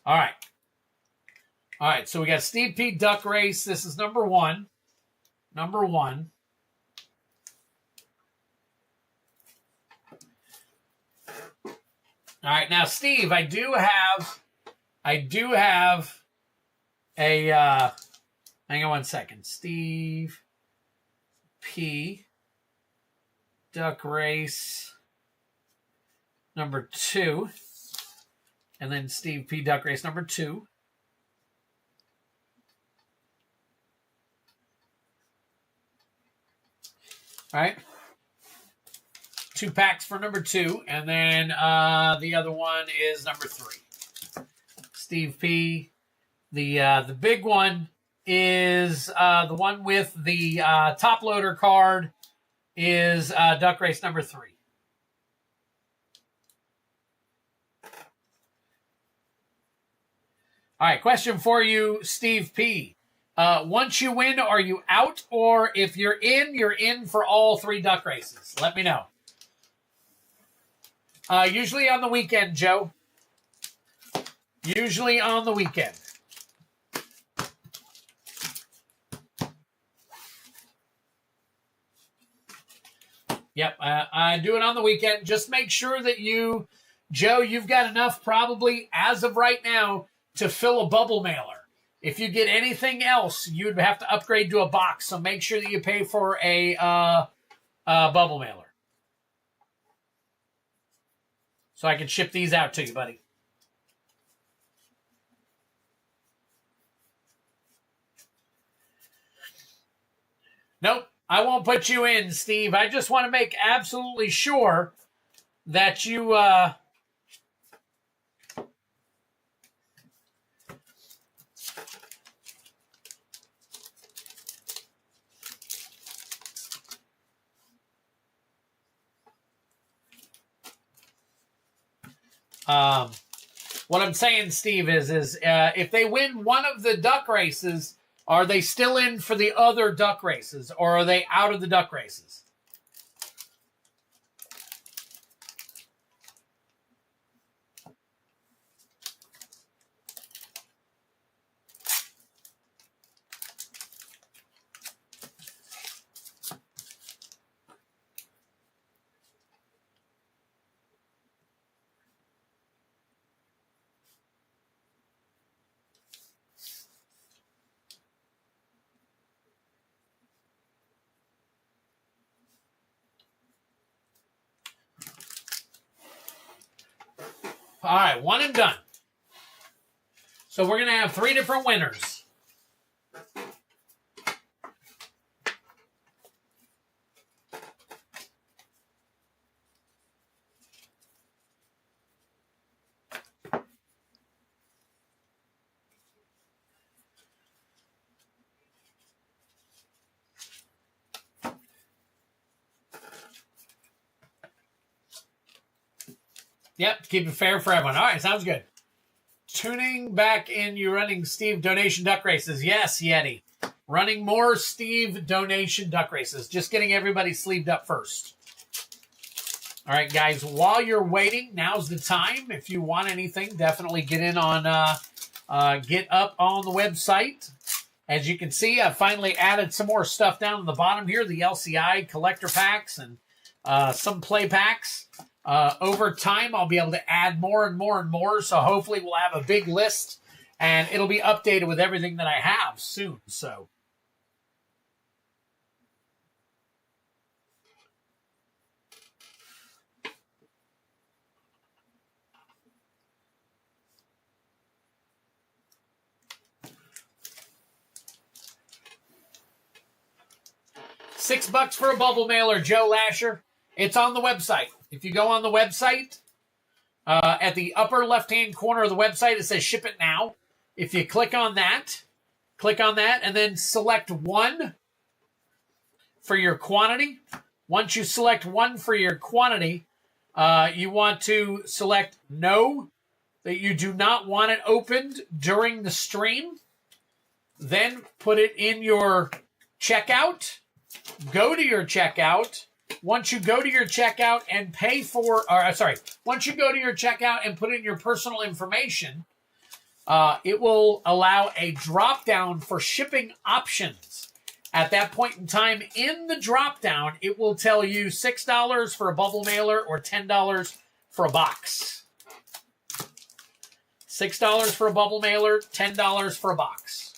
All right. All right, so we got Steve P. Duck Race. This is number 1. Number 1. All right, now Steve, I do have a hang on one second. Steve P. Duck Race number 2. And then Steve P. Duck Race number 2. All right. 2 packs for number 2. And then the other one is number 3. Steve P. The big one is the one with the top loader card is Duck Race number 3. All right, question for you, Steve P. Once you win, are you out? Or if you're in for all 3 duck races? Let me know. Usually on the weekend, Joe. Usually on the weekend. Yep, I do it on the weekend. Just make sure that you, Joe, you've got enough probably as of right now to fill a bubble mailer. If you get anything else, you'd have to upgrade to a box. So make sure that you pay for a bubble mailer. So I can ship these out to you, buddy. Nope, I won't put you in, Steve. I just want to make absolutely sure that you... what I'm saying, Steve, is if they win one of the duck races, are they still in for the other duck races, or are they out of the duck races? All right, one and done. So we're going to have 3 different winners. Yep, keep it fair for everyone. All right, sounds good. Tuning back in, you running Steve donation duck races. Yes, Yeti. Running more Steve donation duck races. Just getting everybody sleeved up first. All right, guys, while you're waiting, now's the time. If you want anything, definitely get in on, get up on the website. As you can see, I finally added some more stuff down at the bottom here, the LCI collector packs and some play packs. Over time, I'll be able to add more and more and more. So hopefully we'll have a big list and it'll be updated with everything that I have soon. So. $6 for a bubble mailer, Joe Lasher. It's on the website. If you go on the website, at the upper left-hand corner of the website, it says ship it now. If you click on that, and then select 1 for your quantity. Once you select 1 for your quantity, you want to select no, that you do not want it opened during the stream. then put it in your checkout. Go to your checkout. Once you go to your checkout and once you go to your checkout and put in your personal information, it will allow a drop down for shipping options. At that point in time, in the drop down, it will tell you $6 for a bubble mailer or $10 for a box. $6 for a bubble mailer, $10 for a box.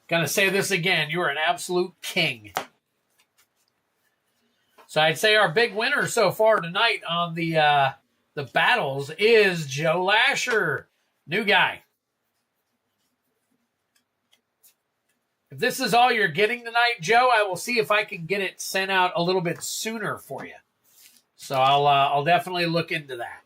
Gonna say this again. You are an absolute king. So I'd say our big winner so far tonight on the battles is Joe Lasher, new guy. If this is all you're getting tonight, Joe, I will see if I can get it sent out a little bit sooner for you. So I'll definitely look into that.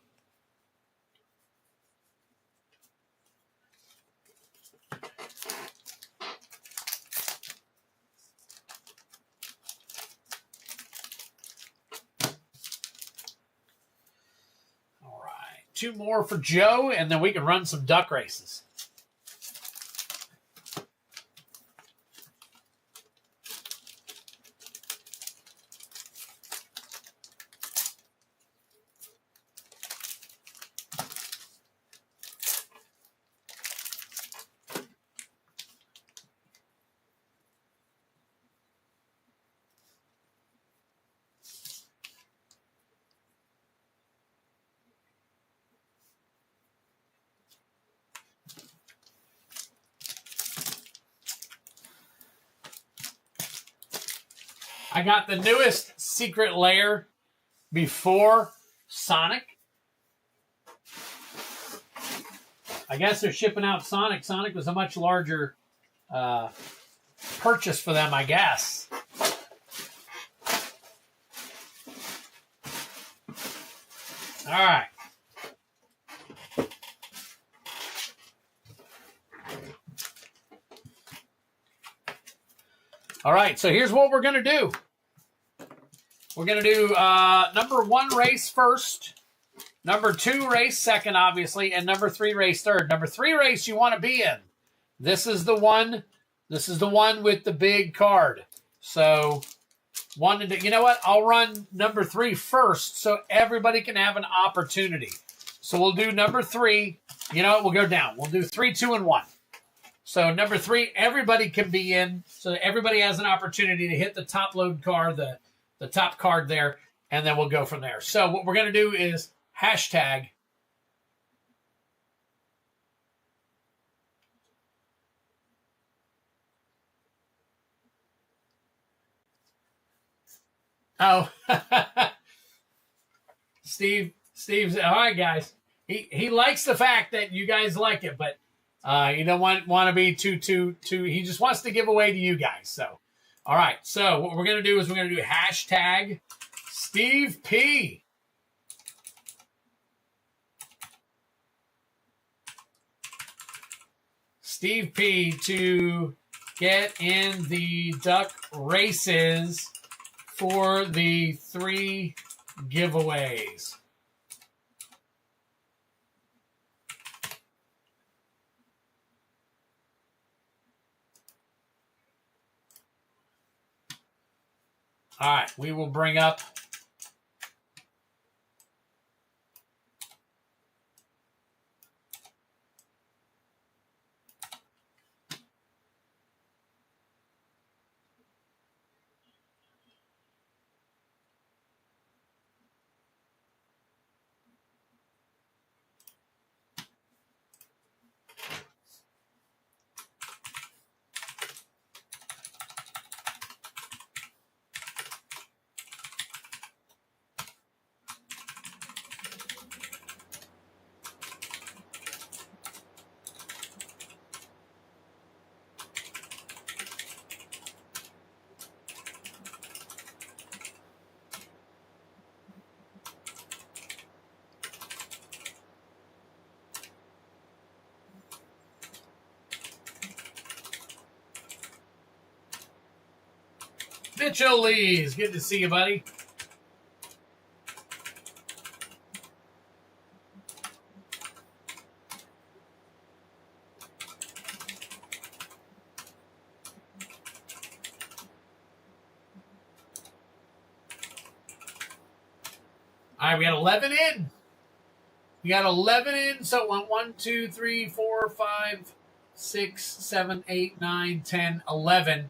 All right, 2 more for Joe, and then we can run some duck races. I got the newest secret lair before Sonic. I guess they're shipping out Sonic. Sonic was a much larger purchase for them, I guess. All right. All right, so here's what we're going to do. We're going to do number 1 race first, number 2 race second, obviously, and number 3 race third. Number 3 race you want to be in. This is the one. This is the one with the big card. So, you know what? I'll run number 3 first so everybody can have an opportunity. So we'll do number 3. You know what? We'll go down. We'll do 3, 2, and 1. So number 3, everybody can be in, so everybody has an opportunity to hit the top load card, the top card there, and then we'll go from there. So what we're going to do is hashtag Steve's all right, guys. He likes the fact that you guys like it, but you don't want to be too. He just wants to give away to you guys. So, all right. So what we're gonna do is we're gonna do hashtag Steve P. Steve P to get in the duck races for the 3 giveaways. All right, we will bring up Mitchell Lees, good to see you, buddy. All right, we got 11 in. We got 11 in, so it went 1, 2, 3, 4, 5, 6, 7, 8, 9, 10, 11.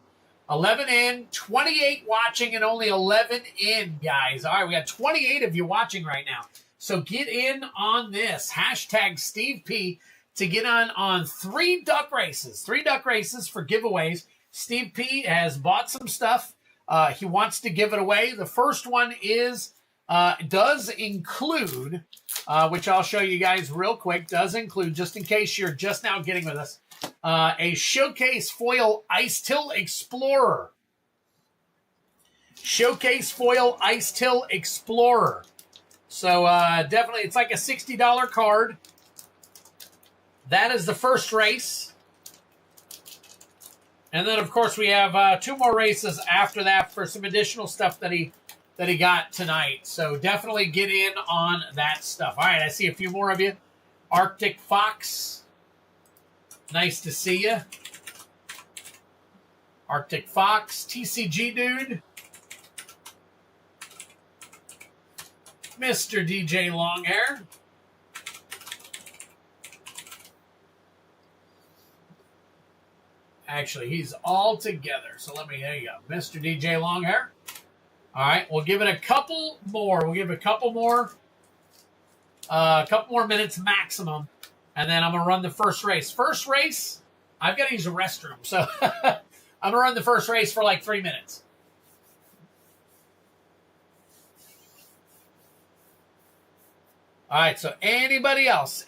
11 in, 28 watching, and only 11 in, guys. All right, we got 28 of you watching right now. So get in on this. Hashtag Steve P to get on 3 duck races. 3 duck races for giveaways. Steve P has bought some stuff. He wants to give it away. The first one does include, which I'll show you guys real quick, does include, just in case you're just now getting with us, a Showcase Foil Ice Till Explorer. Showcase Foil Ice Till Explorer. So definitely, it's like a $60 card. That is the first race. And then, of course, we have 2 more races after that for some additional stuff that he got tonight. So definitely get in on that stuff. All right, I see a few more of you. Arctic Fox. Nice to see you. Arctic Fox. TCG Dude. Mr. DJ Longhair. Actually, he's all together. So there you go. Mr. DJ Longhair. All right, we'll give it a couple more. We'll give it a couple more minutes maximum, and then I'm going to run the first race. First race, I've got to use the restroom, so I'm going to run the first race for like 3 minutes. All right, so anybody else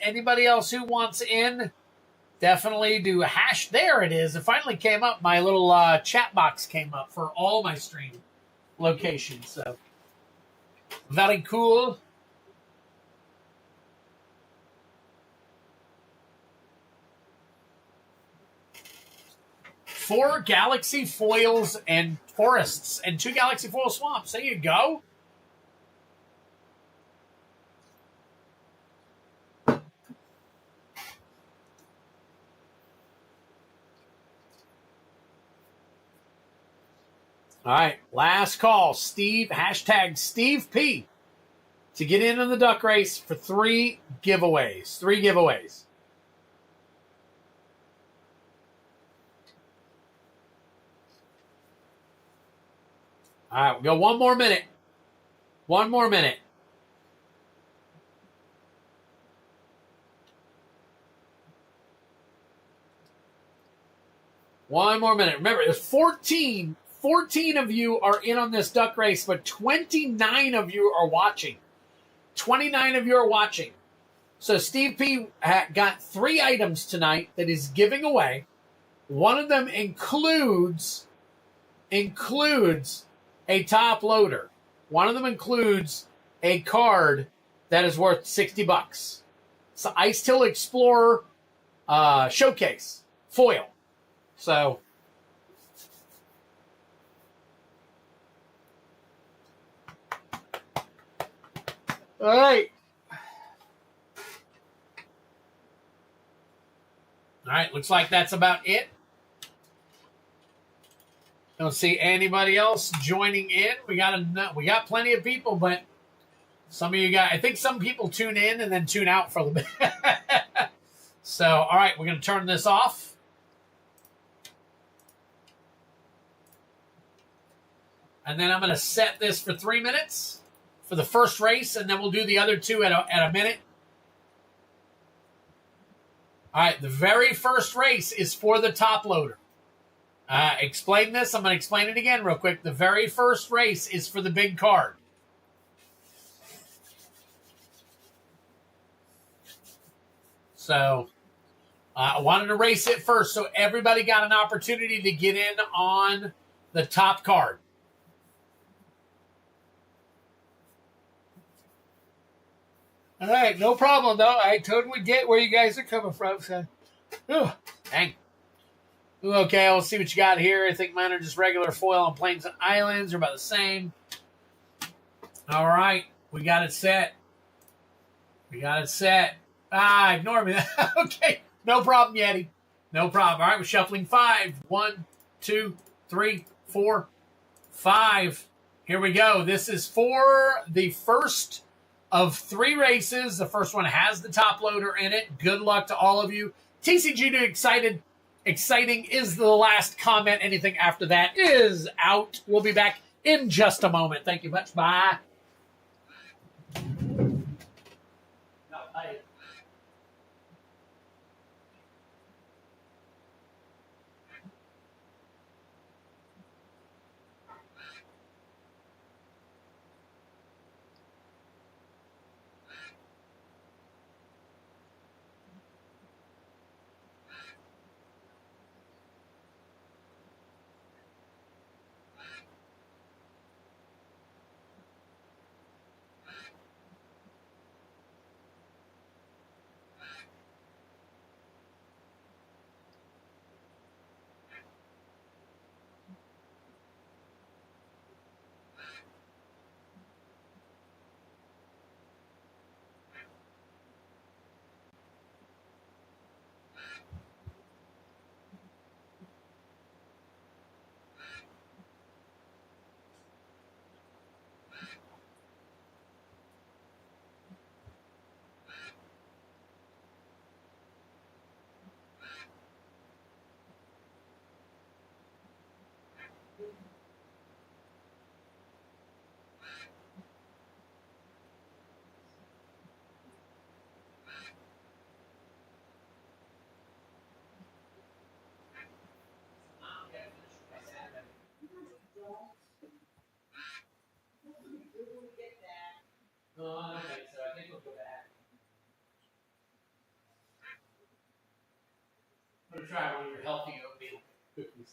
who wants in, definitely do hash. There it is. It finally came up. My little chat box came up for all my stream locations. So very cool. Four Galaxy Foils and Forests and 2 Galaxy Foil Swamps. There you go. All right, last call. Hashtag Steve P to get in on the duck race for 3 giveaways. 3 giveaways. All right, we got 1 more minute. 1 more minute. One more minute. Remember, there's 14 of you are in on this duck race, but 29 of you are watching. 29 of you are watching. So Steve P got 3 items tonight that he's giving away. One of them includes a top loader. One of them includes a card that is worth $60. It's the Ice Till Explorer Showcase Foil. So all right. All right, looks like that's about it. Don't see anybody else joining in. We got plenty of people, but some of you guys, I think some people tune in and then tune out for a little bit. So, all right, we're going to turn this off. And then I'm going to set this for 3 minutes for the first race, and then we'll do the other 2 at a minute. All right, the very first race is for the top loader. Explain this. I'm going to explain it again real quick. The very first race is for the big card. So I wanted to race it first so everybody got an opportunity to get in on the top card. All right, no problem, though. I totally get where you guys are coming from. So, dang. Okay, we'll see what you got here. I think mine are just regular foil on plains and islands. They're about the same. All right, we got it set. We got it set. Ah, ignore me. Okay, no problem, Yeti. No problem. All right, we're shuffling 5. 1, 2, 3, 4, 5. Here we go. This is for the first of 3 races. The first one has the top loader in it. Good luck to all of you. TCG to excited. Exciting is the last comment. Anything after that is out. We'll be back in just a moment. Thank you much. Bye. No, I don't think so. I think we'll go back. I'm going to try one of your healthy oatmeal cookies.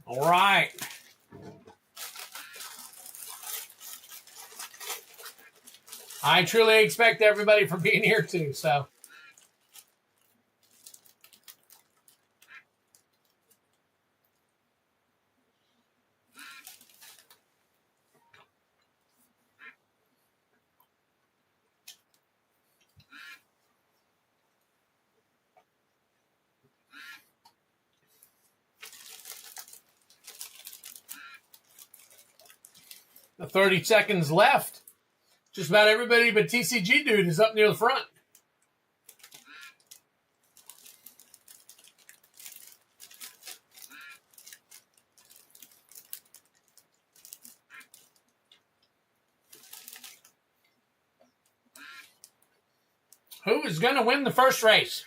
All right. I truly expect everybody for being here too, so. The 30 seconds left. Just about everybody but TCG dude is up near the front. Who is going to win the first race?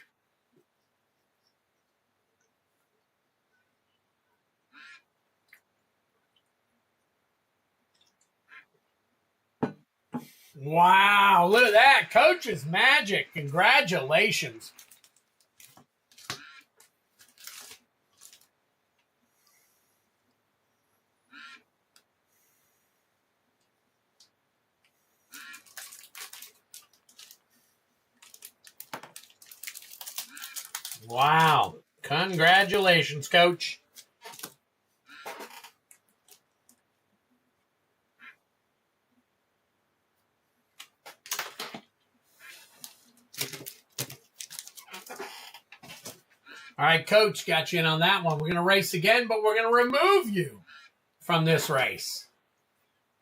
Wow, look at that. Coach's magic. Congratulations. Wow. Congratulations, Coach. All right, Coach, got you in on that one. We're going to race again, but we're going to remove you from this race.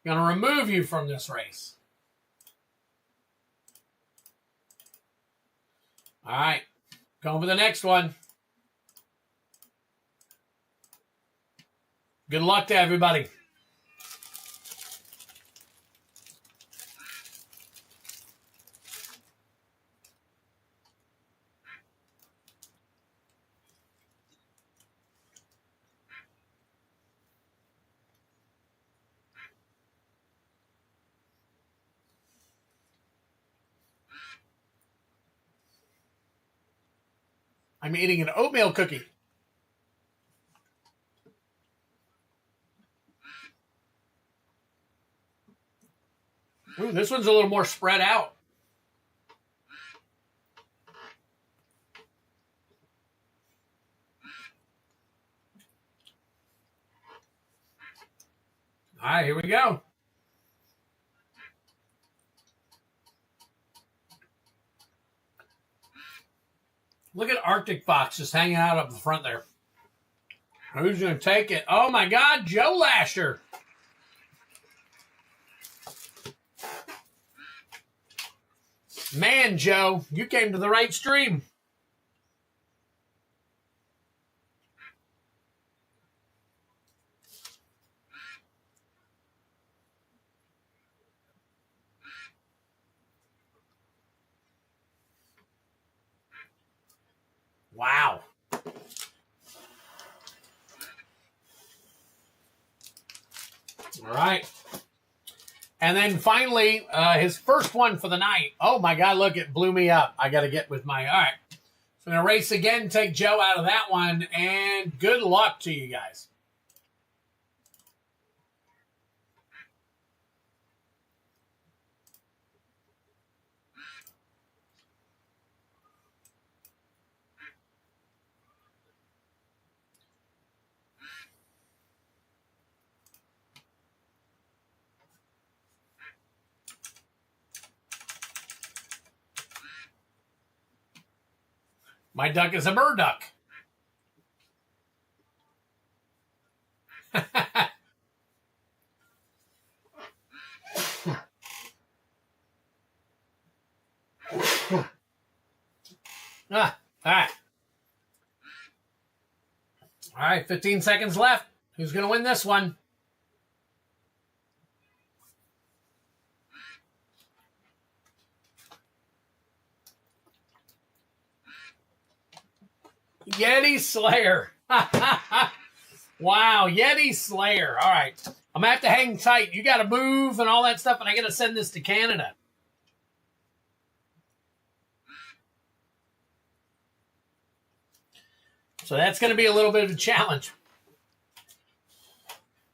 Going to remove you from this race. All right, going for the next one. Good luck to everybody. I'm eating an oatmeal cookie. Ooh, this one's a little more spread out. right, here we go. Look at Arctic Fox just hanging out up the front there. Who's going to take it? Oh, my God, Joe Lasher. Man, Joe, you came to the right stream. Wow. All right. And then finally, his first one for the night. Oh, my God, look, it blew me up. I got to get with my... All right. So I'm going to race again, take Joe out of that one, and good luck to you guys. My duck is a burduck. All right. All right, 15 seconds left. Who's going to win this one? Yeti Slayer. Wow, Yeti Slayer. All right. I'm going to have to hang tight. You got to move and all that stuff, and I got to send this to Canada. So that's going to be a little bit of a challenge.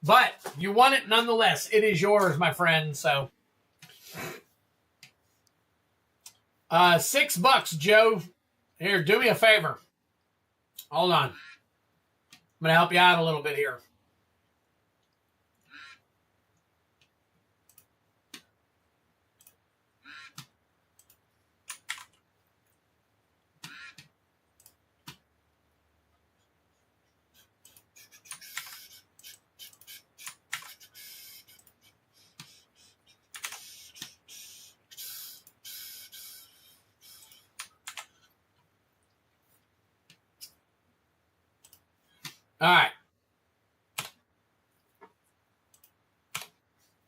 But you won it nonetheless. It is yours, my friend. So, $6, Joe. Here, do me a favor. Hold on. I'm going to help you out a little bit here. All right.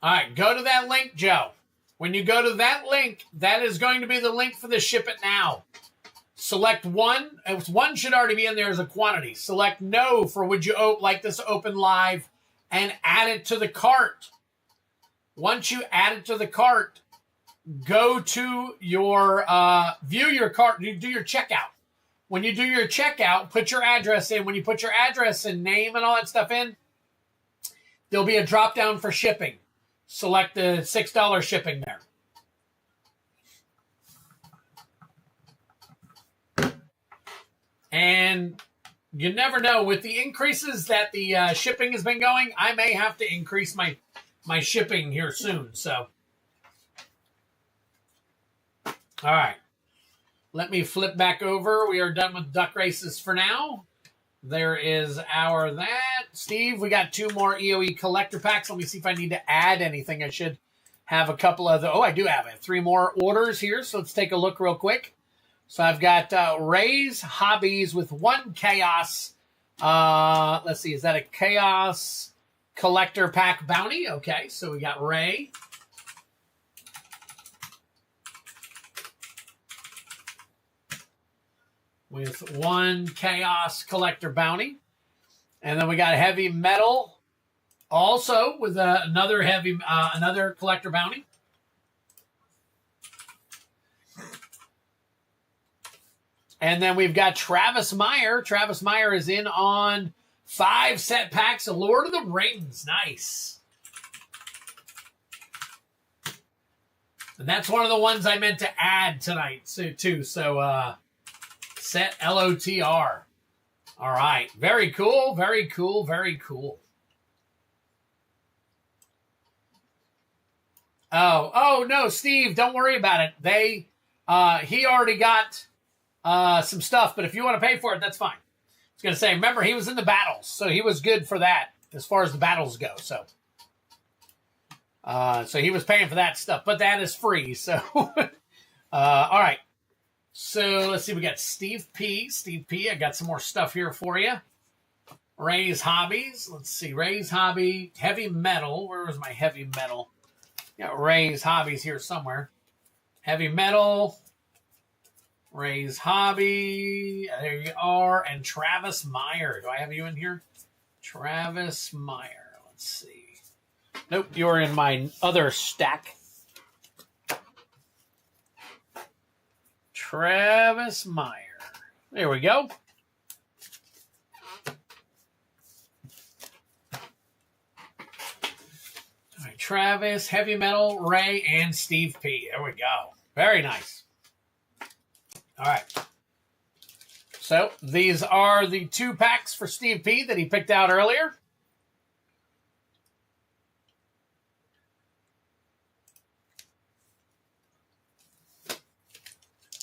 All right, go to that link, Joe. When you go to that link, that is going to be the link for the ship it now. Select one. One should already be in there as a quantity. Select no for would you like this open live and add it to the cart. Once you add it to the cart, go to your view your cart, you do your checkout. When you do your checkout, put your address in. When you put your address and name and all that stuff in, there'll be a drop down for shipping. Select the $6 shipping there. And you never know. With the increases that the shipping has been going, I may have to increase my shipping here soon. So, all right. Let me flip back over. We are done with duck races for now. There is our that. Steve, we got 2 more EOE collector packs. Let me see if I need to add anything. I should have a couple of the... Oh, I do have it. 3 more orders here, so let's take a look real quick. So I've got Ray's Hobbies with 1 Chaos. Let's see, is that a Chaos collector pack bounty? Okay, so we got Ray. With 1 Chaos collector bounty. And then we got Heavy Metal also with another collector bounty. And then we've got Travis Meyer. Travis Meyer is in on 5 set packs of Lord of the Rings. Nice. And that's one of the ones I meant to add tonight too. So, set LOTR. All right. Very cool. Very cool. Very cool. Oh no, Steve, don't worry about it. He already got some stuff, but if you want to pay for it, that's fine. I was going to say, remember, he was in the battles, so he was good for that as far as the battles go. So he was paying for that stuff, but that is free. So, all right. So let's see. We got Steve P. Steve P. I got some more stuff here for you. Ray's Hobbies. Let's see. Ray's Hobby. Heavy Metal. Where was my Heavy Metal? Got Ray's Hobbies here somewhere. Heavy Metal. Ray's Hobby. There you are. And Travis Meyer. Do I have you in here? Travis Meyer. Let's see. Nope, you're in my other stack. Travis Meyer. There we go. All right, Travis, Heavy Metal, Ray, and Steve P. There we go. Very nice. All right. So these are the 2 packs for Steve P that he picked out earlier.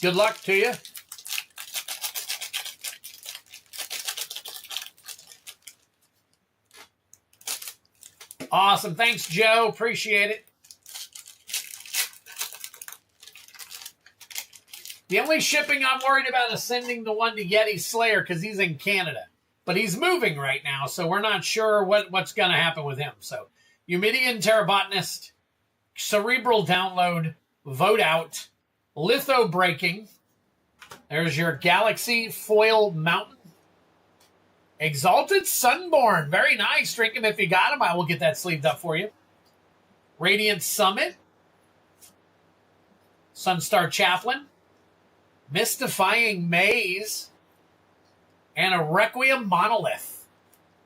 Good luck to you. Awesome. Thanks, Joe. Appreciate it. The only shipping I'm worried about is sending the one to Yeti Slayer because he's in Canada. But he's moving right now, so we're not sure what's going to happen with him. So, Humidian Terrabotanist, Cerebral Download, Vote Out, Litho Breaking. There's your Galaxy Foil Mountain. Exalted Sunborn. Very nice. Drink him if you got him. I will get that sleeved up for you. Radiant Summit. Sunstar Chaplain. Mystifying Maze. And a Requiem Monolith.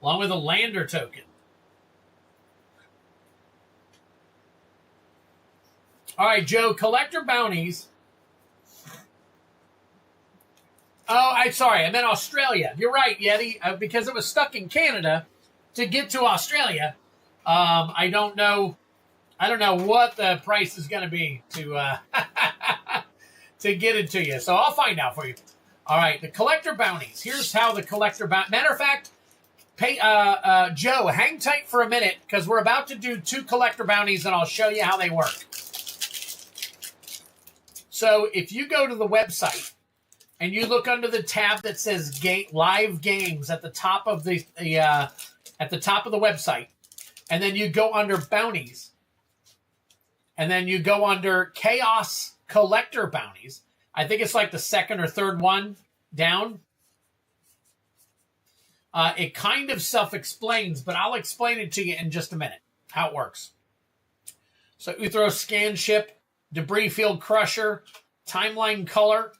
Along with a Lander token. All right, Joe. Collector Bounties. Oh, I'm sorry. I meant Australia. You're right, Yeti. Because it was stuck in Canada to get to Australia. I don't know what the price is going to be to to get it to you. So I'll find out for you. All right, the collector bounties. Here's how the collector bounty. Matter of fact, Joe, hang tight for a minute because we're about to do 2 collector bounties, and I'll show you how they work. So if you go to the website. And you look under the tab that says Live Games at the top of the website, and then you go under Bounties, and then you go under Chaos Collector Bounties. I think it's like the 2nd or 3rd one down. It kind of self-explains, but I'll explain it to you in just a minute how it works. So Uthro Scan Ship, Debris Field Crusher, Timeline Color.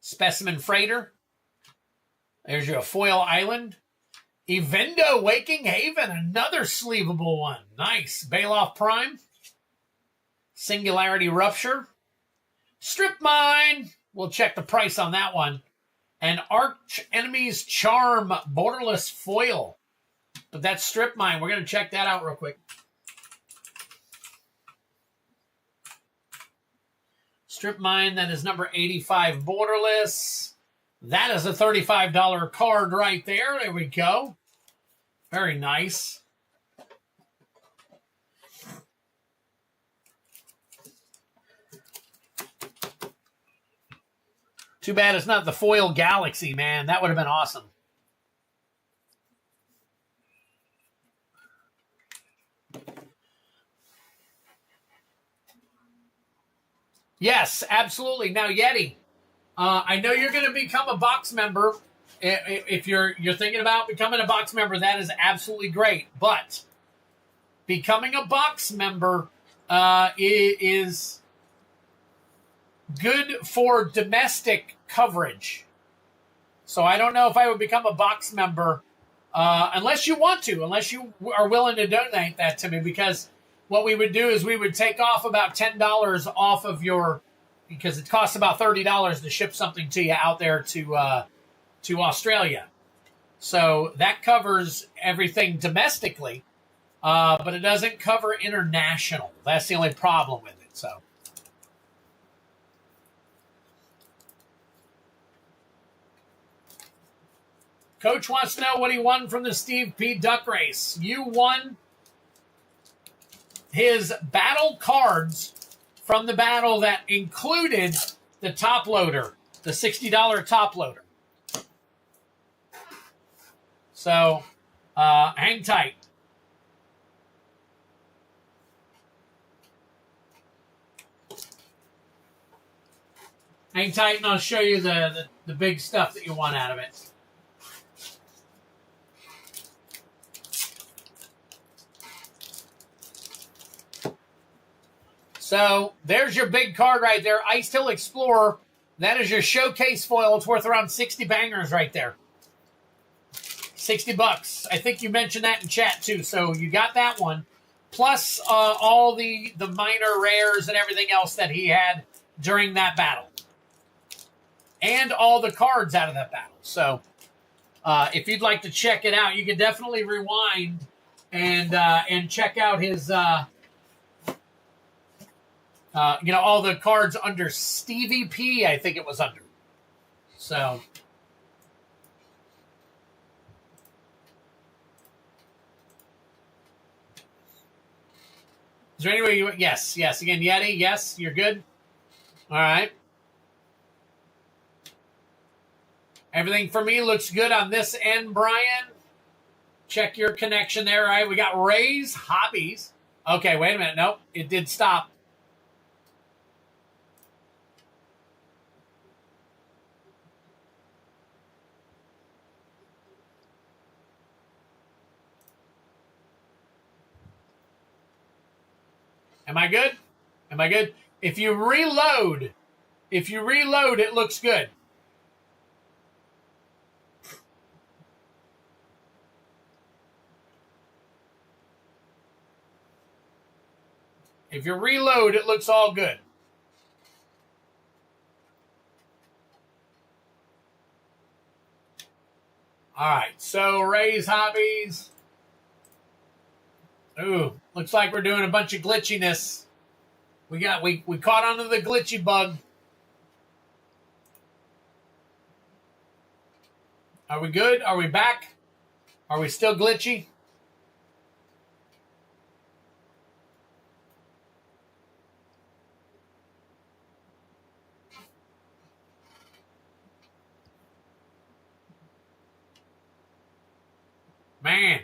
Specimen Freighter. There's your Foil Island. Evendo Waking Haven, another sleevable one. Nice. Bailoff Prime. Singularity Rupture. Strip Mine. We'll check the price on that one. And Arch Enemy's Charm Borderless Foil. But that's Strip Mine. We're going to check that out real quick. Strip Mine, that is number 85 Borderless. That is a $35 card right there. There we go. Very nice. Too bad it's not the Foil Galaxy, man. That would have been awesome. Yes, absolutely. Now, Yeti, I know you're going to become a box member. If you're thinking about becoming a box member, that is absolutely great. But becoming a box member is good for domestic coverage. So I don't know if I would become a box member unless you want to, unless you are willing to donate that to me, because what we would do is we would take off about $10 off of your, because it costs about $30 to ship something to you out there to Australia. So that covers everything domestically. but it doesn't cover international. That's the only problem with it. So. Coach wants to know what he won from the Steve P. Duck race. You won his battle cards from the battle that included the top loader, the $60 top loader. So, hang tight. Hang tight and I'll show you the big stuff that you want out of it. So there's your big card right there, Ice Hill Explorer. That is your showcase foil. It's worth around 60 bangers right there. 60 bucks. I think you mentioned that in chat too. So you got that one. Plus all the minor rares and everything else that he had during that battle. And all the cards out of that battle. So if you'd like to check it out, you can definitely rewind and check out his... all the cards under Stevie P, I think it was under. So. Is there any way you... Yes. Again, Yeti, yes, you're good. All right. Everything for me looks good on this end, Brian. Check your connection there, all right? We got Ray's Hobbies. Okay, wait a minute. Nope, it did stop. Am I good? Am I good? If you reload, it looks good. If you reload, it looks all good. All right, so Ray's Hobbies. Ooh, looks like we're doing a bunch of glitchiness. We caught onto the glitchy bug. Are we good? Are we back? Are we still glitchy? Man.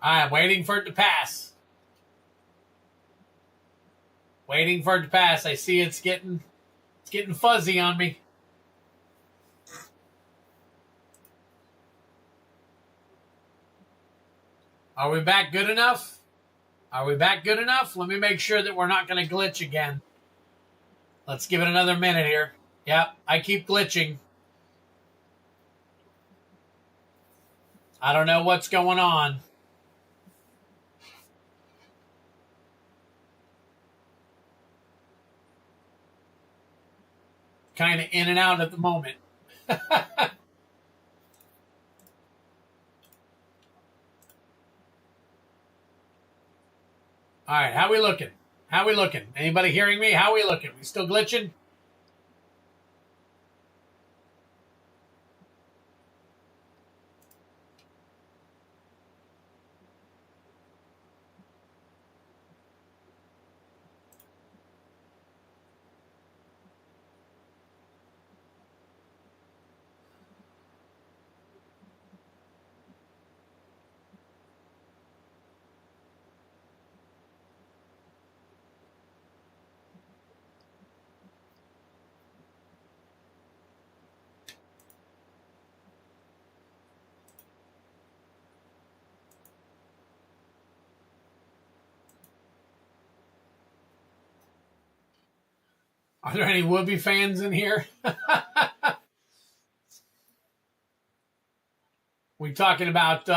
I'm waiting for it to pass. Waiting for it to pass. I see it's getting fuzzy on me. Are we back good enough? Are we back good enough? Let me make sure that we're not going to glitch again. Let's give it another minute here. Yep, I keep glitching. I don't know what's going on. Kind of in and out at the moment. All right, how we looking? How we looking? Anybody hearing me? How we looking? We still glitching? Are there any Whoopi fans in here? We talking about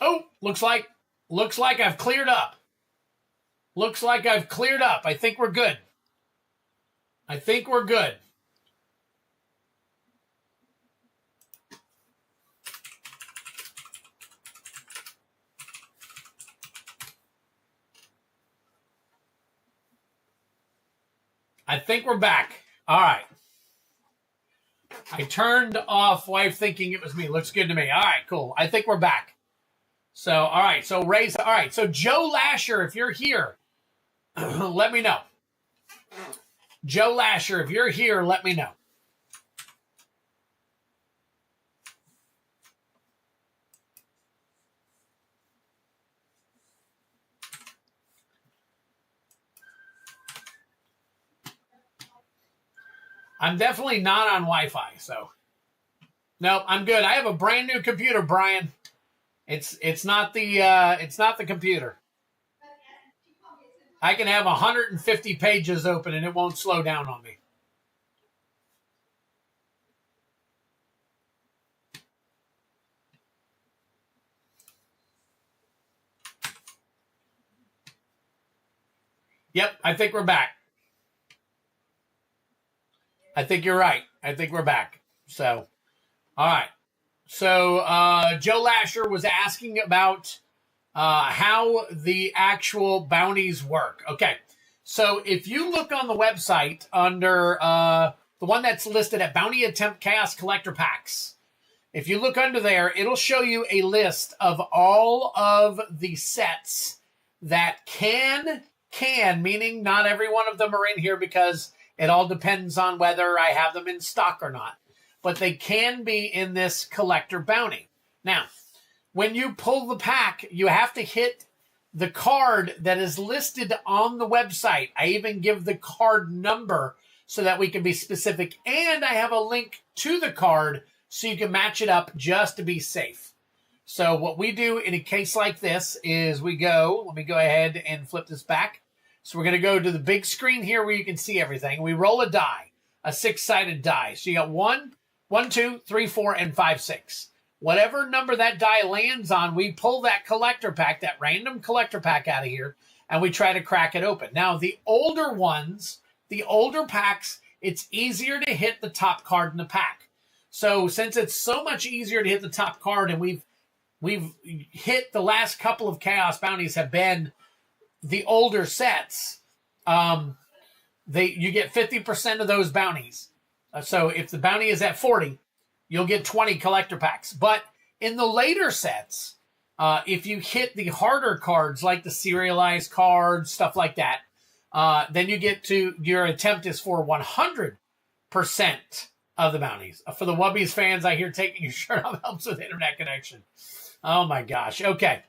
oh, looks like I've cleared up. Looks like I've cleared up. I think we're good. I think we're good. I think we're back. All right. I turned off wife thinking it was me. Looks good to me. All right, cool. I think we're back. So, all right. So, Ray's, all right. So, Joe Lasher, if you're here, let me know. Joe Lasher, if you're here, let me know. I'm definitely not on Wi-Fi, so no, I'm good. I have a brand new computer, Brian. It's not the computer. I can have 150 pages open and it won't slow down on me. Yep, I think we're back. I think you're right. I think we're back. So, all right. So, Joe Lasher was asking about how the actual bounties work. Okay. So, if you look on the website under the one that's listed at Bounty Attempt Chaos Collector Packs, if you look under there, it'll show you a list of all of the sets that can, meaning not every one of them are in here because it all depends on whether I have them in stock or not. But they can be in this collector bounty. Now, when you pull the pack, you have to hit the card that is listed on the website. I even give the card number so that we can be specific. And I have a link to the card so you can match it up just to be safe. So what we do in a case like this is we go, let me go ahead and flip this back. So we're going to go to the big screen here where you can see everything. We roll a die, a 6-sided die. So you got 1, 2, 3, 4, and 5, 6. Whatever number that die lands on, we pull that collector pack, that random collector pack out of here, and we try to crack it open. Now, the older ones, the older packs, it's easier to hit the top card in the pack. So since it's so much easier to hit the top card, and we've hit the last couple of Chaos Bounties have been the older sets, you get 50% of those bounties. So if the bounty is at 40, you'll get 20 collector packs. But in the later sets, if you hit the harder cards like the serialized cards, stuff like that, then you get to your attempt is for 100% of the bounties. For the Wubbies fans, I hear taking your shirt off helps with internet connection. Oh my gosh. Okay.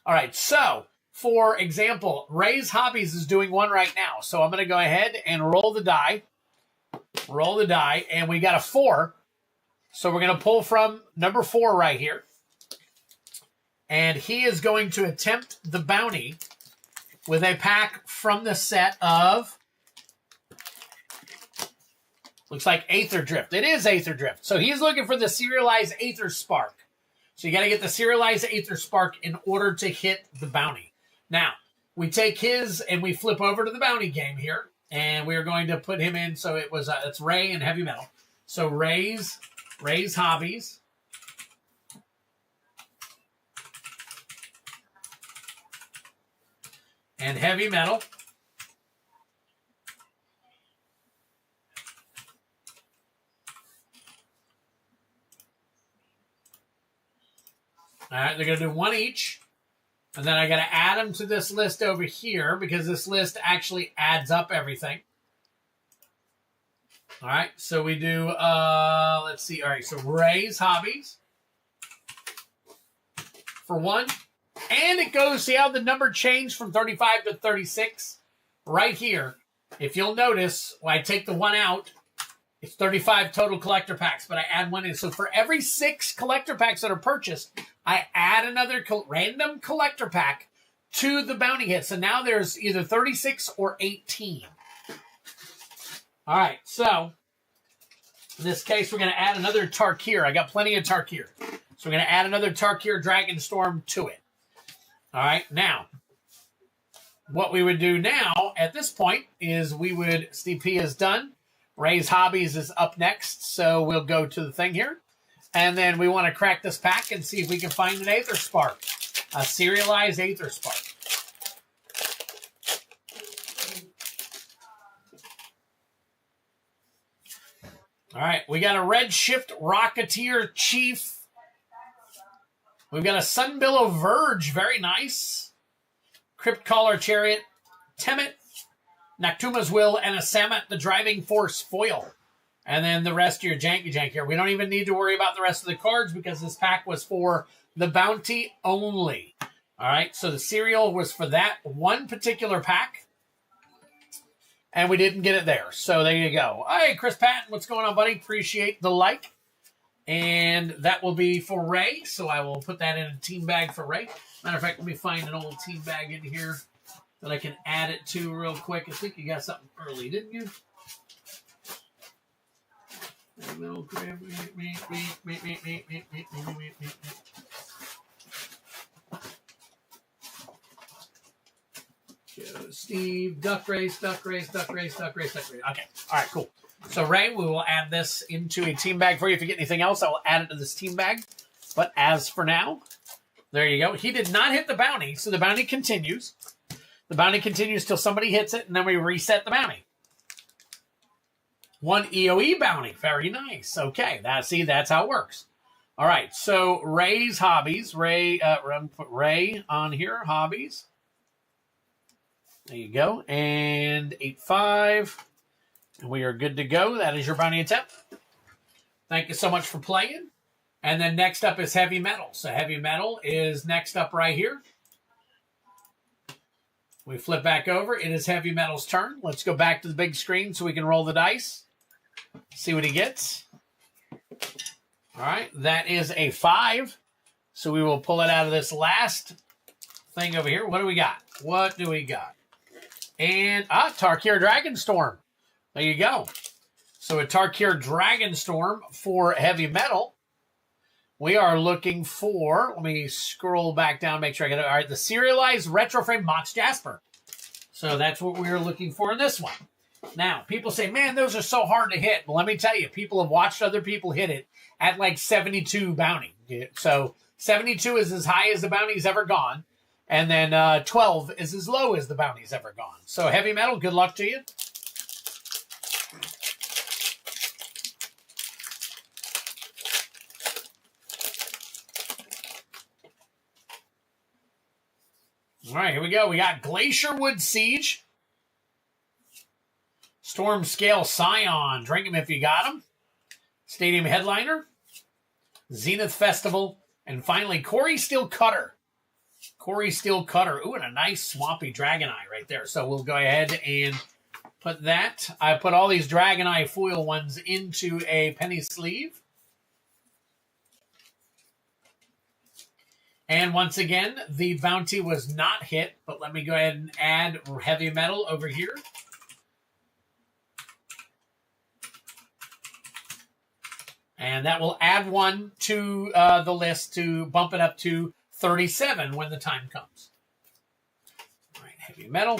All right. So, for example, Ray's Hobbies is doing one right now. So I'm going to go ahead and roll the die. Roll the die. And we got a 4. So we're going to pull from number 4 right here. And he is going to attempt the bounty with a pack from the set of, looks like Aether Drift. It is Aether Drift. So he's looking for the serialized Aether Spark. So you got to get the serialized Aether Spark in order to hit the bounty. Now, we take his and we flip over to the bounty game here. And we are going to put him in. So it's Ray and Heavy Metal. So Ray's Hobbies. And Heavy Metal. All right, they're going to do one each. And then I got to add them to this list over here because this list actually adds up everything. All right, so we do, let's see. All right, so Ray's Hobbies. for 1. And it goes, see how the number changed from 35 to 36? Right here. If you'll notice, when I take the 1 out, it's 35 total collector packs, but I add 1 in. So for every 6 collector packs that are purchased, I add another random collector pack to the bounty hit. So now there's either 36 or 18. All right, so in this case, we're going to add another Tarkir. I got plenty of Tarkir. So we're going to add another Tarkir Dragonstorm to it. All right, now, what we would do now at this point is we would, Steve P is done. Ray's Hobbies is up next, so we'll go to the thing here. And then we want to crack this pack and see if we can find an Aether Spark, a serialized Aether Spark. All right, we got a Redshift Rocketeer Chief. We've got a Sunbillow Verge, very nice. Cryptcaller Chariot, Temet, Naktuma's Will, and a Samet the Driving Force foil. And then the rest of your janky jank here. We don't even need to worry about the rest of the cards because this pack was for the bounty only. All right, so the serial was for that one particular pack. And we didn't get it there. So there you go. Hey, Chris Patton, what's going on, buddy? Appreciate the like. And that will be for Ray. So I will put that in a team bag for Ray. Matter of fact, let me find an old team bag in here that I can add it to real quick. I think you got something early, didn't you? Steve, duck race. Okay. All right, cool. So, Ray, we will add this into a team bag for you. If you get anything else, I will add it to this team bag. But as for now, there you go. He did not hit the bounty, so the bounty continues. The bounty continues till somebody hits it, and then we reset the bounty. 1 EOE bounty. Very nice. Okay, that's how it works. All right, so Ray's Hobbies. Ray, put Ray on here, Hobbies. There you go. And 8-5. And we are good to go. That is your bounty attempt. Thank you so much for playing. And then next up is Heavy Metal. So Heavy Metal is next up right here. We flip back over. It is Heavy Metal's turn. Let's go back to the big screen so we can roll the dice. See what he gets. All right. That is a 5. So we will pull it out of this last thing over here. What do we got? And, Tarkir Dragonstorm. There you go. So a Tarkir Dragonstorm for Heavy Metal. We are looking for, let me scroll back down, make sure I get it. All right, the serialized retro frame Mox Jasper. So that's what we're looking for in this one. Now, people say, man, those are so hard to hit. Well, let me tell you, people have watched other people hit it at like 72 bounty. So 72 is as high as the bounty's ever gone. And then 12 is as low as the bounty's ever gone. So Heavy Metal, good luck to you. All right, here we go. We got Glacierwood Siege. Storm Scale Scion. Drink 'em if you got 'em. Stadium Headliner. Zenith Festival. And finally, Corey Steel Cutter. Ooh, and a nice swampy Dragoneye right there. So we'll go ahead and put that. I put all these Dragoneye foil ones into a penny sleeve. And once again, the bounty was not hit, but let me go ahead and add Heavy Metal over here. And that will add 1 to the list to bump it up to 37 when the time comes. All right, Heavy Metal.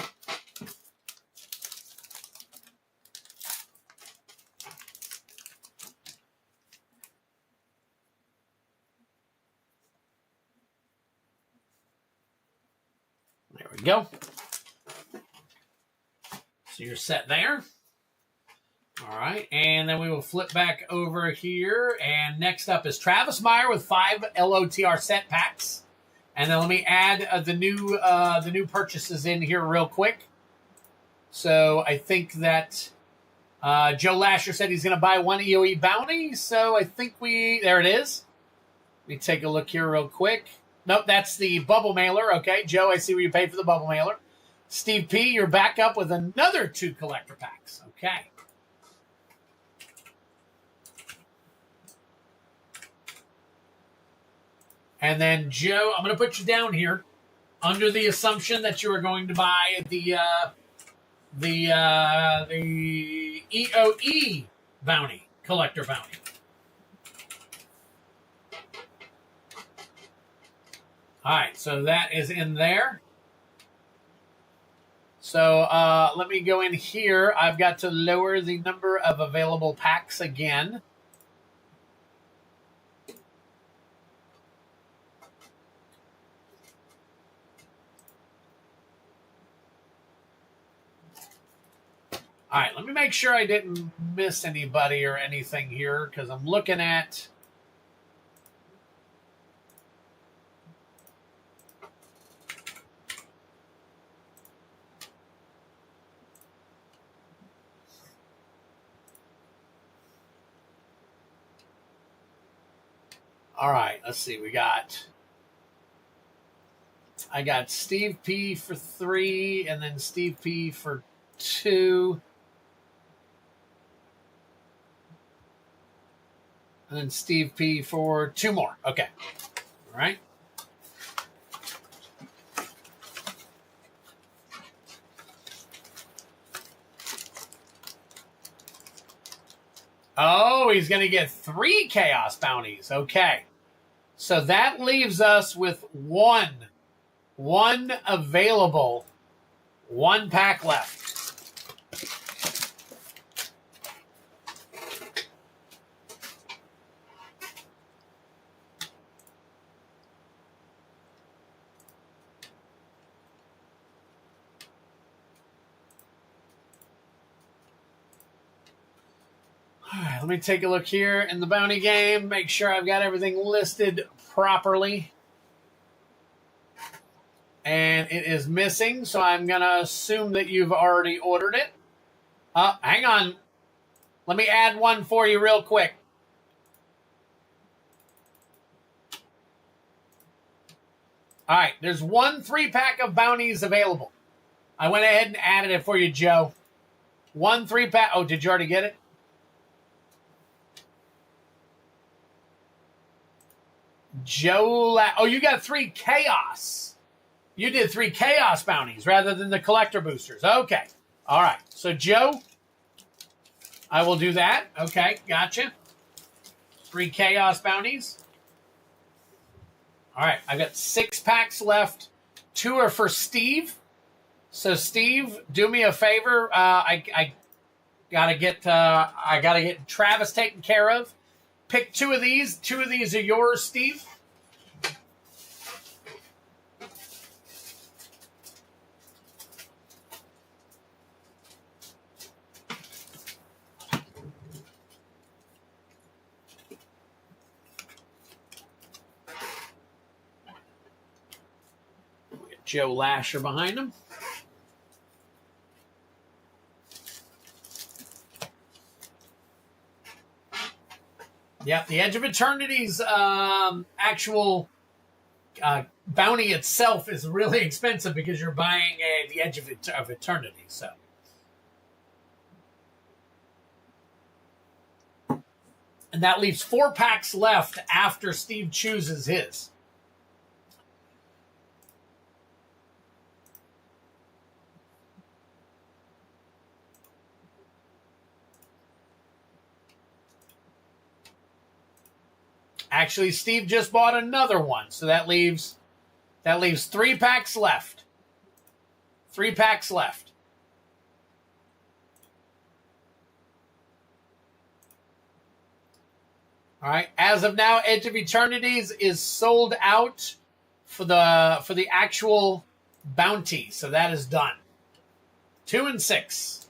There we go. So you're set there. All right, and then we will flip back over here. And next up is Travis Meyer with 5 LOTR set packs. And then let me add the new purchases in here real quick. So I think that Joe Lasher said he's going to buy 1 EOE bounty. So I think there it is. Let me take a look here real quick. Nope, that's the bubble mailer. Okay, Joe, I see where you paid for the bubble mailer. Steve P., you're back up with another 2 collector packs. Okay. And then, Joe, I'm going to put you down here under the assumption that you are going to buy the EOE bounty, collector bounty. All right, so that is in there. So let me go in here. I've got to lower the number of available packs again. All right, let me make sure I didn't miss anybody or anything here because I'm looking at... All right, let's see. I got Steve P for 3 and then Steve P for 2. And then Steve P for 2 more. Okay. All right. Oh, he's going to get 3 Chaos Bounties. Okay. So that leaves us with one available, 1 pack left. All right, let me take a look here in the bounty game, make sure I've got everything listed properly. And it is missing, so I'm going to assume that you've already ordered it. Hang on. Let me add one for you real quick. All right, there's 1 3-pack of bounties available. I went ahead and added it for you, Joe. 1 3-pack. Oh, did you already get it? Joe, oh, you got 3 Chaos. You did 3 Chaos bounties rather than the collector boosters. Okay. All right. So, Joe, I will do that. Okay. Gotcha. 3 Chaos bounties. All right. I've got 6 packs left. 2 are for Steve. So, Steve, do me a favor. I gotta get Travis taken care of. Pick 2 of these. 2 of these are yours, Steve. Joe Lasher behind him. Yep, the Edge of Eternities actual bounty itself is really expensive because you're buying the Edge of Eternity. So, and that leaves 4 packs left after Steve chooses his. Actually, Steve just bought another one, so that leaves 3 packs left. 3 packs left. All right. As of now, Edge of Eternities is sold out for the actual bounty, so that is done. 2 and 6.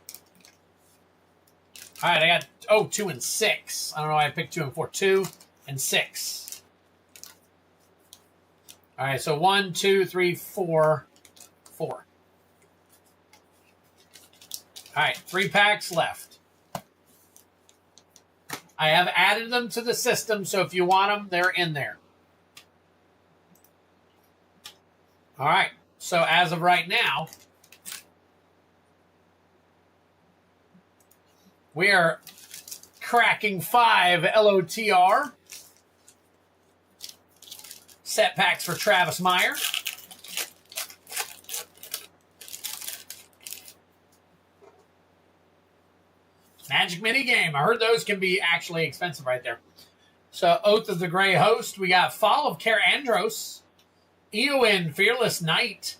All right, I got 2 and 6. I don't know why I picked 2 and 4. 2 and 6. All right, so 1, 2, 3, 4, 4. All right, 3 packs left. I have added them to the system, so if you want them, they're in there. All right. So as of right now, we are cracking 5 LOTR set packs for Travis Meyer. Magic mini game. I heard those can be actually expensive right there. So Oath of the Grey Host. We got Fall of Care Andros, Eowyn, Fearless Knight,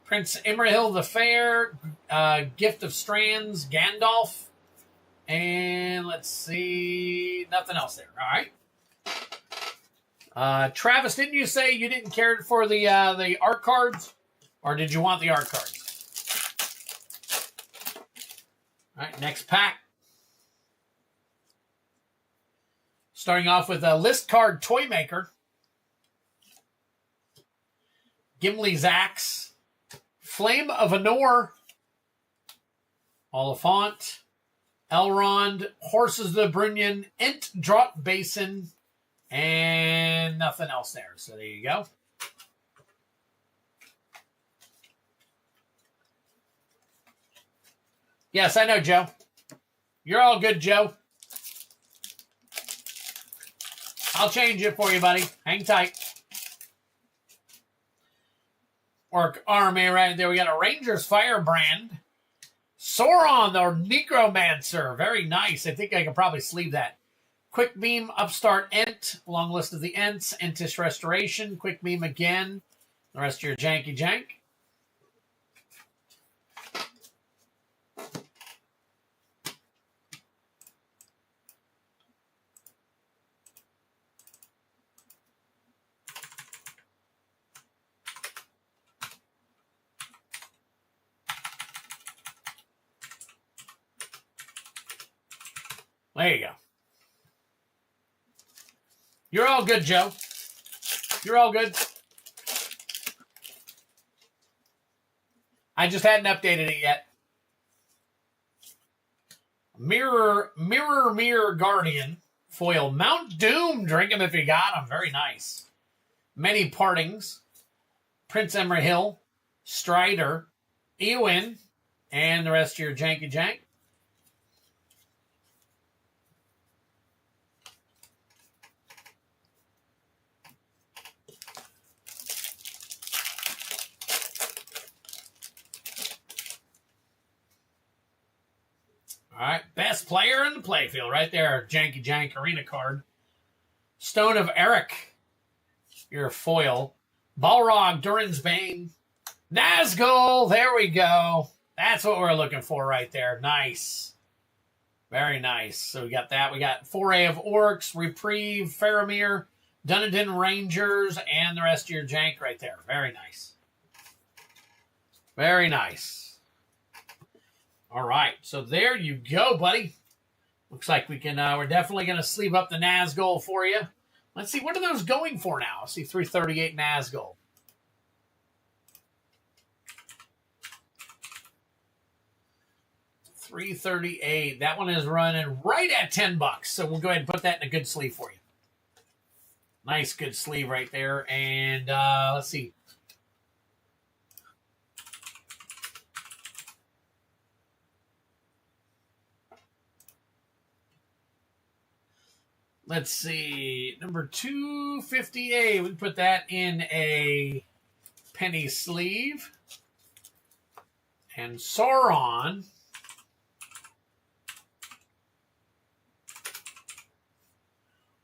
Prince Imrahil the Fair, Gift of Strands, Gandalf, and let's see, nothing else there. All right. Travis, didn't you say you didn't care for the art cards, or did you want the art cards? All right, next pack. Starting off with a list card Toy Maker, Gimli's Axe, Flame of Anor, Oliphant, Elrond, Horses of the Brunion, Ent Draught Basin, and nothing else there. So there you go. Yes, I know, Joe. You're all good, Joe. I'll change it for you, buddy. Hang tight. Orc Army right there. We got a Rangers Firebrand. Sauron, the Necromancer. Very nice. I think I can probably sleeve that. Quick Beam, Upstart Ent. Long list of the Ents. Entish Restoration. Quick Beam again. The rest of your janky jank. There you go. You're all good, Joe. You're all good. I just hadn't updated it yet. Mirror Guardian. Foil. Mount Doom. Drink him if you got him. Very nice. Many Partings. Prince Imrahil. Strider. Eowyn. And the rest of your janky jank. All right, best player in the playfield right there, janky jank arena card. Stone of Eric, your foil. Balrog, Durin's Bane. Nazgul, there we go. That's what we're looking for right there. Nice. Very nice. So we got that. We got Foray of Orcs, Reprieve, Faramir, Dunedin Rangers, and the rest of your jank right there. Very nice. Very nice. All right, so there you go, buddy. Looks like we can. We're definitely going to sleeve up the Nazgul for you. Let's see, what are those going for now? I see 338 Nazgul. $338. That one is running right at $10. So we'll go ahead and put that in a good sleeve for you. Nice, good sleeve right there. And let's see. Let's see, number 258. We put that in a penny sleeve. And Sauron.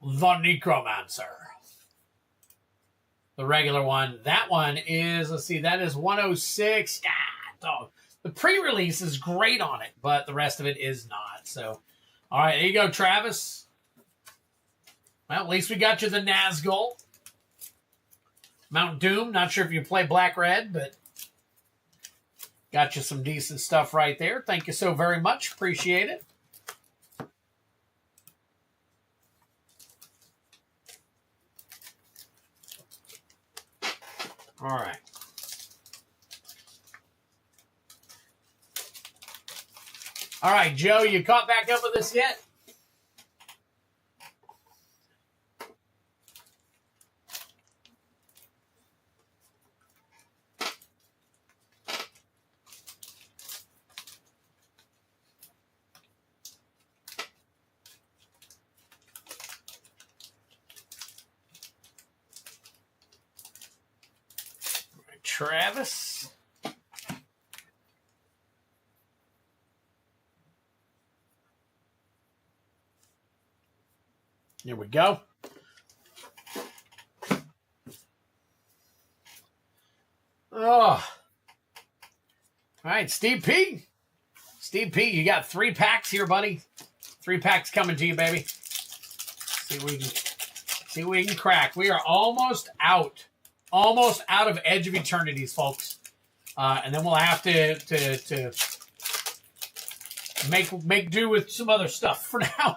The Necromancer. The regular one. That one is, let's see, that is 106. Dog. The pre-release is great on it, but the rest of it is not. So, all right, there you go, Travis. Well, at least we got you the Nazgul. Mount Doom, not sure if you play black-red, but got you some decent stuff right there. Thank you so very much. Appreciate it. All right. All right, Joe, you caught back up with us yet? Travis. Here we go. Oh. All right, Steve P. Steve P, you got 3 packs here, buddy. 3 packs coming to you, baby. See what we can crack. We are almost out of Edge of Eternities, folks. And then we'll have to make do with some other stuff for now.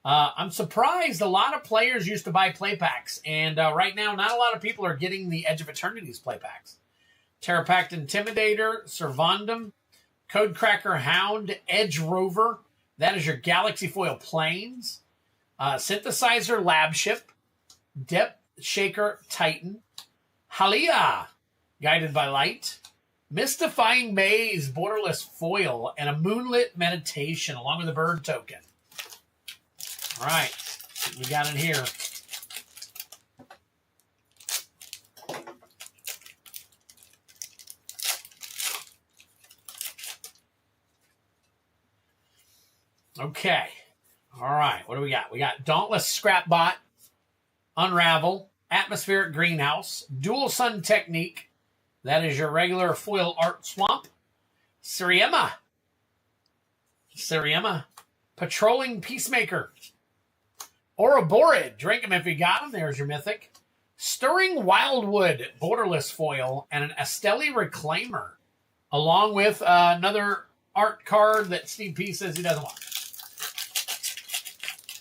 I'm surprised a lot of players used to buy play packs, and right now not a lot of people are getting the Edge of Eternities play packs. Terrapact Intimidator, Servandum, Codecracker Hound, Edge Rover. That is your Galaxy Foil Plains. Synthesizer Lab Ship, Depth Shaker Titan, Halia, Guided by Light, Mystifying Maze, Borderless Foil, and a Moonlit Meditation along with a bird token. All right, what we got in here. Okay. All right. What do we got? We got Dauntless Scrapbot, Unravel, Atmospheric Greenhouse, Dual Sun Technique. That is your regular foil art swamp. Siriema. Patrolling Peacemaker. Ouroborid. Drink them if you got them. There's your Mythic. Stirring Wildwood, Borderless Foil, and an Esteli Reclaimer, along with another art card that Steve P says he doesn't want.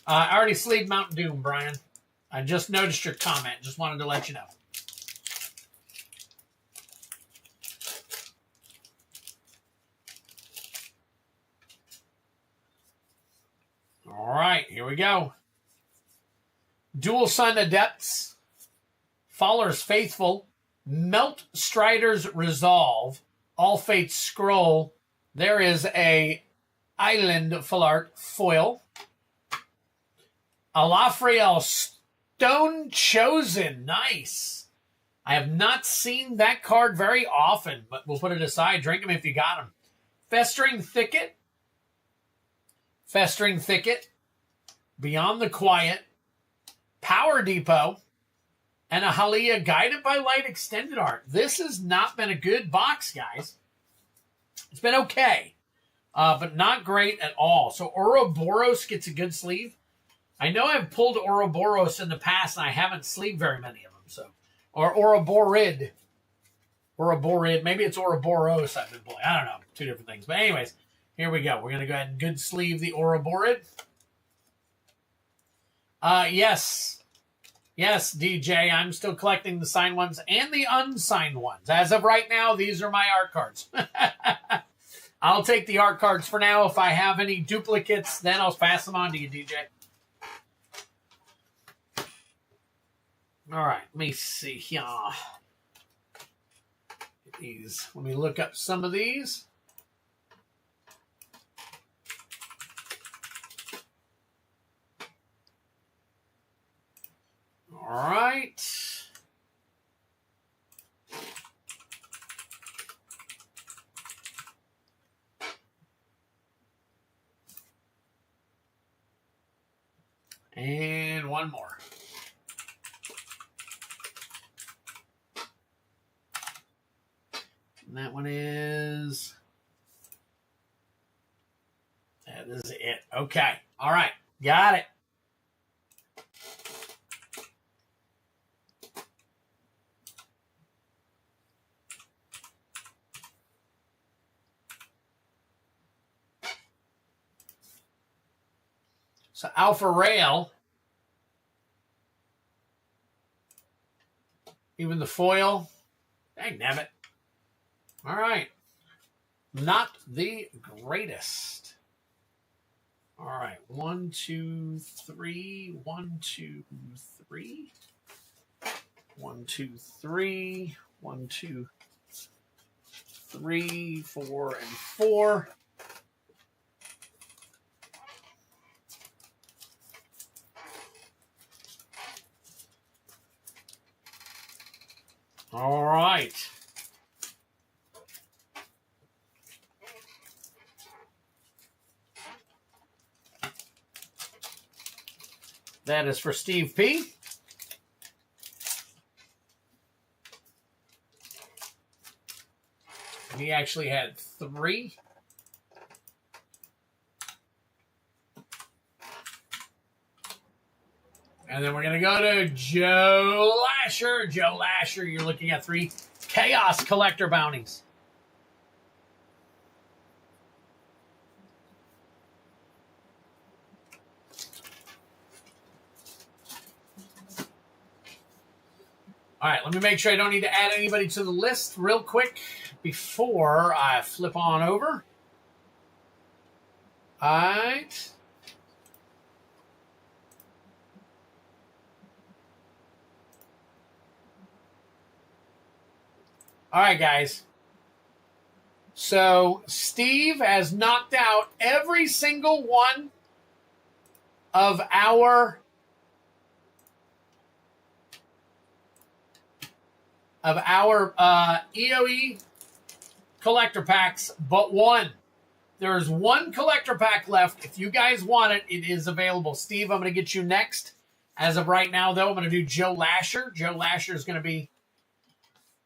I already sleeved Mountain Doom, Brian. I just noticed your comment. Just wanted to let you know. All right, here we go. Dual Sun Adepts, Faller's Faithful, Melt Strider's Resolve, All Fates Scroll. There is a Island Full Art Foil. Alafriel Stone Chosen. Nice. I have not seen that card very often, but we'll put it aside. Drink them if you got them. Festering Thicket. Beyond the Quiet. Power Depot. And a Halia Guided by Light Extended Art. This has not been a good box, guys. It's been okay, but not great at all. So Ouroboros gets a good sleeve. I know I've pulled Ouroboros in the past, and I haven't sleeved very many of them. So, or Ouroborid. Maybe it's Ouroboros I've been pulling. I don't know. 2 different things. But anyways, here we go. We're going to go ahead and good sleeve the Ouroborid. Yes, DJ. I'm still collecting the signed ones and the unsigned ones. As of right now, these are my art cards. I'll take the art cards for now. If I have any duplicates, then I'll pass them on to you, DJ. All right, let me see here. These. Let me look up some of these. All right. And one more. And that one is... That is it. Okay. All right. Got it. So Alpha Rail, even the foil, dang nabbit. All right, not the greatest. All right, 1, 2, 3, 1, 2, 3, 1, 2, 3, 1, 2, 3, 4, and 4. All right. That is for Steve P. And he actually had 3. And then we're going to go to Joe Lasher. Joe Lasher, you're looking at 3 Chaos Collector bounties. All right, let me make sure I don't need to add anybody to the list real quick before I flip on over. All right. All right, guys. So Steve has knocked out every single one of our EOE collector packs, but one. There's one collector pack left. If you guys want it, it is available. Steve, I'm going to get you next. As of right now, though, I'm going to do Joe Lasher. Joe Lasher is going to be...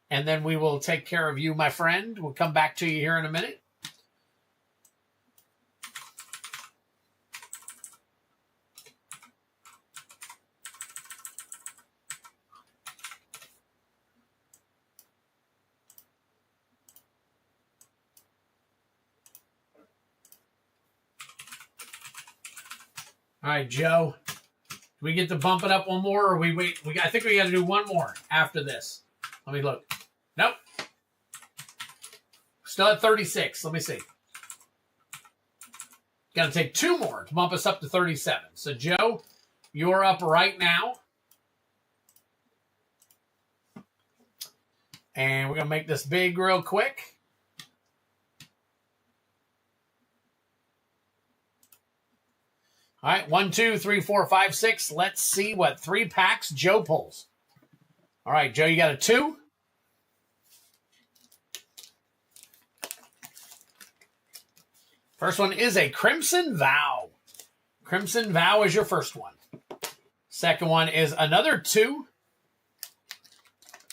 And then we will take care of you, my friend. We'll come back to you here in a minute. All right, Joe. Do we get to bump it up one more, or we wait? I think we got to do one more after this. Let me look. Nope. Still at 36. Let me see. Got to take 2 more to bump us up to 37. So, Joe, you're up right now. And we're going to make this big real quick. All right, 1, 2, 3, 4, 5, 6. Let's see what 3 packs Joe pulls. All right, Joe, you got a 2. First one is a Crimson Vow. Crimson Vow is your first one. Second one is another 2.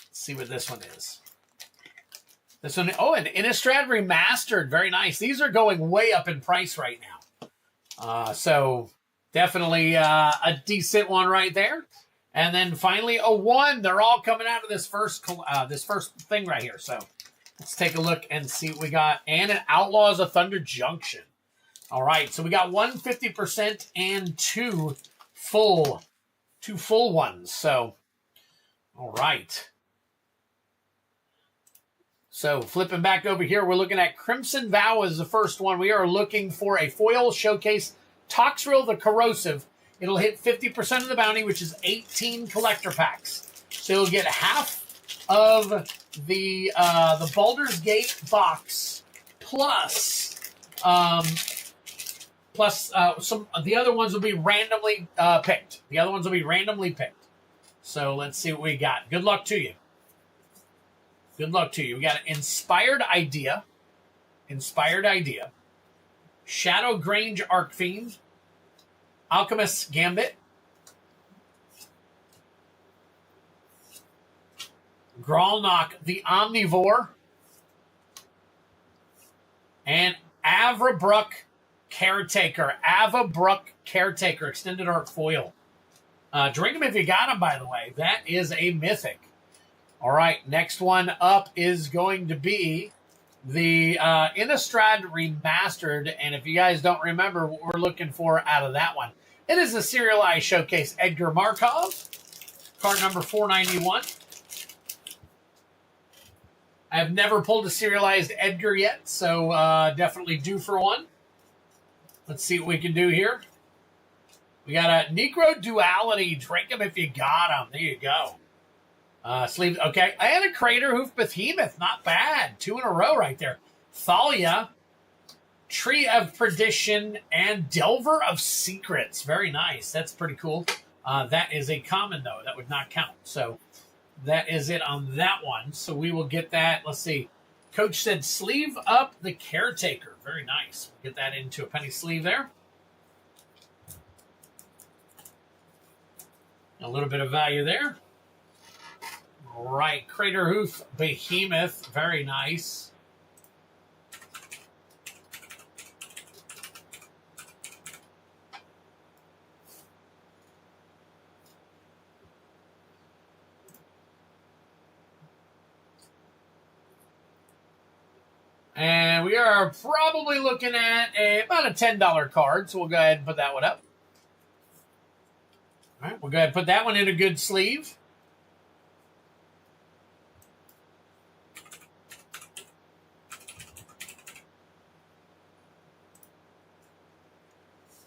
Let's see what this one is. This one, oh, an Innistrad Remastered. Very nice. These are going way up in price right now. So definitely a decent one right there. And then finally a 1. They're all coming out of this first thing right here. So let's take a look and see what we got. And an Outlaws of Thunder Junction. All right, so we got 150% and 2 full ones. So, all right. So flipping back over here, we're looking at Crimson Vow as the first one. We are looking for a foil showcase Toxrill the Corrosive. It'll hit 50% of the bounty, which is 18 collector packs. So you'll get half of the Baldur's Gate box plus some. The other ones will be randomly picked. The other ones will be randomly picked. So let's see what we got. Good luck to you. Good luck to you. We got an Inspired Idea. Shadow Grange Arcfiend. Alchemist's Gambit. Gralnock the Omnivore. And Avabruck Caretaker. Extended Art Foil. Drink them if you got them, by the way. That is a Mythic. All right, next one up is going to be the Innistrad Remastered. And if you guys don't remember what we're looking for out of that one, it is the Serialized Showcase Edgar Markov, card number 491. I have never pulled a Serialized Edgar yet, so definitely due for one. Let's see what we can do here. We got a Necro Duality. Drink them if you got them. There you go. Sleeves, okay. And a Crater Hoof Behemoth, not bad. 2 in a row right there. Thalia, Tree of Perdition, and Delver of Secrets. Very nice. That's pretty cool. That is a common, though. That would not count. So that is it on that one. So we will get that. Let's see. Coach said sleeve up the Caretaker. Very nice. Get that into a penny sleeve there. A little bit of value there. All right, Crater Hoof Behemoth. Very nice. And we are probably looking at about a $10 card, so we'll go ahead and put that one up. All right, we'll go ahead and put that one in a good sleeve.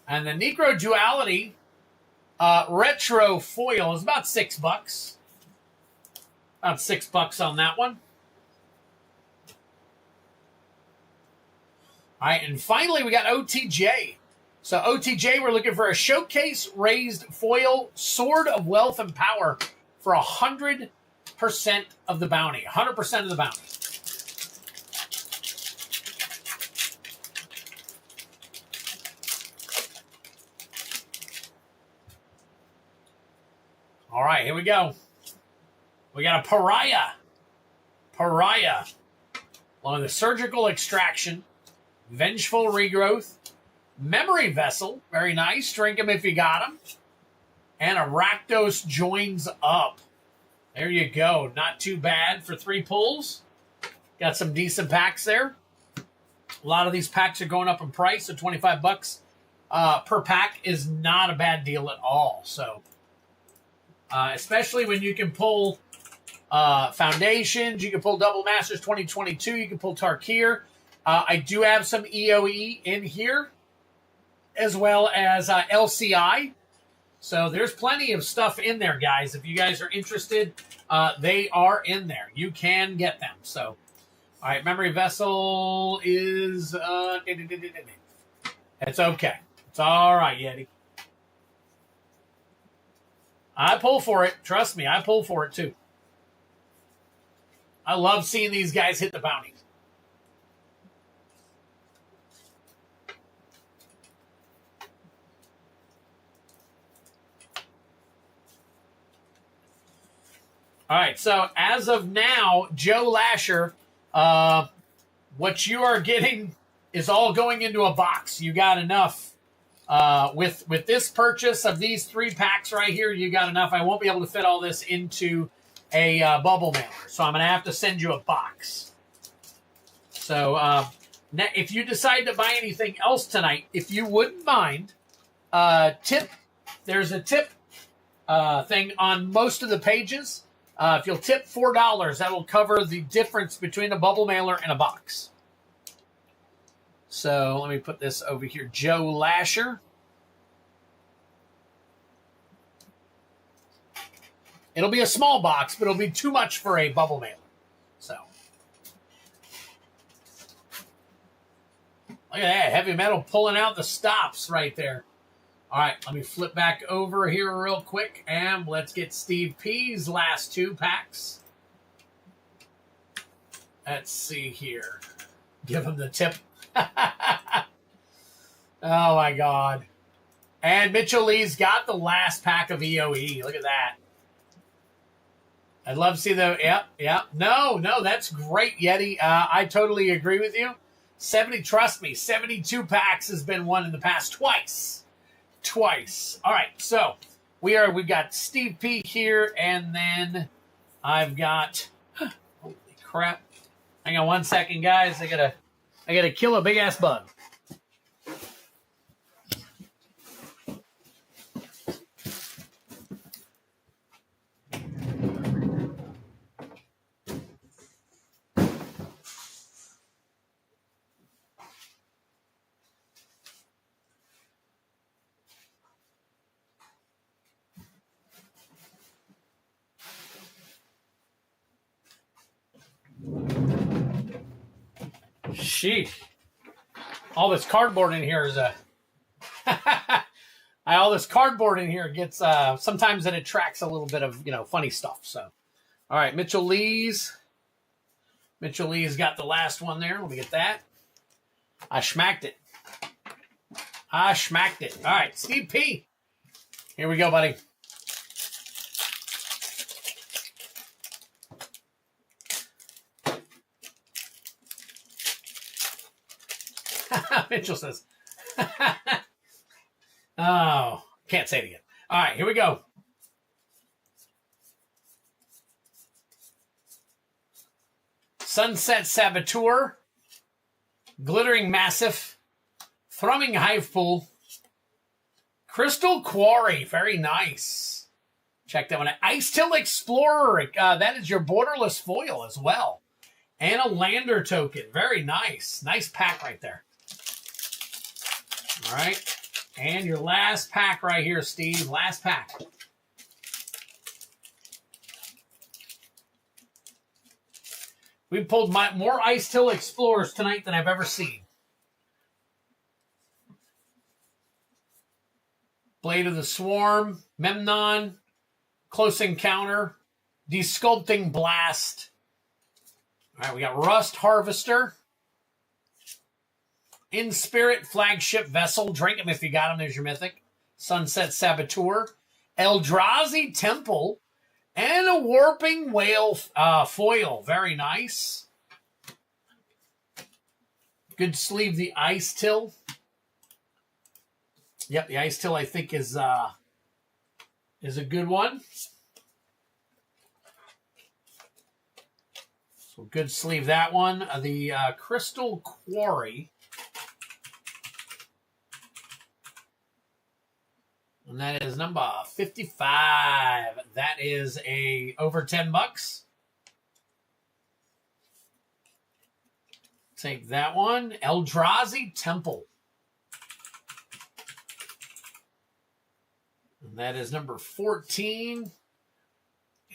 And the Necro Duality Retro Foil is about $6. About $6 on that one. All right, and finally we got OTJ. So OTJ, we're looking for a Showcase Raised Foil Sword of Wealth and Power for 100% of the bounty. 100% of the bounty. All right, here we go. We got a Pariah. Pariah. Along with the Surgical Extraction, Vengeful Regrowth, Memory Vessel, very nice. Drink them if you got them. And a Rakdos Joins Up. There you go. Not too bad for 3 pulls. Got some decent packs there. A lot of these packs are going up in price, so $25 per pack is not a bad deal at all. So, especially when you can pull Foundations, you can pull Double Masters 2022, you can pull Tarkir. I do have some EOE in here, as well as LCI. So there's plenty of stuff in there, guys. If you guys are interested, they are in there. You can get them. So, all right, Memory Vessel is... it's okay. It's all right, Yeti. I pull for it. Trust me, I pull for it, too. I love seeing these guys hit the bounties. All right, so as of now, Joe Lasher, what you are getting is all going into a box. You got enough. With this purchase of these 3 packs right here, you got enough. I won't be able to fit all this into a bubble mailer, so I'm going to have to send you a box. So if you decide to buy anything else tonight, if you wouldn't mind, there's a tip thing on most of the pages. If you'll tip $4, that will cover the difference between a bubble mailer and a box. So let me put this over here. Joe Lasher. It'll be a small box, but it'll be too much for a bubble mailer. So look at that. Heavy Metal pulling out the stops right there. All right, let me flip back over here real quick, and let's get Steve P's last 2 packs. Let's see here. Give him the tip. Oh, my God. And Mitchell Lee's got the last pack of EOE. Look at that. I'd love to see the... Yep. No, that's great, Yeti. I totally agree with you. Trust me, 72 packs has been won in the past twice. All right, so we've got Steve P here, and then I've got holy crap. Hang on 1 second, guys. I gotta kill a big ass bug. Sheesh. All this cardboard in here is all this cardboard in here gets sometimes it attracts a little bit of funny stuff. So all right, Mitchell Lee's got the last one there. Let me get that. I schmacked it. All right, Steve P. Here we go, buddy. Mitchell says. Oh, can't say it again. All right, here we go. Sunset Saboteur, Glittering Massif, Thrumming Hive Pool, Crystal Quarry, very nice. Check that one out. Ice Till Explorer, that is your borderless foil as well. And a Lander token, very nice. Nice pack right there. All right, and your last pack right here, Steve, last pack. We pulled more Ice Till Explorers tonight than I've ever seen. Blade of the Swarm, Memnon, Close Encounter, Desculpting Blast. All right, we got Rust Harvester, In Spirit Flagship Vessel. Drink them if you got them. There's your Mythic. Sunset Saboteur, Eldrazi Temple, and a Warping Whale foil. Very nice. Good sleeve, the Ice Till. Yep, the Ice Till I think is a good one. So good sleeve, that one. The Crystal Quarry. And that is number 55. That is over $10. Take that one. Eldrazi Temple. And that is number 14.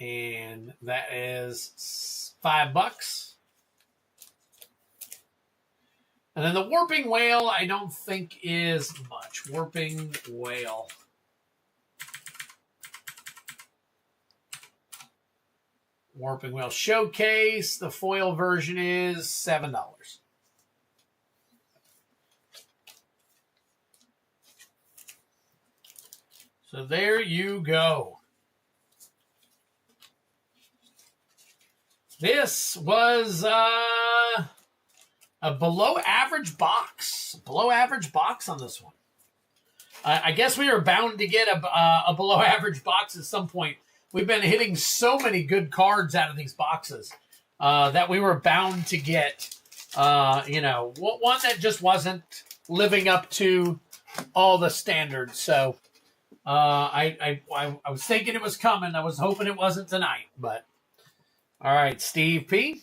And that is $5. And then the Warping Whale, I don't think is much. Warping Whale. Warping Whale Showcase. The foil version is $7. So there you go. This was a below average box. Below average box on this one. I guess we were bound to get a below average box at some point. We've been hitting so many good cards out of these boxes that we were bound to get, one that just wasn't living up to all the standards. So I was thinking it was coming. I was hoping it wasn't tonight. But all right, Steve P.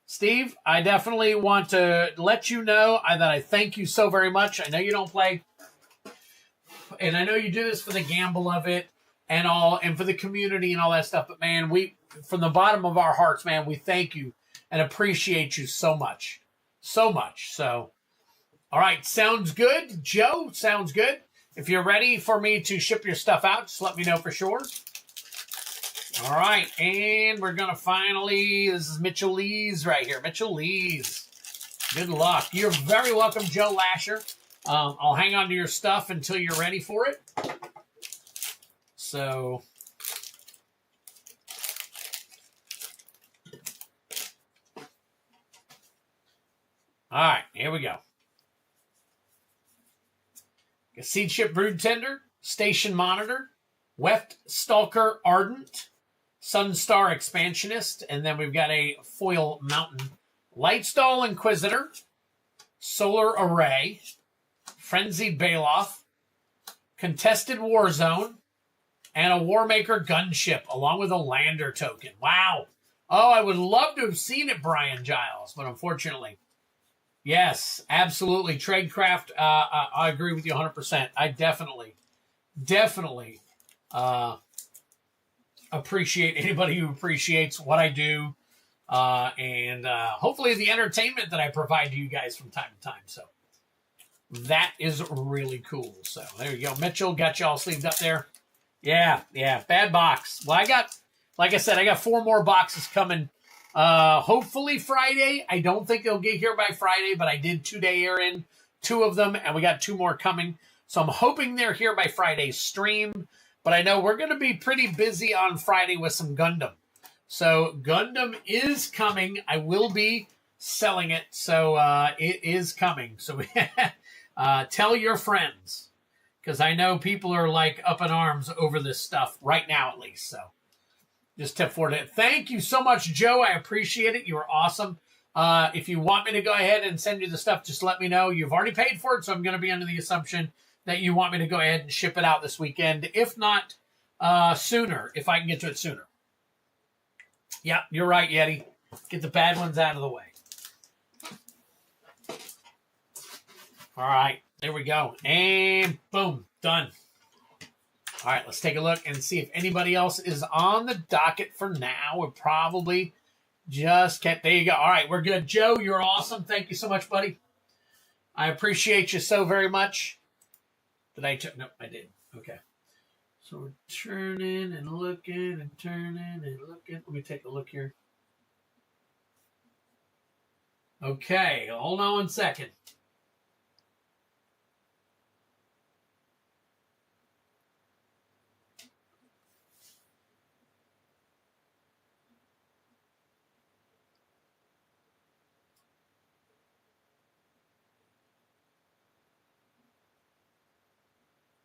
Steve, I definitely want to let you know that I thank you so very much. I know you don't play, and I know you do this for the gamble of it. And for the community and all that stuff. But, man, we, from the bottom of our hearts, man, we thank you and appreciate you so much. So much. So, all right, sounds good. Joe, sounds good. If you're ready for me to ship your stuff out, just let me know for sure. All right, and we're going to finally, this is Mitchell Lees right here. Mitchell Lees. Good luck. You're very welcome, Joe Lasher. I'll hang on to your stuff until you're ready for it. So, all right, here we go. Seed Ship Brood Tender, Station Monitor, Weft Stalker Ardent, Sunstar Expansionist, and then we've got a Foil Mountain, Lightstall Inquisitor, Solar Array, Frenzied Baloth, Contested Warzone, and a Warmaker Gunship, along with a Lander token. Wow. Oh, I would love to have seen it, Brian Giles, but unfortunately. Yes, absolutely. Tradecraft, I agree with you 100%. I definitely appreciate anybody who appreciates what I do, and hopefully the entertainment that I provide to you guys from time to time. So that is really cool. So there you go. Mitchell, got you all sleeved up there. Yeah, bad box. Well, like I said, I got 4 more boxes coming. Hopefully Friday. I don't think they'll get here by Friday, but I did 2-day air in 2 of them, and we got 2 more coming. So I'm hoping they're here by Friday's stream, but I know we're going to be pretty busy on Friday with some Gundam. So Gundam is coming. I will be selling it. So it is coming. So tell your friends, because I know people are like up in arms over this stuff right now, at least. So just tip forward it. Thank you so much, Joe. I appreciate it. You were awesome. If you want me to go ahead and send you the stuff, just let me know. You've already paid for it, so I'm going to be under the assumption that you want me to go ahead and ship it out this weekend. If not, sooner, if I can get to it sooner. Yep, you're right, Yeti. Get the bad ones out of the way. All right, there we go. And boom, done. All right, let's take a look and see if anybody else is on the docket for now. We're probably just kept. There you go. All right, we're good. Joe, you're awesome. Thank you so much, buddy. I appreciate you so very much. Did I? No, I did. Okay. So we're turning and looking and turning and looking. Let me take a look here. Okay, hold on 1 second.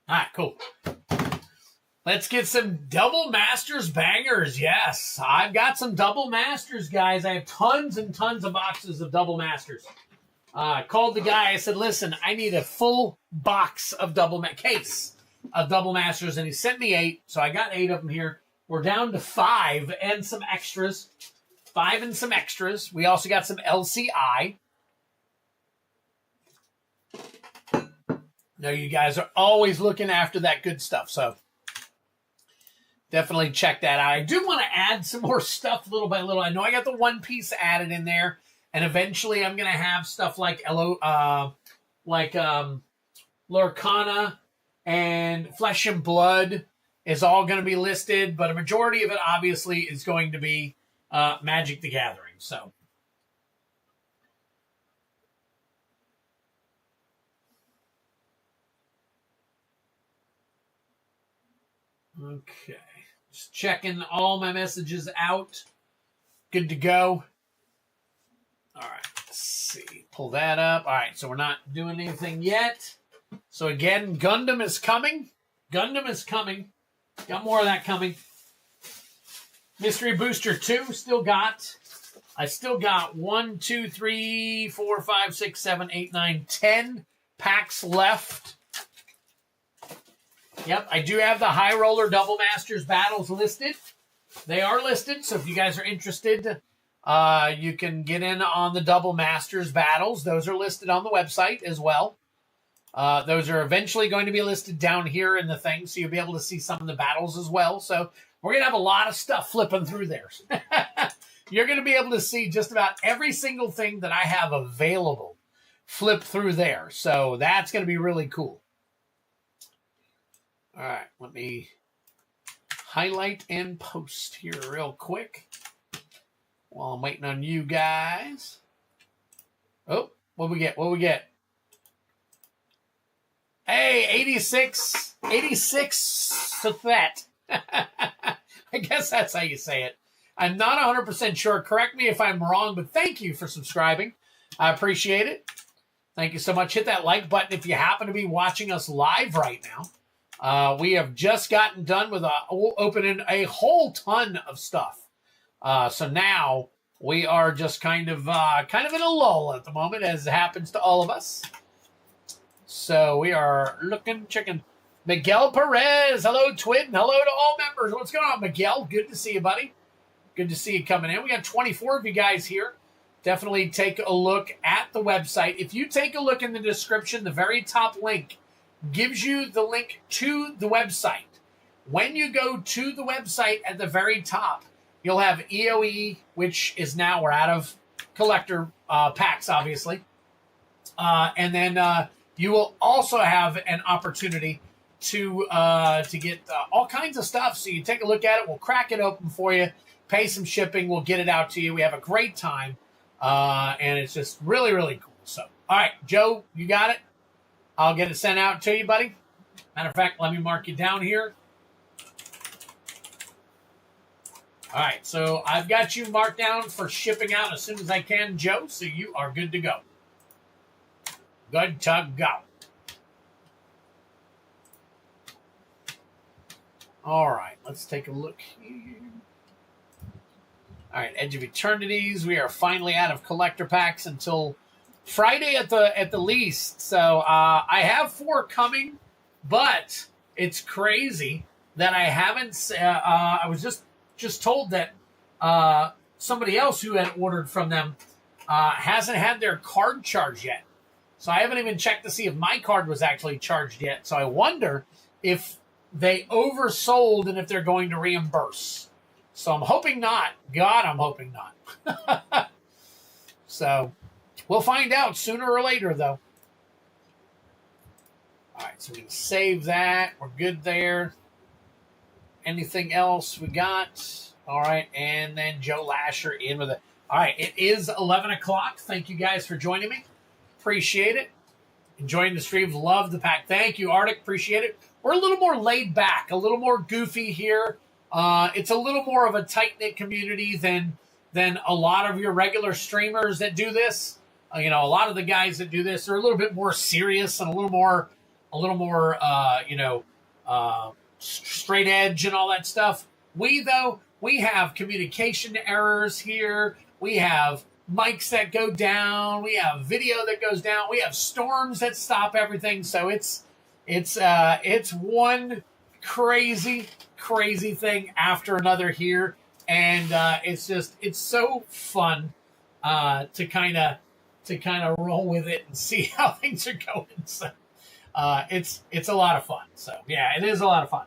All right, cool. Let's get some double masters bangers. Yes, I've got some double masters, guys. I have tons and tons of boxes of double masters. I called the guy. I said, listen, I need a full box of case of double masters. And he sent me 8. So I got 8 of them here. We're down to 5 and some extras. 5 and some extras. We also got some LCI. No, you guys are always looking after that good stuff. So definitely check that out. I do want to add some more stuff little by little. I know I got the One Piece added in there, and eventually I'm going to have stuff like Lorcana and Flesh and Blood is all going to be listed, but a majority of it obviously is going to be Magic the Gathering. So okay. Just checking all my messages out. Good to go. All right, let's see. Pull that up. All right, so we're not doing anything yet. So again, Gundam is coming. Gundam is coming. Got more of that coming. Mystery Booster 2 still got. I still got 1, 2, 3, 4, 5, 6, 7, 8, 9, 10 packs left. Yep, I do have the High Roller Double Masters battles listed. They are listed, so if you guys are interested, you can get in on the Double Masters battles. Those are listed on the website as well. Those are eventually going to be listed down here in the thing, so you'll be able to see some of the battles as well. So we're going to have a lot of stuff flipping through there. You're going to be able to see just about every single thing that I have available flip through there. So that's going to be really cool. All right, let me highlight and post here real quick while I'm waiting on you guys. Oh, what we get? What we get? Hey, 86 to that. I guess that's how you say it. I'm not 100% sure. Correct me if I'm wrong, but thank you for subscribing. I appreciate it. Thank you so much. Hit that like button if you happen to be watching us live right now. We have just gotten done with opening a whole ton of stuff. So now we are just kind of in a lull at the moment, as it happens to all of us. So we are checking. Miguel Perez, hello, Twin. Hello to all members. What's going on, Miguel? Good to see you, buddy. Good to see you coming in. We got 24 of you guys here. Definitely take a look at the website. If you take a look in the description, the very top link gives you the link to the website. When you go to the website at the very top, you'll have EOE, which is now we're out of collector packs, obviously. And then you will also have an opportunity to get all kinds of stuff. So you take a look at it. We'll crack it open for you, pay some shipping. We'll get it out to you. We have a great time. And it's just really, really cool. So, all right, Joe, you got it? I'll get it sent out to you, buddy. Matter of fact, let me mark you down here. All right, so I've got you marked down for shipping out as soon as I can, Joe, so you are good to go. Good to go. All right, let's take a look here. All right, Edge of Eternities. We are finally out of collector packs until Friday at the least. So I have 4 coming, but it's crazy that I haven't. I was just told that somebody else who had ordered from them hasn't had their card charged yet. So I haven't even checked to see if my card was actually charged yet. So I wonder if they oversold and if they're going to reimburse. So I'm hoping not. God, I'm hoping not. So we'll find out sooner or later, though. All right, so we can save that. We're good there. Anything else we got? All right, and then Joe Lasher in with it. All right, it is 11 o'clock. Thank you guys for joining me. Appreciate it. Enjoying the stream. Love the pack. Thank you, Arctic. Appreciate it. We're a little more laid back, a little more goofy here. It's a little more of a tight-knit community than a lot of your regular streamers that do this. A lot of the guys that do this are a little bit more serious and a little more straight edge and all that stuff. We have communication errors here. We have mics that go down. We have video that goes down. We have storms that stop everything. So it's one crazy thing after another here, and it's so fun to kind of roll with it and see how things are going. So it's a lot of fun. So yeah, it is a lot of fun.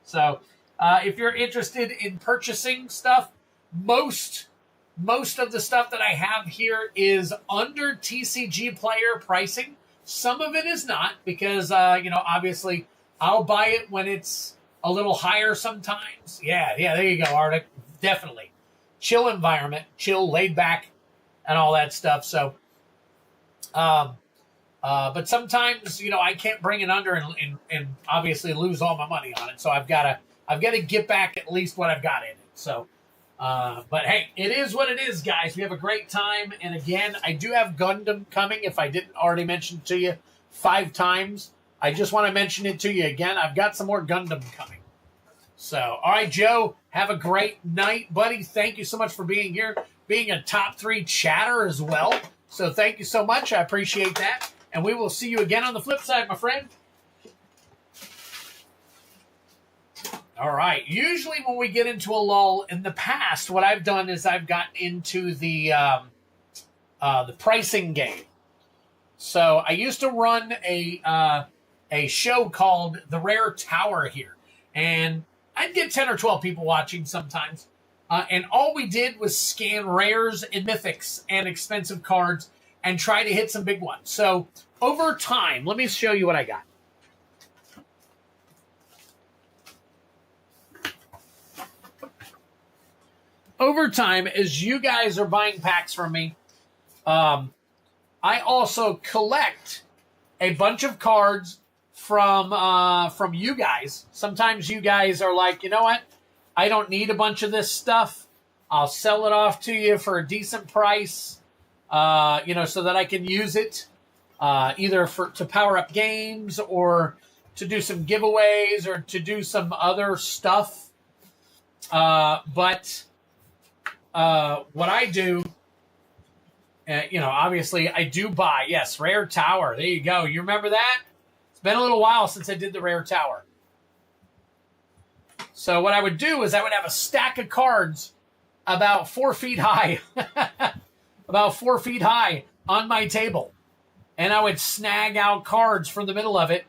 So if you're interested in purchasing stuff, most of the stuff that I have here is under TCG player pricing. Some of it is not because obviously I'll buy it when it's a little higher sometimes. Yeah, there you go, Arctic. Definitely. Chill environment, chill, laid back, and all that stuff. So, but sometimes, I can't bring it under and obviously lose all my money on it. So I've got to get back at least what I've got in it. So, but hey, it is what it is, guys. We have a great time. And again, I do have Gundam coming. If I didn't already mention it to you 5 times, I just want to mention it to you again. I've got some more Gundam coming. So, all right, Joe, have a great night, buddy. Thank you so much for being here, being a top 3 chatter as well. So thank you so much. I appreciate that. And we will see you again on the flip side, my friend. All right. Usually when we get into a lull in the past, what I've done is I've gotten into the pricing game. So I used to run a show called The Rare Tower here. And I'd get 10 or 12 people watching sometimes. And all we did was scan rares and mythics and expensive cards and try to hit some big ones. So over time, let me show you what I got. Over time, as you guys are buying packs from me, I also collect a bunch of cards from you guys. Sometimes you guys are like, you know what? I don't need a bunch of this stuff. I'll sell it off to you for a decent price, so that I can use it either to power up games or to do some giveaways or to do some other stuff. But what I do, obviously I do buy, yes, Rare Tower. There you go. You remember that? It's been a little while since I did the Rare Tower. So what I would do is I would have a stack of cards about 4 feet high, about 4 feet high on my table. And I would snag out cards from the middle of it,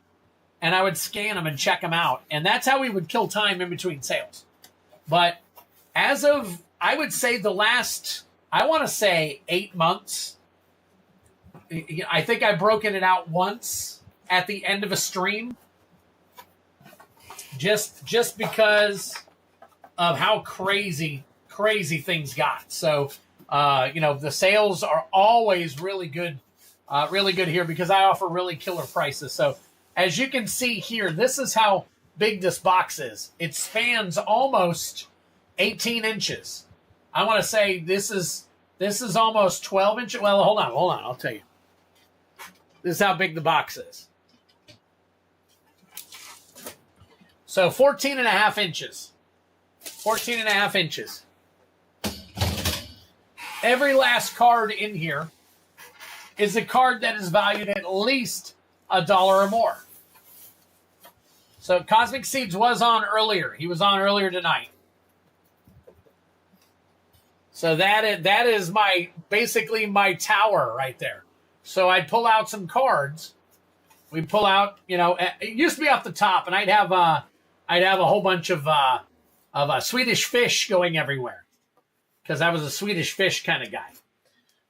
and I would scan them and check them out. And that's how we would kill time in between sales. But as of, I would say the last, I want to say 8 months, I think I've broken it out once at the end of a stream. Just because of how crazy things got. So, the sales are always really good here because I offer really killer prices. So as you can see here, this is how big this box is. It spans almost 18 inches. I want to say this is almost 12 inches. Well, hold on. I'll tell you. This is how big the box is. So 14 and a half inches. 14 and a half inches. Every last card in here is a card that is valued at least $1 or more. So Cosmic Seeds was on earlier. He was on earlier tonight. So that is basically my tower right there. So I'd pull out some cards. We'd pull out, it used to be off the top, and I'd have a whole bunch of Swedish fish going everywhere because I was a Swedish fish kind of guy.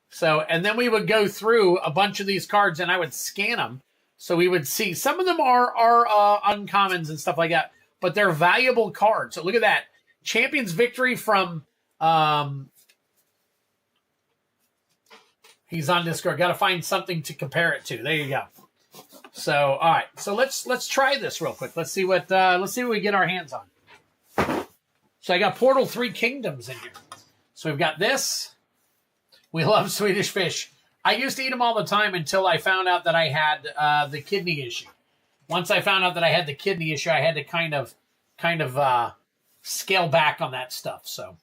So, and then we would go through a bunch of these cards, and I would scan them. So we would see some of them are uncommons and stuff like that, but they're valuable cards. So look at that. Champion's Victory from he's on Discord. Got to find something to compare it to. There you go. So all right. So let's try this real quick. Let's see what we get our hands on. So I got Portal 3 Kingdoms in here. So we've got this. We love Swedish fish. I used to eat them all the time until I found out that I had the kidney issue. Once I found out that I had the kidney issue, I had to kind of scale back on that stuff. So,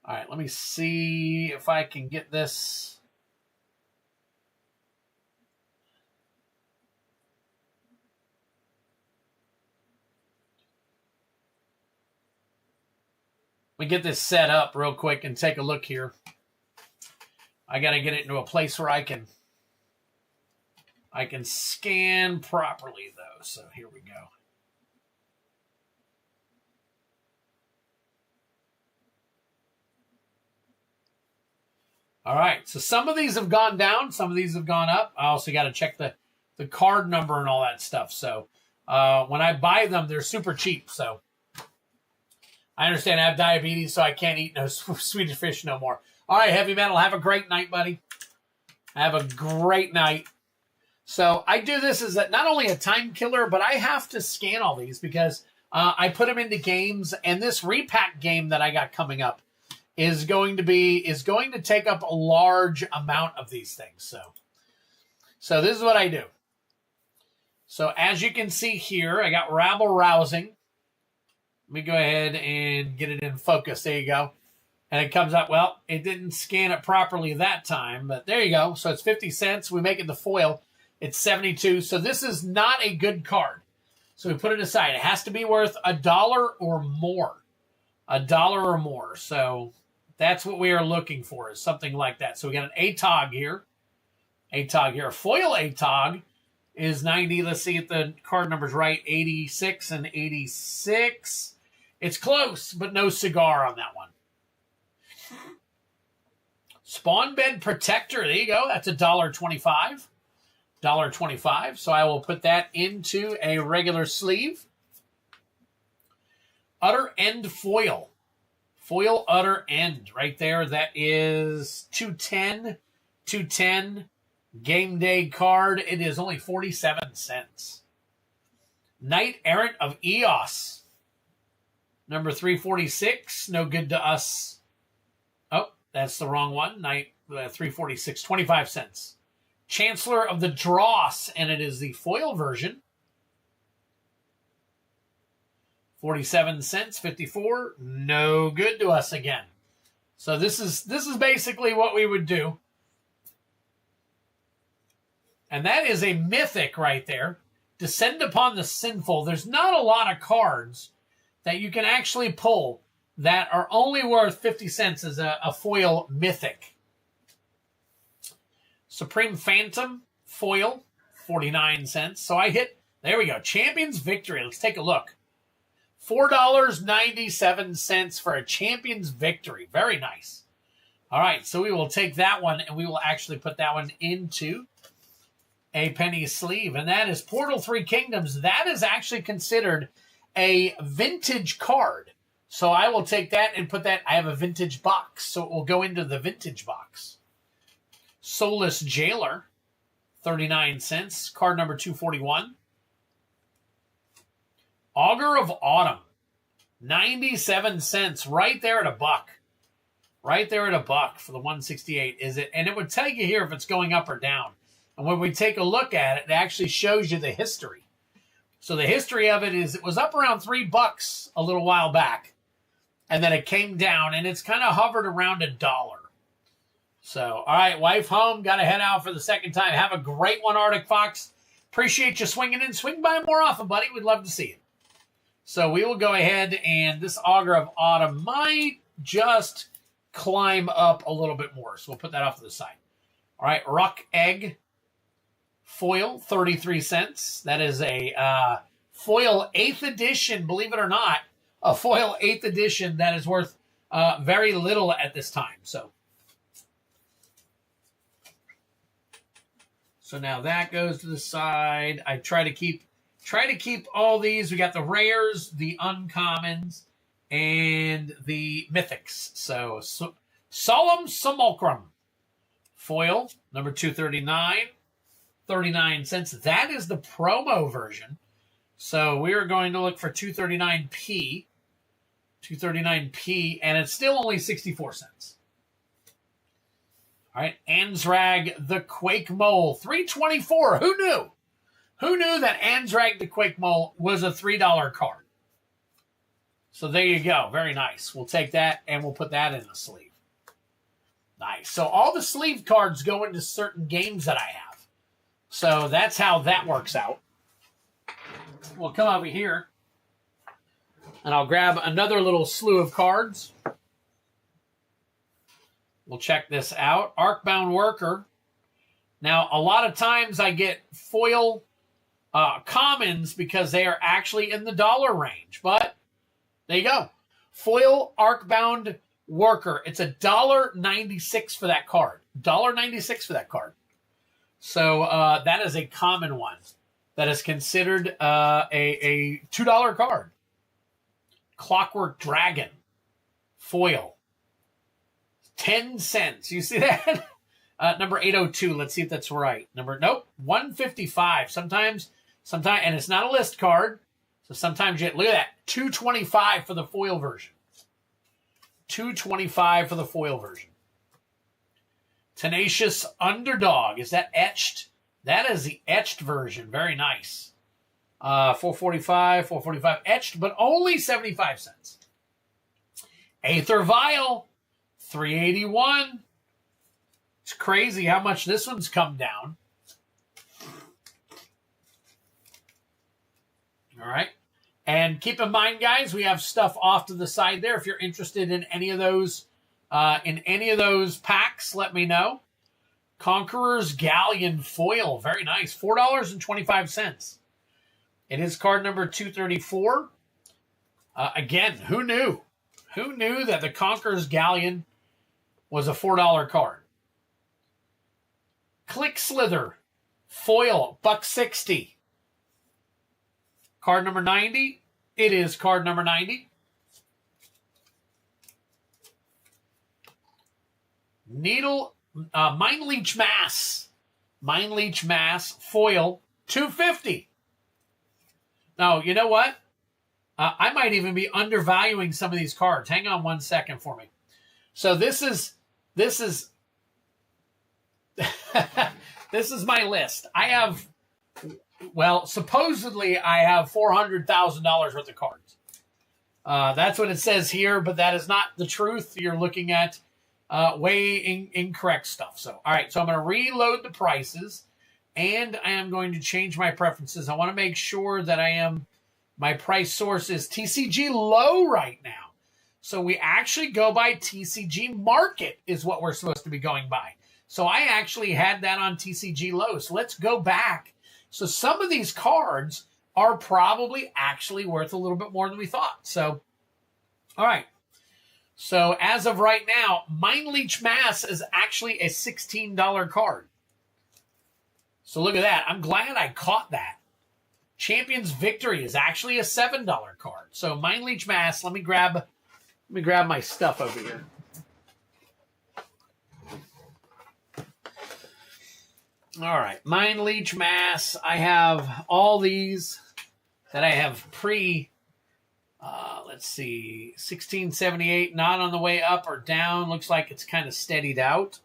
all right, let me see if I can get this. Let me get this set up real quick and take a look here. I got to get it into a place where I can scan properly, though. So here we go. All right. So some of these have gone down. Some of these have gone up. I also got to check the card number and all that stuff. So when I buy them, they're super cheap. So I understand I have diabetes, so I can't eat no Swedish fish no more. All right, Heavy Metal, have a great night, buddy. Have a great night. So I do this as not only a time killer, but I have to scan all these because I put them into games, and this repack game that I got coming up is going to take up a large amount of these things. So this is what I do. So as you can see here, I got Rabble Rousing. Let me go ahead and get it in focus. There you go. And it comes up, well, it didn't scan it properly that time, but there you go. So it's 50 cents. We make it the foil. It's 72. So this is not a good card. So we put it aside. It has to be worth $1 or more. $1 or more. So that's what we are looking for, is something like that. So we got an ATOG here. ATOG here. A foil ATOG is 90. Let's see if the card number's right. 86 and 86. It's close, but no cigar on that one. Spawn Bed Protector. There you go. That's $1.25. $1.25. So I will put that into a regular sleeve. Utter End Foil. Foil Utter End. Right there. That is $2.10. $2.10. Game day card. It is only 47 cents. Knight Errant of Eos. Number 346. No good to us. Oh, that's the wrong one. Knight 346. 25 cents. Chancellor of the Dross. And it is the foil version. 47 cents. 54. No good to us again. So this is basically what we would do. And that is a Mythic right there. Descend Upon the Sinful. There's not a lot of cards that you can actually pull that are only worth 50 cents as a foil Mythic. Supreme Phantom foil, 49 cents. So I hit, there we go, Champion's Victory. Let's take a look. $4.97 for a Champion's Victory. Very nice. All right, so we will take that one, and we will actually put that one into a penny sleeve, and that is Portal 3 Kingdoms. That is actually considered a vintage card. So I will take that and put that, I have a vintage box, so it will go into the vintage box. Soulless Jailer, 39 cents, card number 241. Augur of Autumn. 97 cents, right there at a buck. Right there at a buck for the 168, is it? And it would tell you here if it's going up or down. And when we take a look at it, it actually shows you the history. So the history of it is it was up around $3 a little while back. And then it came down, and it's kind of hovered around $1. So, all right, wife home. Got to head out for the second time. Have a great one, Arctic Fox. Appreciate you swinging in. Swing by more often, buddy. We'd love to see you. So we will go ahead, and this Augur of Autumn might just climb up a little bit more. So we'll put that off to the side. All right, Ruck Egg foil, 33 cents. That is a foil 8th edition, believe it or not. A foil 8th edition that is worth very little at this time. So now that goes to the side. I try to keep all these. We got the rares, the uncommons, and the mythics. So Solemn Simulacrum foil, number 239, 39 cents. That is the promo version. So we are going to look for 239p, and it's still only 64 cents. All right, Anzrag the Quake Mole, 324. Who knew? Who knew that Anzrag the Quake Mole was a $3 card? So there you go. Very nice. We'll take that, and we'll put that in the sleeve. Nice. So all the sleeve cards go into certain games that I have. So that's how that works out. We'll come over here, and I'll grab another little slew of cards. We'll check this out. Arcbound Worker. Now, a lot of times I get foil commons because they are actually in the dollar range. But there you go. Foil Arcbound Worker. It's $1.96 for that card. $1.96 for that card. So that is a common one that is considered a $2 card. Clockwork Dragon. Foil. 10 cents. You see that? Number 802. Let's see if that's right. Nope. 155. Sometimes, and it's not a list card. So sometimes look at that. 225 for the foil version. 225 for the foil version. Tenacious Underdog. Is that etched? That is the etched version. Very nice. 445 etched, but only 75 cents. Aether Vial. 381. It's crazy how much this one's come down. All right. And keep in mind, guys, we have stuff off to the side there. If you're interested in any of those packs, let me know. Conqueror's Galleon Foil. Very nice. $4.25. It is card number 234. Again, who knew? Who knew that the Conqueror's Galleon was a $4 card? Click Slither Foil, $1.60. Card number 90. It is card number 90. Needle, Mind Leech Mass. Mind Leech Mass Foil, $2.50. Now, you know what? I might even be undervaluing some of these cards. Hang on one second for me. So this is this is my list. I have, well, supposedly I have $400,000 worth of cards. That's what it says here, but that is not the truth. You're looking at way incorrect stuff. So, all right, so I'm going to reload the prices, and I am going to change my preferences. I want to make sure that my price source is TCG low right now. So we actually go by TCG market is what we're supposed to be going by. So I actually had that on TCG low. So let's go back. So some of these cards are probably actually worth a little bit more than we thought. So, all right. So as of right now, Mind Leech Mass is actually a $16 card. So look at that. I'm glad I caught that. Champion's Victory is actually a $7 card. So Mind Leech Mass, let me grab my stuff over here. All right, Mind Leech Mass. I have all these that I have Let's see. 1678, not on the way up or down. Looks like it's kind of steadied out.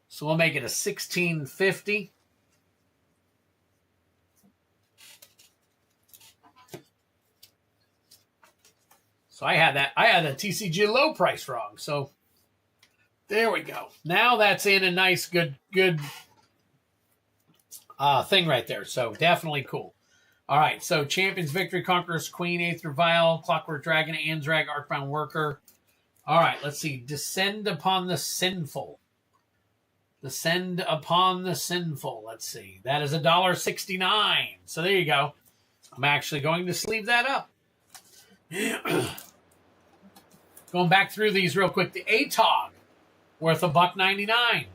So we'll make it a 1650. So I had the TCG low price wrong. So there we go. Now that's in a nice, good thing right there. So definitely cool. All right. So Champions, Victory, Conqueror's Queen, Aether Vial, Clockwork Dragon, Andrag, Arcbound Worker. All right. Let's see. Descend upon the sinful. Descend upon the sinful. Let's see. That is $1.69. So there you go. I'm actually going to sleeve that up. Going back through these real quick. The ATOG, worth $1.99.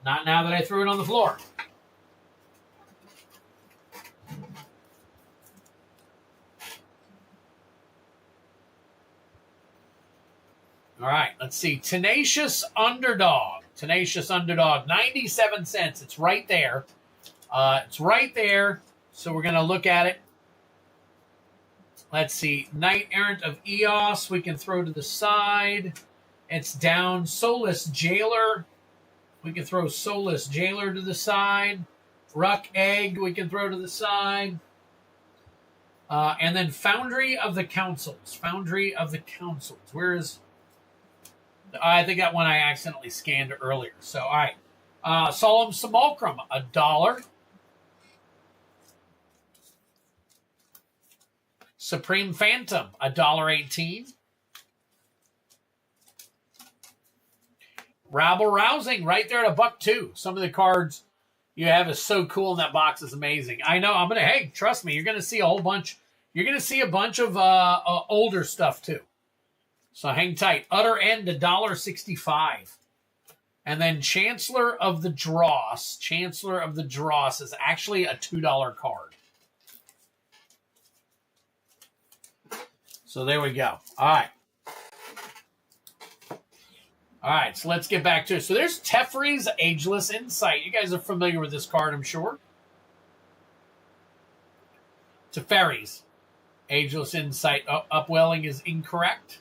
Not now that I threw it on the floor. All right, let's see. Tenacious Underdog. Tenacious Underdog, 97 cents. It's right there. It's right there. So we're going to look at it. Let's see. Knight Errant of Eos, we can throw to the side. It's down. Soulless Jailer. We can throw Soulless Jailer to the side. Ruck Egg, we can throw to the side. And then Foundry of the Councils. Foundry of the Councils. Where is... I think that one I accidentally scanned earlier. So, all right. Solemn Simulacrum, $1. Supreme Phantom, $1.18. Rabble Rousing, right there at $1.02. Some of the cards you have is so cool, and that box is amazing. I know. Hey, trust me, you're gonna see a whole bunch. You're gonna see a bunch of older stuff too. So hang tight. Utter End, $1.65. And then Chancellor of the Dross. Chancellor of the Dross is actually a $2 card. So there we go. All right. All right, so let's get back to it. So there's Teferi's Ageless Insight. You guys are familiar with this card, I'm sure. Teferi's Ageless Insight. Oh, upwelling is incorrect.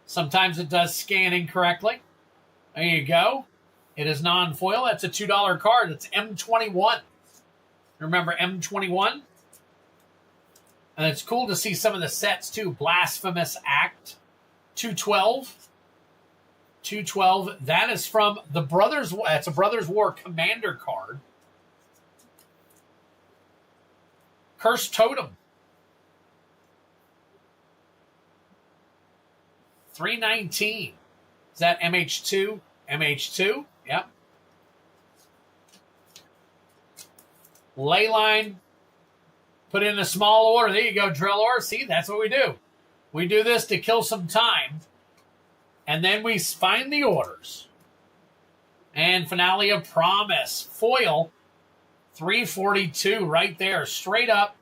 Sometimes it does scan incorrectly. There you go. It is non-foil. That's a $2 card. It's M21. Remember M21? And it's cool to see some of the sets, too. Blasphemous Act, 212. 212. That is from the Brothers... That's a Brothers War Commander card. Cursed Totem. 319. Is that MH2? MH2? Yep. Leyline. Put in a small order. There you go, Drillor. See, that's what we do. We do this to kill some time. And then we find the orders. And Finale of Promise. Foil. 342 right there. Straight up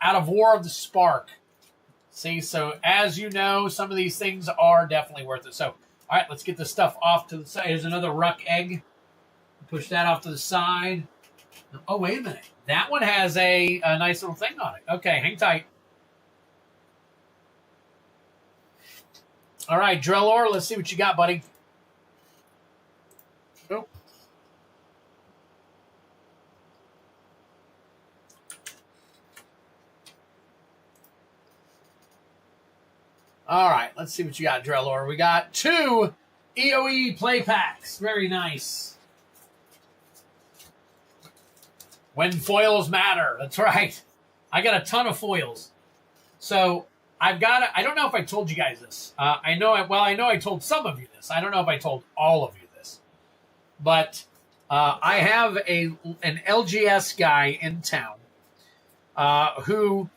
out of War of the Spark. See, so as you know, some of these things are definitely worth it. So, all right, let's get this stuff off to the side. Here's another Ruck Egg. Push that off to the side. Oh, wait a minute. That one has a nice little thing on it. Okay, hang tight. All right, Drillor, let's see what you got, buddy. Oh. All right, let's see what you got, Drillor. We got 2 EOE play packs. Very nice. When foils matter. That's right. I got a ton of foils. So I've got. I don't know if I told you guys this. I know I told some of you this. I don't know if I told all of you this. But I have an LGS guy in town who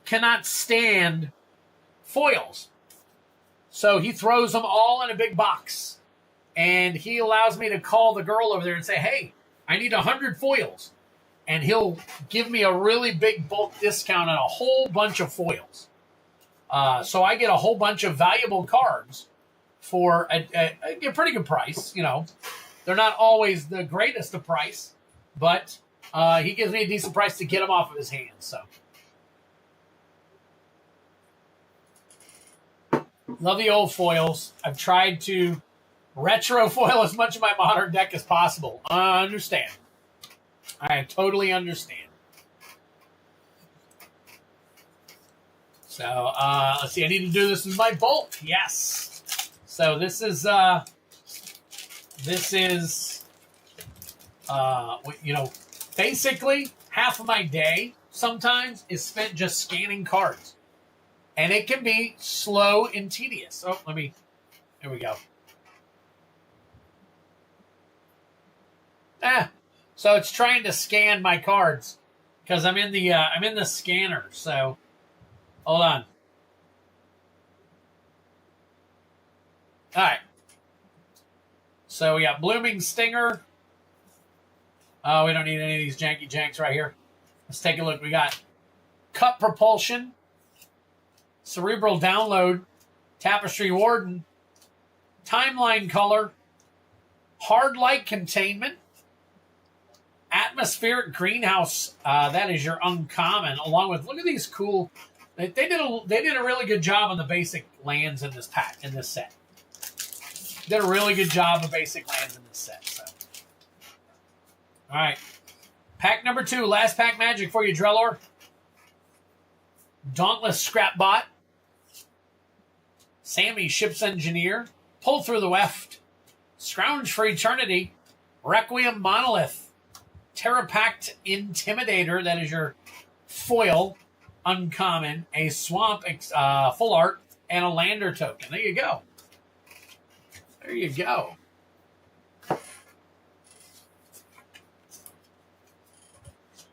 cannot stand foils. So he throws them all in a big box. And he allows me to call the girl over there and say, hey, I need 100 foils. And he'll give me a really big bulk discount on a whole bunch of foils. So I get a whole bunch of valuable cards for a pretty good price. You know, they're not always the greatest of price, but he gives me a decent price to get them off of his hands. So Love the old foils. I've tried to retro foil as much of my modern deck as possible. I understand. I totally understand. So, let's see. I need to do this with my bulk. Yes. So this is, you know, basically half of my day sometimes is spent just scanning cards. And it can be slow and tedious. Oh, here we go. So it's trying to scan my cards because I'm in the scanner. So hold on. All right. So we got Blooming Stinger. Oh, we don't need any of these janky janks right here. Let's take a look. We got Cut Propulsion, Cerebral Download, Tapestry Warden, Timeline Color, Hard Light Containment, Atmospheric Greenhouse. That is your uncommon. Along with, look at these cool. They did a really good job on the basic lands in this pack, in this set. Did a really good job of basic lands in this set. So, all right, pack number 2, last pack magic for you, Drellor. Dauntless Scrapbot, Sammy Ship's Engineer, Pull Through the Weft, Scrounge for Eternity, Requiem Monolith, Terrapact Intimidator, that is your foil, uncommon, a Swamp full art, and a Lander token. There you go. There you go.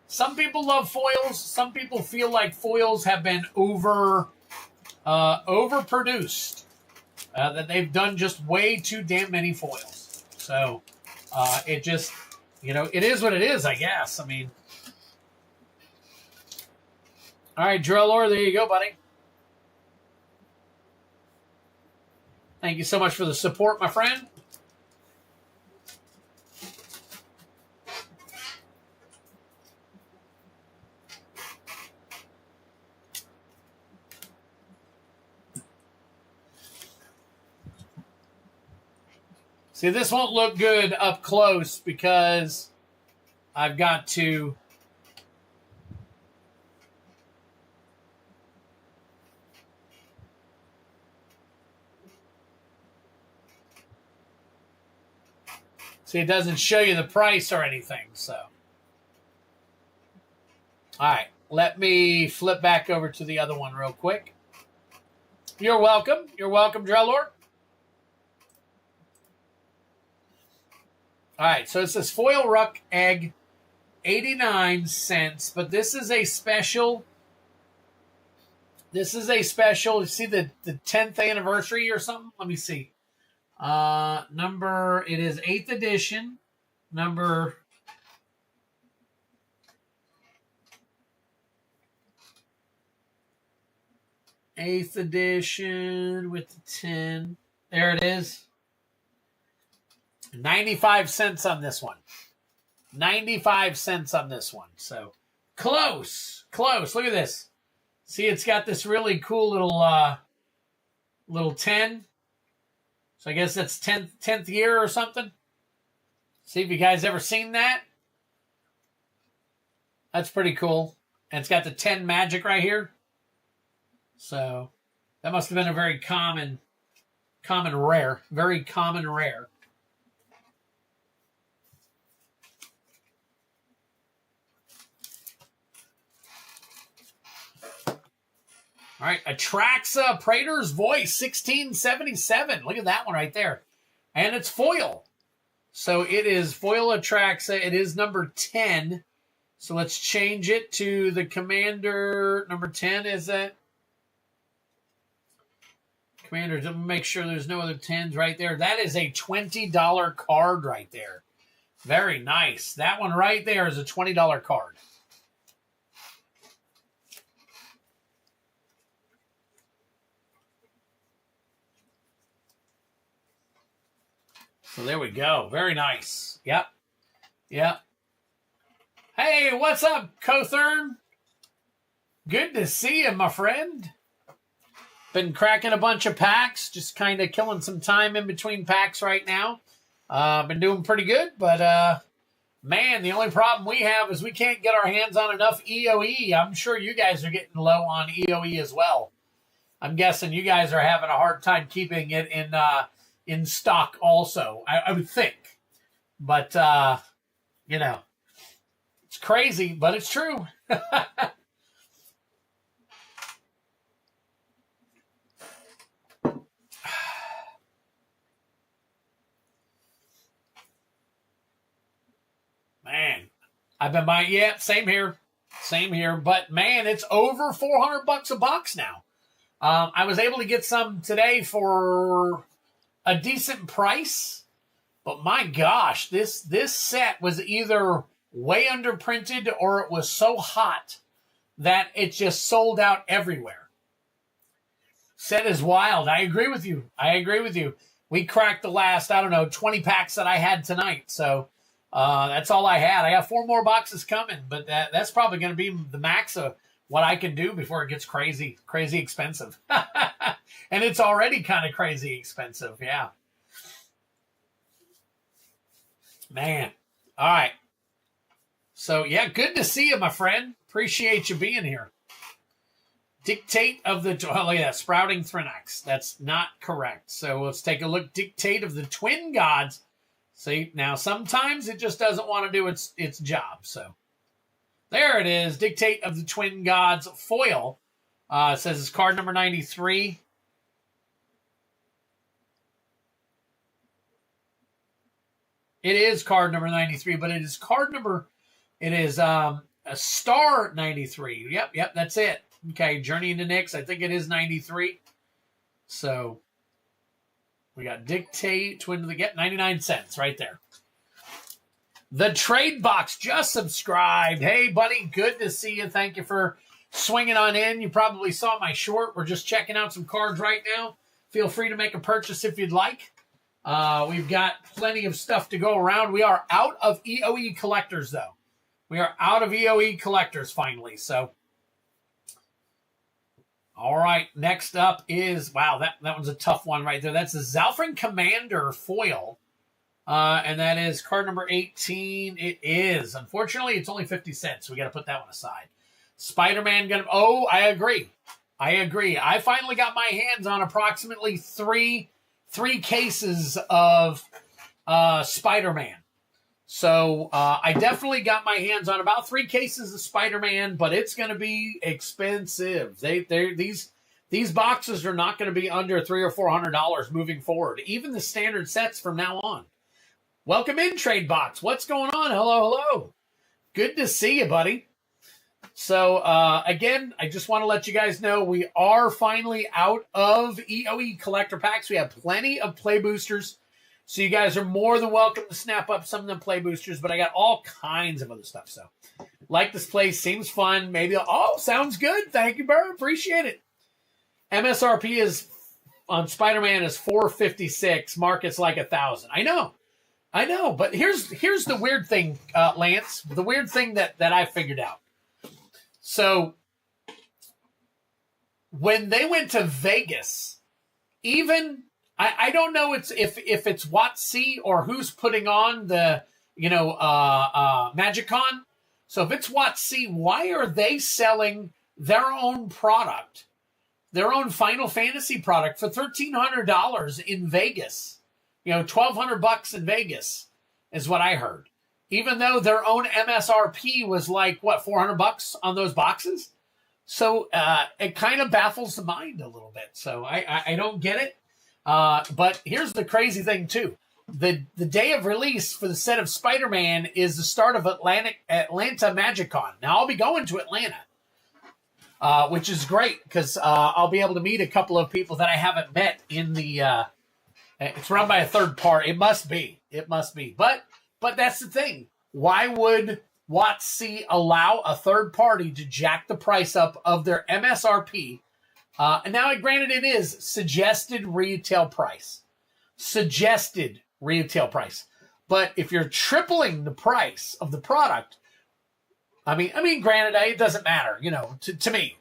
Some people love foils. Some people feel like foils have been overproduced. That they've done just way too damn many foils. So it just, you know, it is what it is, I guess. I mean, all right, Drellor, there you go, buddy. Thank you so much for the support, my friend. See, this won't look good up close because I've got to... See, it doesn't show you the price or anything, so. All right, let me flip back over to the other one real quick. You're welcome. You're welcome, Drellor. All right, so it says Foil Ruck Egg, 89 cents, but this is a special. This is a special. You see the 10th anniversary or something? Let me see. It is 8th edition. Number 8th edition with the 10. There it is. 95 cents on this one. 95 cents on this one. So close. Close. Look at this. See, it's got this really cool little 10. So I guess that's 10th year or something. See if you guys ever seen that. That's pretty cool. And it's got the 10 magic right here. So that must have been a very common rare. Very common rare. All right, Atraxa Praetor's Voice, 1677. Look at that one right there. And it's foil. So it is foil Atraxa. It is number 10. So let's change it to the Commander. Number 10, is that? Commander, let me make sure there's no other 10s right there. That is a $20 card right there. Very nice. That one right there is a $20 card. So there we go. Very nice. Yep. Yep. Hey, what's up, Cothern? Good to see you, my friend. Been cracking a bunch of packs, just kind of killing some time in between packs right now. Been doing pretty good, but man, the only problem we have is we can't get our hands on enough EOE. I'm sure you guys are getting low on EOE as well. I'm guessing you guys are having a hard time keeping it in stock also, I would think. But, you know, it's crazy, but it's true. Man, I've been buying, yeah, same here. But, man, it's over $400 a box now. I was able to get some today for a decent price, but my gosh, this set was either way underprinted or it was so hot that it just sold out everywhere. Set is wild. I agree with you. We cracked the last, 20 packs that I had tonight, so that's all I had. I got 4 more boxes coming, but that's probably going to be the max of what I can do before it gets crazy expensive. And it's already kind of crazy expensive, yeah. Man. All right. So, yeah, good to see you, my friend. Appreciate you being here. Dictate of the... Oh, look at that. Sprouting Thrinax. That's not correct. So, let's take a look. Dictate of the Twin Gods. See, now sometimes it just doesn't want to do its job, so... There it is. Dictate of the Twin Gods foil. It says it's card number 93. It is card number 93, but it is a star 93. Yep, that's it. Okay, Journey into Nyx. I think it is 93. So we got Dictate, Twin of the Get, 99 cents right there. The Trade Box just subscribed. Hey, buddy, good to see you. Thank you for swinging on in. You probably saw my short. We're just checking out some cards right now. Feel free to make a purchase if you'd like. We've got plenty of stuff to go around. We are out of EOE collectors, though. We are out of EOE collectors finally. So, all right. Next up is, wow, that one's a tough one right there. That's the Zalfrin Commander foil. And that is card number 18. It is. Unfortunately, it's only 50 cents. So we got to put that one aside. Spider-Man Gun. Oh, I agree. I finally got my hands on approximately three cases of Spider-Man. So I definitely got my hands on about 3 cases of Spider-Man, but it's going to be expensive. These boxes are not going to be under $300 or $400 moving forward. Even the standard sets from now on. Welcome in, Trade Box. What's going on? Hello. Good to see you, buddy. So, again, I just want to let you guys know we are finally out of EOE collector packs. We have plenty of play boosters. So you guys are more than welcome to snap up some of them play boosters, but I got all kinds of other stuff. So, like this place, seems fun. Maybe, sounds good. Thank you, Burr. Appreciate it. MSRP is on Spider-Man is $456. Market's like $1,000. I know, but here's the weird thing, Lance. The weird thing that I figured out. So when they went to Vegas, even I don't know if it's WotC or who's putting on the MagicCon. So if it's WotC, why are they selling their own product, their own Final Fantasy product for $1,300 in Vegas? $1,200 in Vegas is what I heard. Even though their own MSRP was like, $400 on those boxes? So it kind of baffles the mind a little bit. So I don't get it. But here's the crazy thing, too. The day of release for the set of Spider-Man is the start of Atlanta MagicCon. Now, I'll be going to Atlanta, which is great because I'll be able to meet a couple of people that I haven't met in the... it's run by a third party. It must be. But that's the thing. Why would WotC allow a third party to jack the price up of their MSRP? And now, granted, it is suggested retail price. But if you're tripling the price of the product, I mean, granted, it doesn't matter, to me.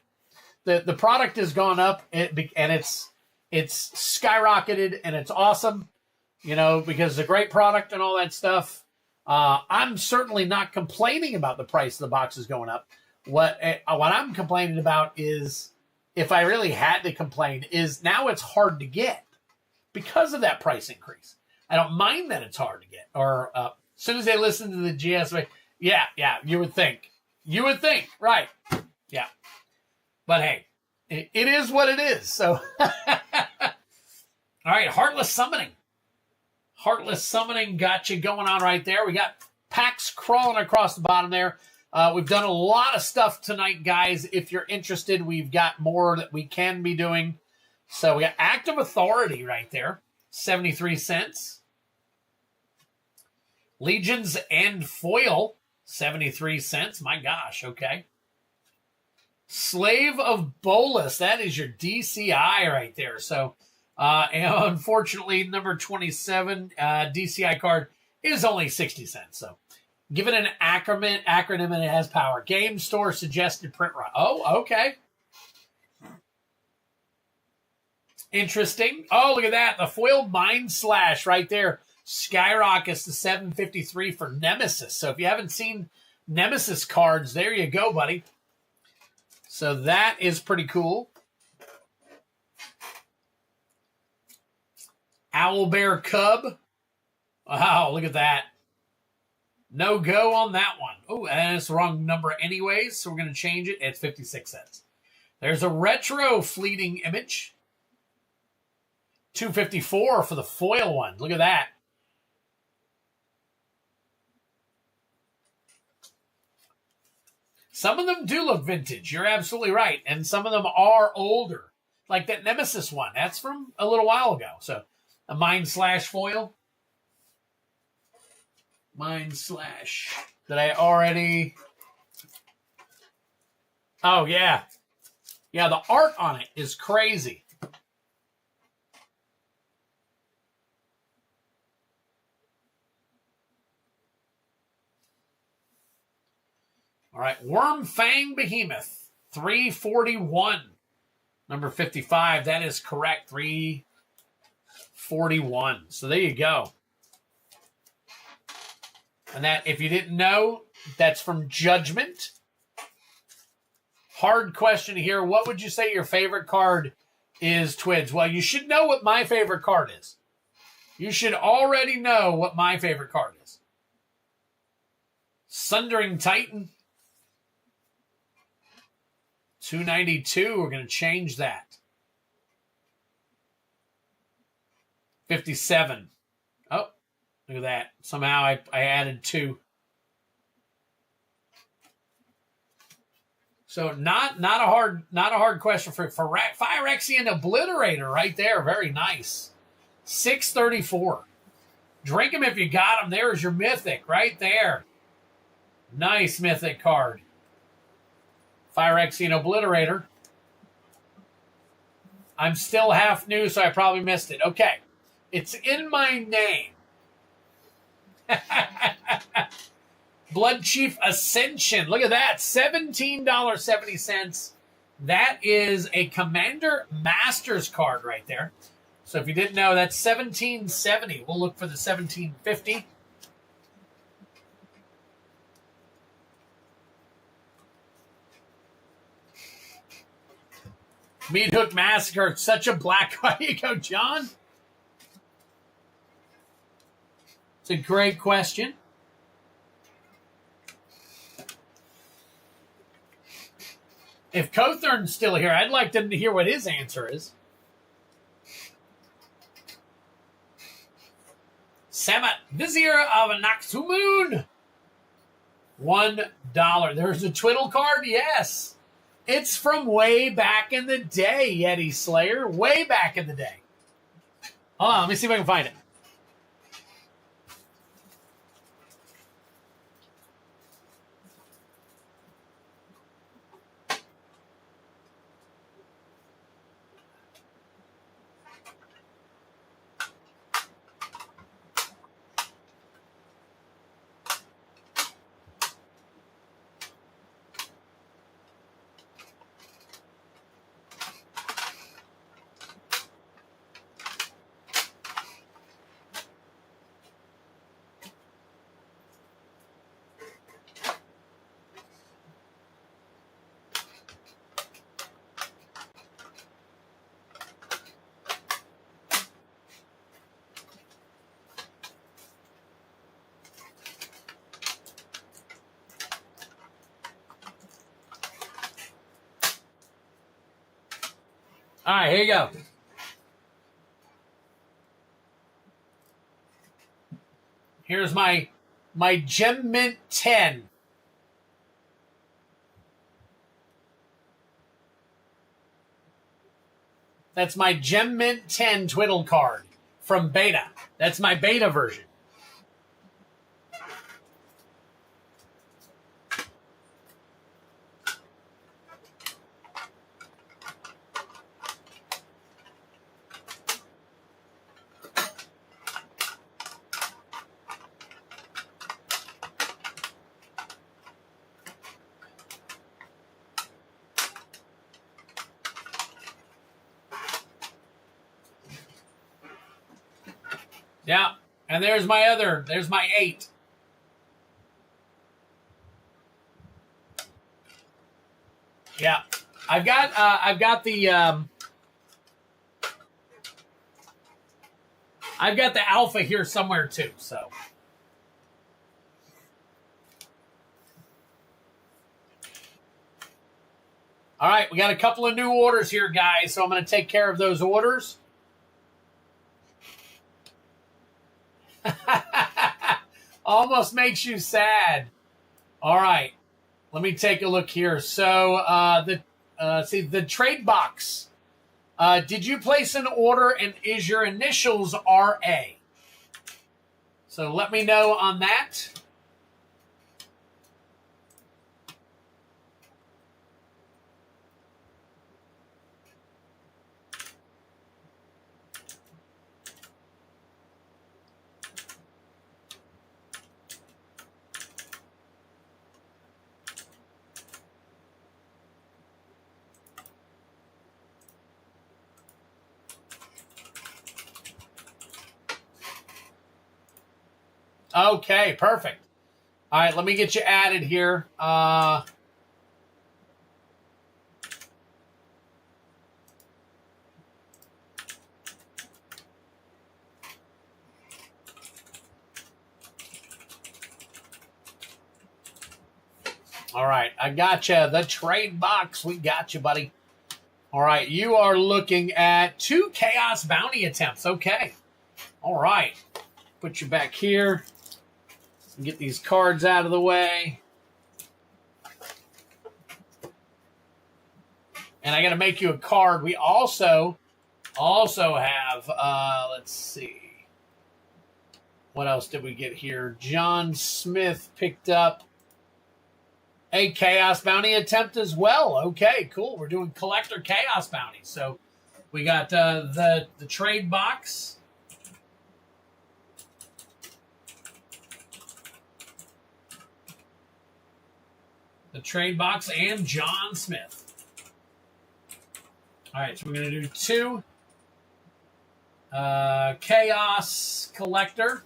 the product has gone up, and it's skyrocketed, and it's awesome, you know, because it's a great product and all that stuff. I'm certainly not complaining about the price of the boxes going up. What I'm complaining about is, if I really had to complain, is now it's hard to get because of that price increase. I don't mind that it's hard to get. Or as soon as they listen to the GSA, yeah, you would think, right? Yeah, but hey, it is what it is. So, all right, Heartless Summoning. Heartless Summoning got you going on right there. We got packs crawling across the bottom there. We've done a lot of stuff tonight, guys. If you're interested, we've got more that we can be doing. So we got Active Authority right there, 73 cents. Legions and Foil, 73 cents. My gosh, okay. Slave of Bolas, that is your DCI right there. So, and unfortunately, number 27 DCI card is only 60 cents. So, give it an acronym and it has power. Game Store suggested print run. Oh, okay. Interesting. Oh, look at that. The foiled Mind Slash right there skyrockets to 753 for Nemesis. So if you haven't seen Nemesis cards, there you go, buddy. So that is pretty cool. Owlbear Cub. Wow, look at that. No go on that one. Oh, and it's the wrong number anyways, so we're going to change it. It's 56 cents. There's a retro fleeting image. 254 for the foil one. Look at that. Some of them do look vintage. You're absolutely right. And some of them are older. Like that Nemesis one. That's from a little while ago. So, a Mind Slash foil. Mind Slash. Did I already... Oh, yeah. Yeah, the art on it is crazy. All right, Worm Fang Behemoth, 341. Number 55, that is correct, 341. So there you go. And that, if you didn't know, that's from Judgment. Hard question here. What would you say your favorite card is, Twids? Well, you should know what my favorite card is. You should already know what my favorite card is. Sundering Titan. 292, we're going to change that. 57. Oh, look at that. Somehow I added 2. So not a hard question for Phyrexian Obliterator right there. Very nice. 634. Drink them if you got them. There's your Mythic right there. Nice Mythic card. Phyrexian Obliterator. I'm still half new, so I probably missed it. Okay. It's in my name. Blood Chief Ascension. Look at that. $17.70. That is a Commander Masters card right there. So if you didn't know, that's $17.70. We'll look for the $17.50. Meat Hook Massacre. It's such a black. There you go, John. It's a great question. If Cothern's still here, I'd like to hear what his answer is. Samat, Vizier of Naxumun. $1. There's a Twiddle card? Yes. It's from way back in the day, Yeti Slayer. Way back in the day. Hold on, let me see if I can find it. All right, here you go. Here's my Gem Mint 10. That's my Gem Mint 10 Twiddle card from beta. That's my beta version. Yeah, and there's my 8. Yeah, I've got the alpha here somewhere too. So, all right, we got a couple of new orders here, guys. So I'm going to take care of those orders. Almost makes you sad. All right, let me take a look here. So the trade box. Did you place an order and is your initials RA? So let me know on that. Okay, perfect. All right, let me get you added here. All right, I got you. The trade box, we got you, buddy. All right, you are looking at 2 Chaos Bounty attempts. Okay. All right. Put you back here. Get these cards out of the way. And I got to make you a card. We also have, let's see. What else did we get here? John Smith picked up a Chaos Bounty attempt as well. Okay, cool. We're doing collector Chaos Bounties. So we got the trade box. The trade box and John Smith. All right, so we're going to do 2 Chaos Collector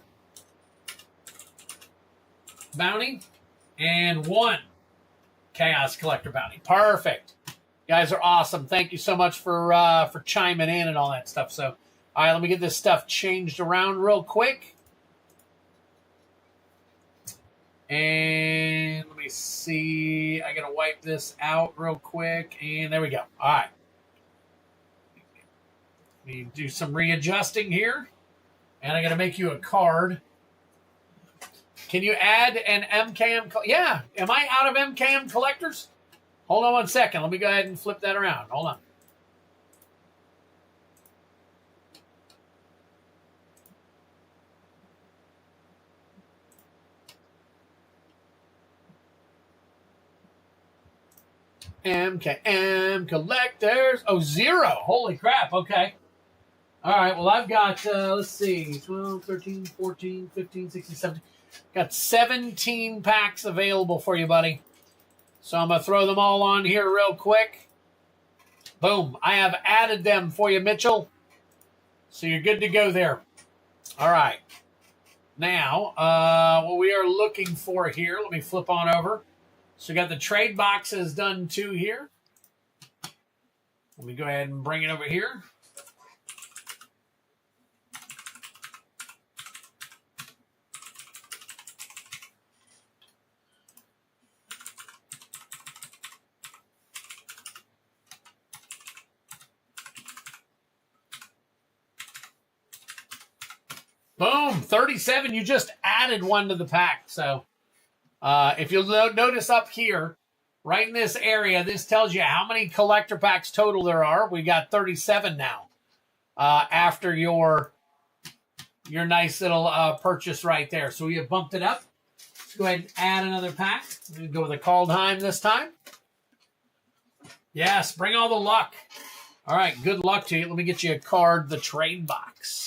Bounty and 1 Chaos Collector Bounty. Perfect. You guys are awesome. Thank you so much for chiming in and all that stuff. So, all right, let me get this stuff changed around real quick. And let me see. I got to wipe this out real quick. And there we go. All right. Let me do some readjusting here. And I got to make you a card. Can you add an MKM? Yeah. Am I out of MKM collectors? Hold on 1 second. Let me go ahead and flip that around. Hold on. MKM collectors. Oh, 0. Holy crap. Okay. All right. Well, I've got, let's see, 12, 13, 14, 15, 16, 17. Got 17 packs available for you, buddy. So I'm going to throw them all on here real quick. Boom. I have added them for you, Mitchell. So you're good to go there. All right. Now, what we are looking for here, let me flip on over. So we got the trade boxes done too here. Let me go ahead and bring it over here. Boom, 37. You just added one to the pack. So if you'll notice up here, right in this area, this tells you how many collector packs total there are. We got 37 now after your nice little purchase right there. So we have bumped it up. Let's go ahead and add another pack. We're going to go with a Kaldheim this time. Yes, bring all the luck. All right, good luck to you. Let me get you a card, the trade box.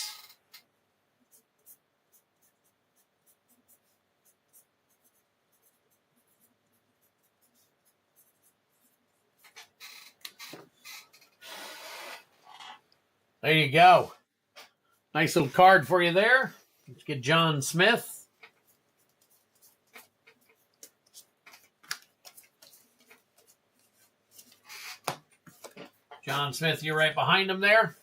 There you go. Nice little card for you there. Let's get John Smith. John Smith, you're right behind him there.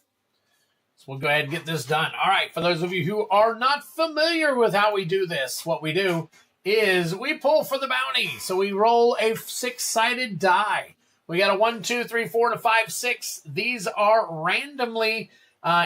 So we'll go ahead and get this done. All right, for those of you who are not familiar with how we do this, what we do is we pull for the bounty. So we roll a 6-sided die. We got a 1, 2, 3, 4, and a 5, 6. These are randomly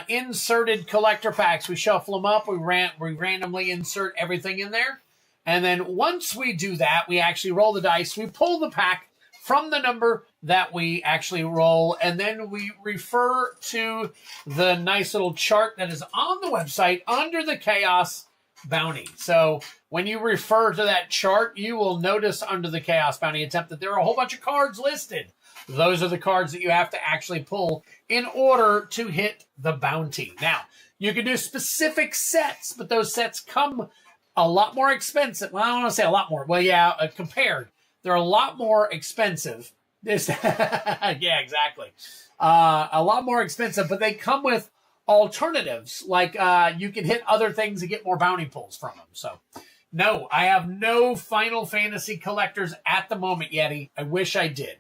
inserted collector packs. We shuffle them up. We randomly insert everything in there. And then once we do that, we actually roll the dice. We pull the pack from the number that we actually roll, and then we refer to the nice little chart that is on the website under the Chaos Bounty. So when you refer to that chart, you will notice under the Chaos Bounty attempt that there are a whole bunch of cards listed. Those are the cards that you have to actually pull in order to hit the bounty. Now, you can do specific sets, but those sets come a lot more expensive. Well, I don't want to say a lot more. Well, yeah, compared. They're a lot more expensive. Yeah, exactly. A lot more expensive, but they come with alternatives. Like you can hit other things and get more bounty pulls from them. So, no, I have no Final Fantasy collectors at the moment, Yeti. I wish I did.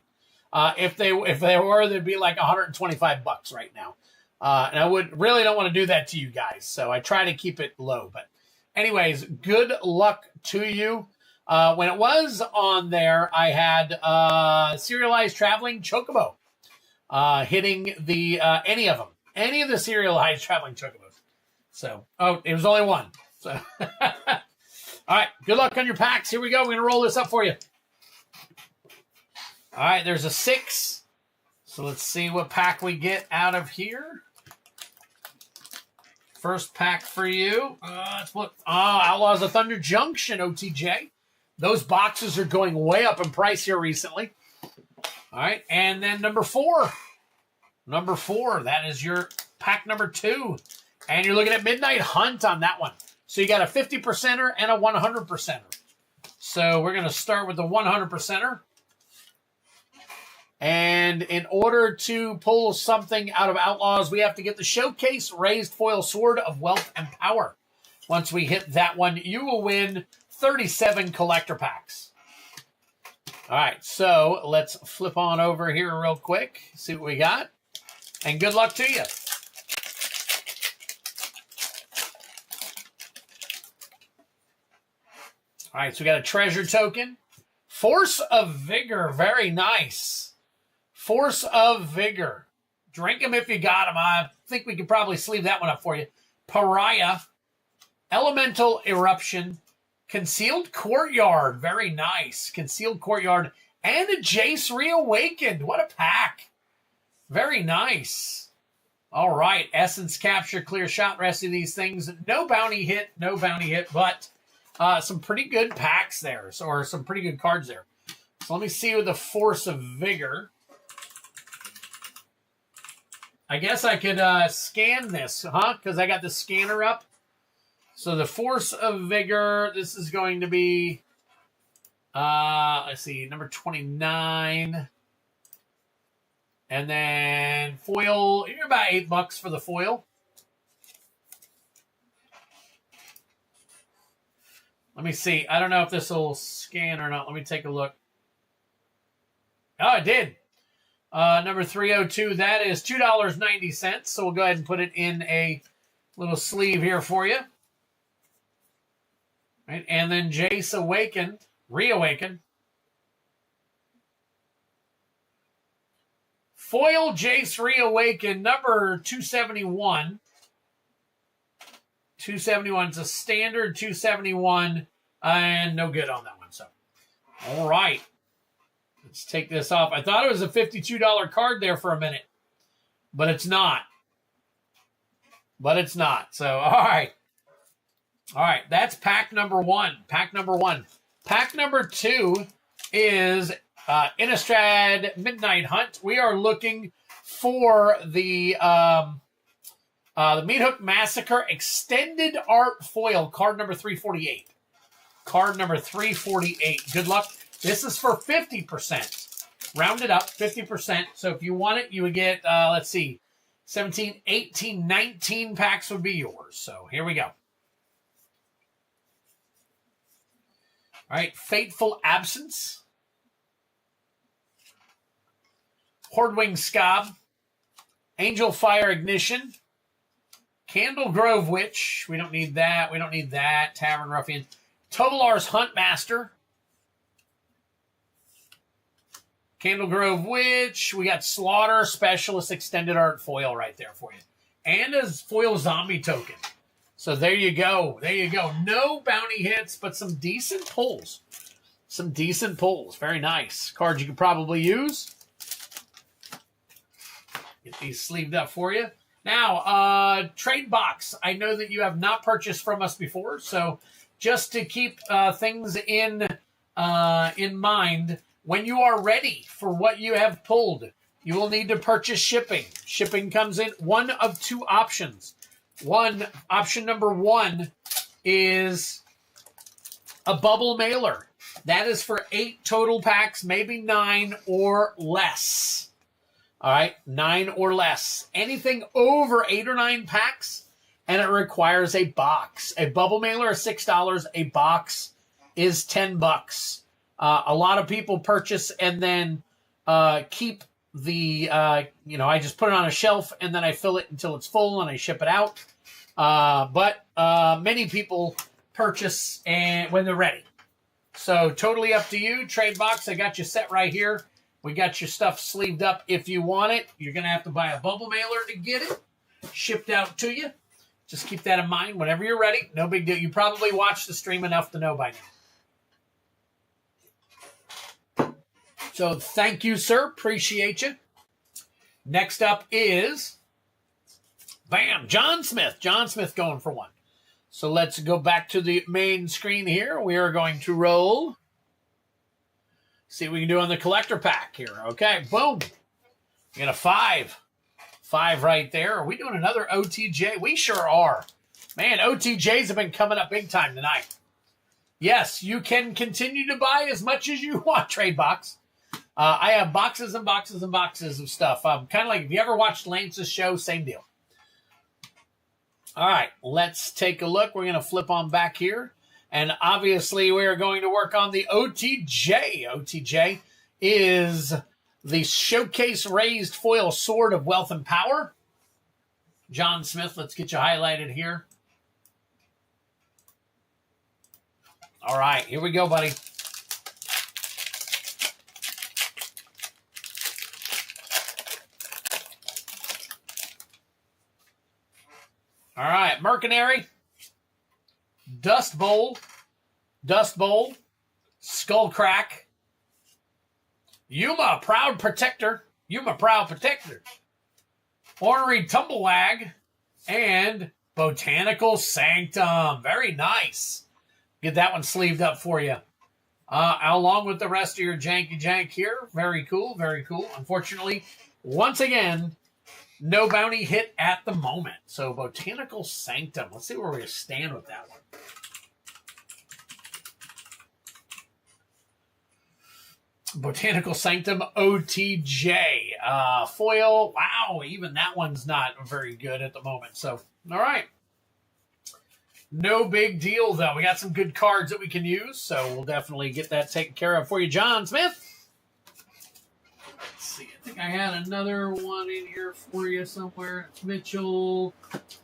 If they were, they'd be like $125 right now. And I really don't want to do that to you guys. So I try to keep it low. But anyways, good luck to you. When it was on there, I had Serialized Traveling Chocobo hitting the any of them. Any of the Serialized Traveling Chocobos. So, it was only one. So, all right, good luck on your packs. Here we go. We're going to roll this up for you. All right, there's a 6. So let's see what pack we get out of here. First pack for you. Outlaws of Thunder Junction, OTJ. Those boxes are going way up in price here recently. All right, and then number 4. Number 4, that is your pack number 2. And you're looking at Midnight Hunt on that one. So you got a 50%er and a 100%er. So we're going to start with the 100%er. And in order to pull something out of Outlaws, we have to get the Showcase Raised Foil Sword of Wealth and Power. Once we hit that one, you will win 37 collector packs. All right, so let's flip on over here real quick, see what we got. And good luck to you. All right, so we got a treasure token. Force of Vigor, very nice. Force of Vigor. Drink them if you got them. I think we could probably sleeve that one up for you. Pariah. Elemental Eruption. Concealed Courtyard. Very nice. Concealed Courtyard. And a Jace Reawakened. What a pack. Very nice. All right. Essence Capture, Clear Shot. Rest of these things. No bounty hit. No bounty hit. But some pretty good packs there. Or some pretty good cards there. So let me see with the Force of Vigor. I guess I could scan this, huh? Because I got the scanner up. So the Force of Vigor, this is going to be, let's see, number 29. And then foil, you're about $8 for the foil. Let me see. I don't know if this will scan or not. Let me take a look. Oh, it did. Number 302, that is $2.90. So we'll go ahead and put it in a little sleeve here for you. Right, and then Jace Reawakened. Foil Jace Reawakened, number 271. 271. It's a standard 271, and no good on that one. So, all right. Let's take this off. I thought it was a $52 card there for a minute, but it's not. So, all right. All right, that's pack number one. Pack number two is Innistrad Midnight Hunt. We are looking for the Meathook Massacre Extended Art Foil, card number 348. Card number 348. Good luck. This is for 50%. Rounded up, 50%. So if you want it, you would get, let's see, 17, 18, 19 packs would be yours. So here we go. All right, Fateful Absence. Hordwing Scob. Angel Fire Ignition. Candle Grove Witch. We don't need that. Tavern Ruffian. Tovolar's Huntmaster. Candle Grove Witch. We got Slaughter Specialist Extended Art Foil right there for you. And a foil zombie token. So there you go. No bounty hits, but some decent pulls. Very nice. Cards you could probably use. Get these sleeved up for you. Now, trade box. I know that you have not purchased from us before, so just to keep things in mind, when you are ready for what you have pulled, you will need to purchase shipping. Shipping comes in one of two options. Option number one is a bubble mailer. That is for 8 total packs, maybe 9 or less. All right, 9 or less. Anything over 8 or 9 packs, and it requires a box. A bubble mailer is $6. A box is $10. A lot of people purchase and then keep the, I just put it on a shelf and then I fill it until it's full and I ship it out. But many people purchase when they're ready. So totally up to you. Trade box, I got you set right here. We got your stuff sleeved up. If you want it, you're going to have to buy a bubble mailer to get it shipped out to you. Just keep that in mind whenever you're ready. No big deal. You probably watched the stream enough to know by now. So thank you, sir. Appreciate you. Next up is, bam, John Smith. John Smith going for one. So let's go back to the main screen here. We are going to roll. See what we can do on the collector pack here. Okay, boom. We got a 5. 5 right there. Are we doing another OTJ? We sure are. Man, OTJs have been coming up big time tonight. Yes, you can continue to buy as much as you want, Trade Box. I have boxes and boxes and boxes of stuff. Kind of like, if you ever watched Lance's show, same deal. All right, let's take a look. We're going to flip on back here. And obviously, we are going to work on the OTJ. OTJ is the Showcase Raised Foil Sword of Wealth and Power. John Smith, let's get you highlighted here. All right, here we go, buddy. All right, Mercenary, Dust Bowl, Skullcrack, Yuma Proud Protector, Ornery Tumblewag, and Botanical Sanctum. Very nice. Get that one sleeved up for you. Along with the rest of your janky jank here. Very cool, very cool. Unfortunately, once again, no bounty hit at the moment. So Botanical Sanctum. Let's see where we stand with that one. Botanical Sanctum OTJ. Foil. Wow, even that one's not very good at the moment. So, all right. No big deal, though. We got some good cards that we can use, so we'll definitely get that taken care of for you, John Smith. Let's see. I think I had another one in here for you somewhere. It's Mitchell,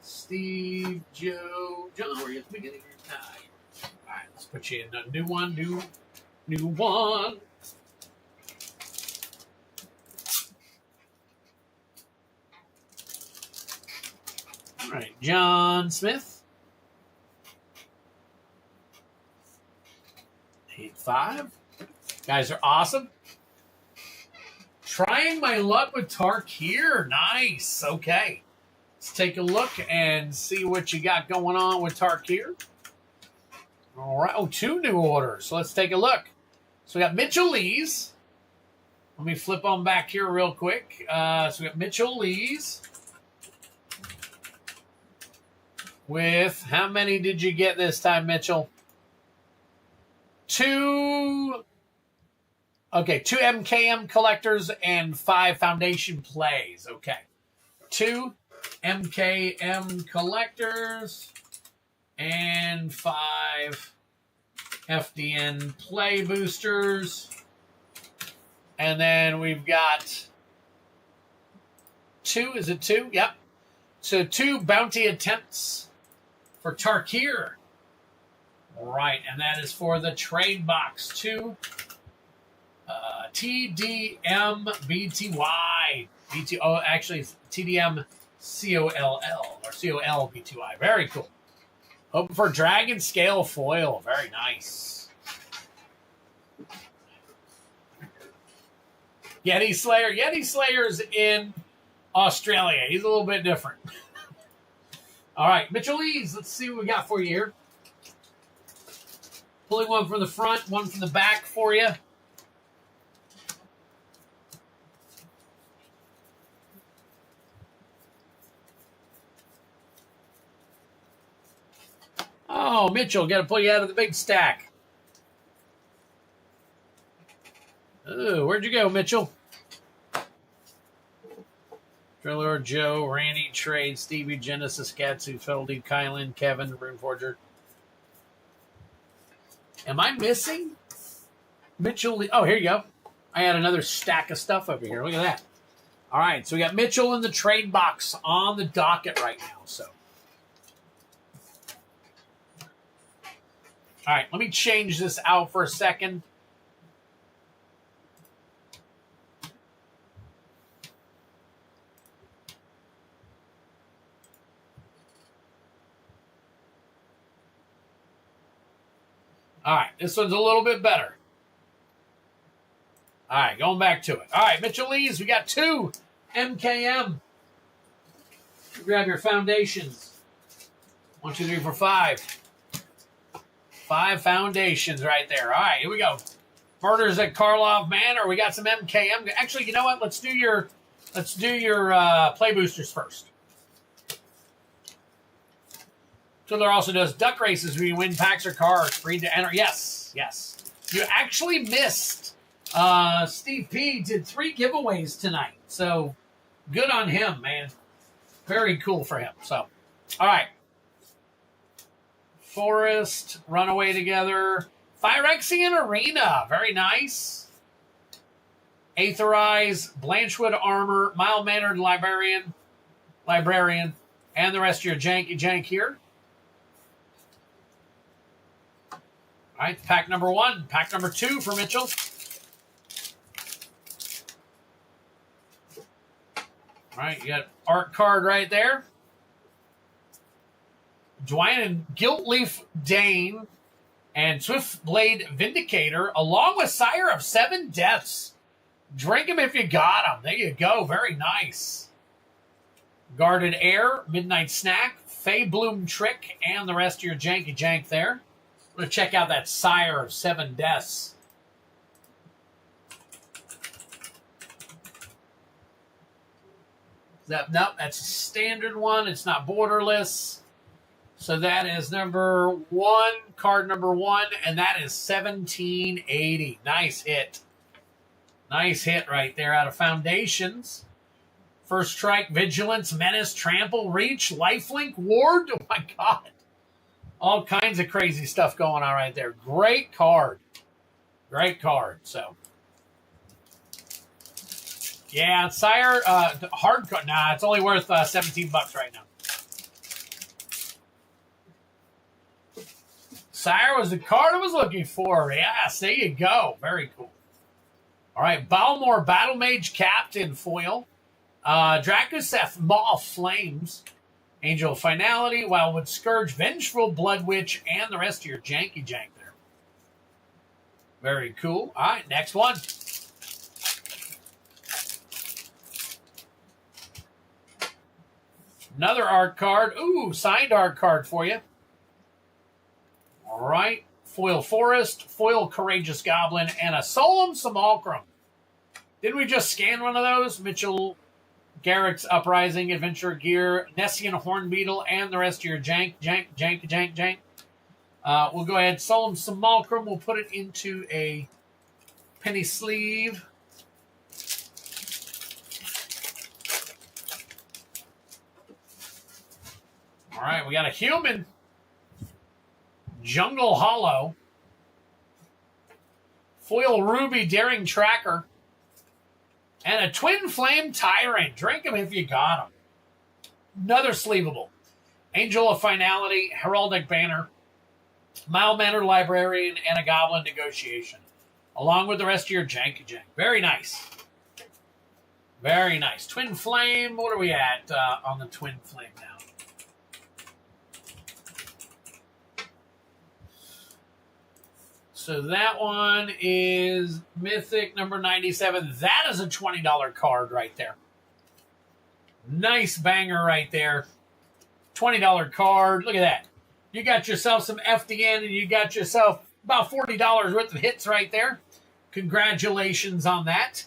Steve, Joe. John, were you at the beginning? All right, let's put you in a new one. New one. All right, John Smith. Heat 5. Guys are awesome. Trying my luck with Tarkir. Nice. Okay. Let's take a look and see what you got going on with Tarkir. All right. Oh, 2 new orders. So let's take a look. So we got Mitchell Lees. Let me flip on back here real quick. So we got Mitchell Lees. With how many did you get this time, Mitchell? 2. Okay, 2 MKM collectors and 5 foundation plays. Okay. 2 MKM collectors and 5 FDN play boosters. And then we've got 2. Is it 2? Yep. So 2 bounty attempts for Tarkir. All right, and that is for the trade box 2. TDM BTY. Actually, TDM COLL or COL BTY. Very cool. Hoping for Dragon Scale foil. Very nice. Yeti Slayer. Yeti Slayer's in Australia. He's a little bit different. All right, Mitchell Lees. Let's see what we got for you here. Pulling one from the front, one from the back for you. Oh, Mitchell, got to pull you out of the big stack. Oh, where'd you go, Mitchell? Driller, Joe, Randy, Trade, Stevie, Genesis, Gatsu, Feldy, Kylan, Kevin, Runeforger. Am I missing Mitchell? Oh, here you go. I had another stack of stuff over here. Look at that. All right, so we got Mitchell in the trade box on the docket right now. So, all right, let me change this out for a second. All right, this one's a little bit better. All right, going back to it. All right, Mitchell Lees, we got 2 MKM. Grab your foundations. 1, 2, 3, 4, 5. 5 foundations right there. All right, here we go. Murders at Karlov Manor. We got some MKM. Actually, you know what? Let's do your play boosters first. Twiddler also does duck races where you win packs or cards. Free to enter. Yes, yes. You actually missed. Steve P did 3 giveaways tonight. So, good on him, man. Very cool for him. So, all right. Forest, Runaway Together. Phyrexian Arena. Very nice. Aetherize, Blanchwood Armor, Mild-Mannered Librarian, and the rest of your jank here. All right, pack number 1. Pack number 2 for Mitchell. All right, you got art card right there. Dwayne Guiltleaf Dane and Swiftblade Vindicator, along with Sire of 7 Deaths. Drink him if you got him. There you go. Very nice. Guarded Air, Midnight Snack, Fey Bloom Trick, and the rest of your jank there. I'm going to check out that Sire of 7 Deaths. Nope, that's a standard one. It's not borderless. So that is number 1, card number 1, and that is 1780. Nice hit. Nice hit right there out of Foundations. First Strike, Vigilance, Menace, Trample, Reach, Lifelink, Ward. Oh my God. All kinds of crazy stuff going on right there. Great card. Great card. So, yeah, Sire, hard card. Nah, it's only worth $17 right now. Sire was the card I was looking for. Yes, there you go. Very cool. All right, Balmor, Battle Mage Captain foil. Dracoseth, Maw of Flames. Angel of Finality, Wildwood Scourge, Vengeful Blood Witch, and the rest of your jank there. Very cool. All right, next one. Another art card. Ooh, signed art card for you. All right. Foil Forest, Foil Courageous Goblin, and a Solemn Simulacrum. Didn't we just scan one of those? Mitchell, Garrick's Uprising, Adventure Gear, Nessian Hornbeetle, and the rest of your jank. We'll go ahead. Solemn Simulacrum. We'll put it into a penny sleeve. All right, we got a human. Jungle Hollow. Foil Ruby Daring Tracker. And a Twin Flame Tyrant. Drink them if you got them. Another sleevable. Angel of Finality, Heraldic Banner, Mild-Mannered Librarian, and a Goblin Negotiation. Along with the rest of your janky jank. Very nice. Very nice. Twin Flame. What are we at on the Twin Flame now? So that one is Mythic number 97. That is a $20 card right there. Nice banger right there. $20 card. Look at that. You got yourself some FDN and you got yourself about $40 worth of hits right there. Congratulations on that.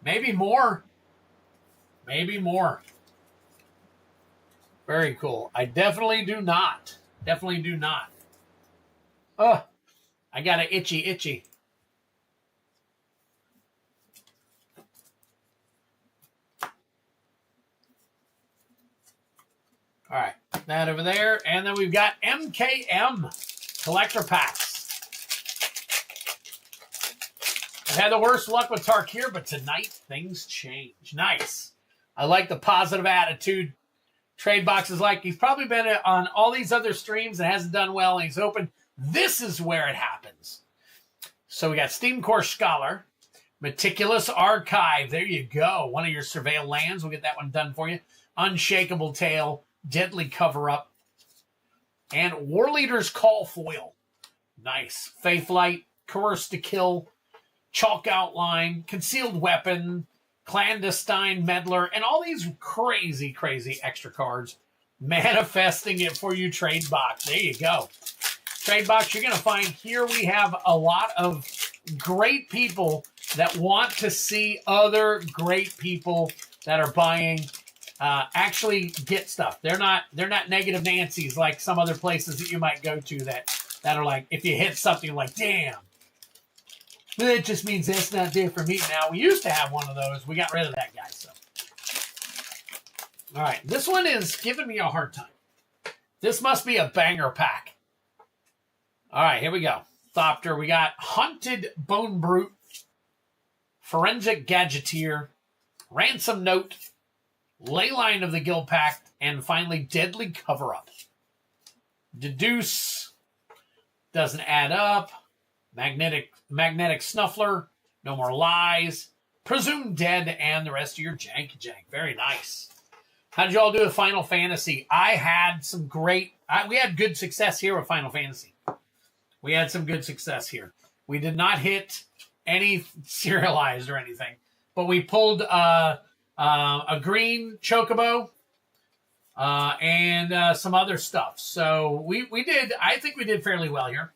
Maybe more. Maybe more. Very cool. I definitely do not. Definitely do not. Oh. I got an itchy. All right, that over there. And then we've got MKM collector packs. I've had the worst luck with Tarkir, but tonight things change. Nice. I like the positive attitude. Trade Box is like, he's probably been on all these other streams and hasn't done well, and he's open. This is where it happens. So we got Steam Core Scholar, Meticulous Archive. There you go. One of your Surveil lands. We'll get that one done for you. Unshakable Tail, Deadly Cover-Up, and Warleader's Call Foil. Nice. Faithlight, Coerce to Kill, Chalk Outline, Concealed Weapon, Clandestine Meddler, and all these crazy, crazy extra cards. Manifesting it for you, Trade Box. There you go. Trade Box, you're going to find here we have a lot of great people that want to see other great people that are buying actually get stuff. They're not negative Nancy's like some other places that you might go to that are like, if you hit something like, damn, it just means that's not there for me now. We used to have one of those. We got rid of that guy. So, all right, this one is giving me a hard time. This must be a banger pack. All right, here we go. Thopter. We got Hunted Bone Brute, Forensic Gadgeteer, Ransom Note, Leyline of the Guild Pact, and finally Deadly Cover-Up. Deduce doesn't add up. Magnetic Snuffler, No More Lies, Presumed Dead, and the rest of your jank. Very nice. How did you all do with Final Fantasy? I had some great... we had good success here with Final Fantasy. We had some good success here. We did not hit any serialized or anything, but we pulled a green chocobo and some other stuff. So we did. I think we did fairly well here.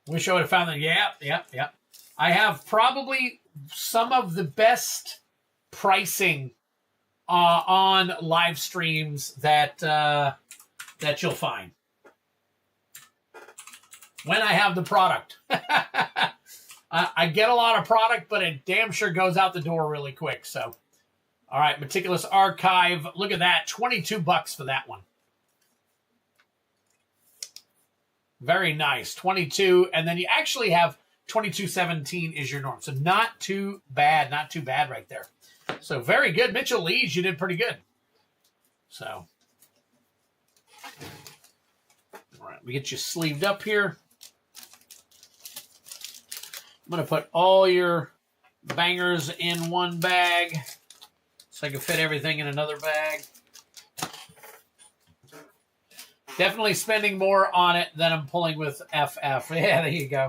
Wish I would have found them. Yeah. I have probably some of the best pricing on live streams that you'll find when I have the product. I get a lot of product, but it damn sure goes out the door really quick. So, all right, Meticulous Archive. Look at that, $22 for that one. Very nice, 22, and then you actually have 22.17 is your norm. So not too bad right there. So very good. Mitchell Lees, you did pretty good. So, all right, we get you sleeved up here. I'm going to put all your bangers in one bag so I can fit everything in another bag. Definitely spending more on it than I'm pulling with FF. Yeah, there you go.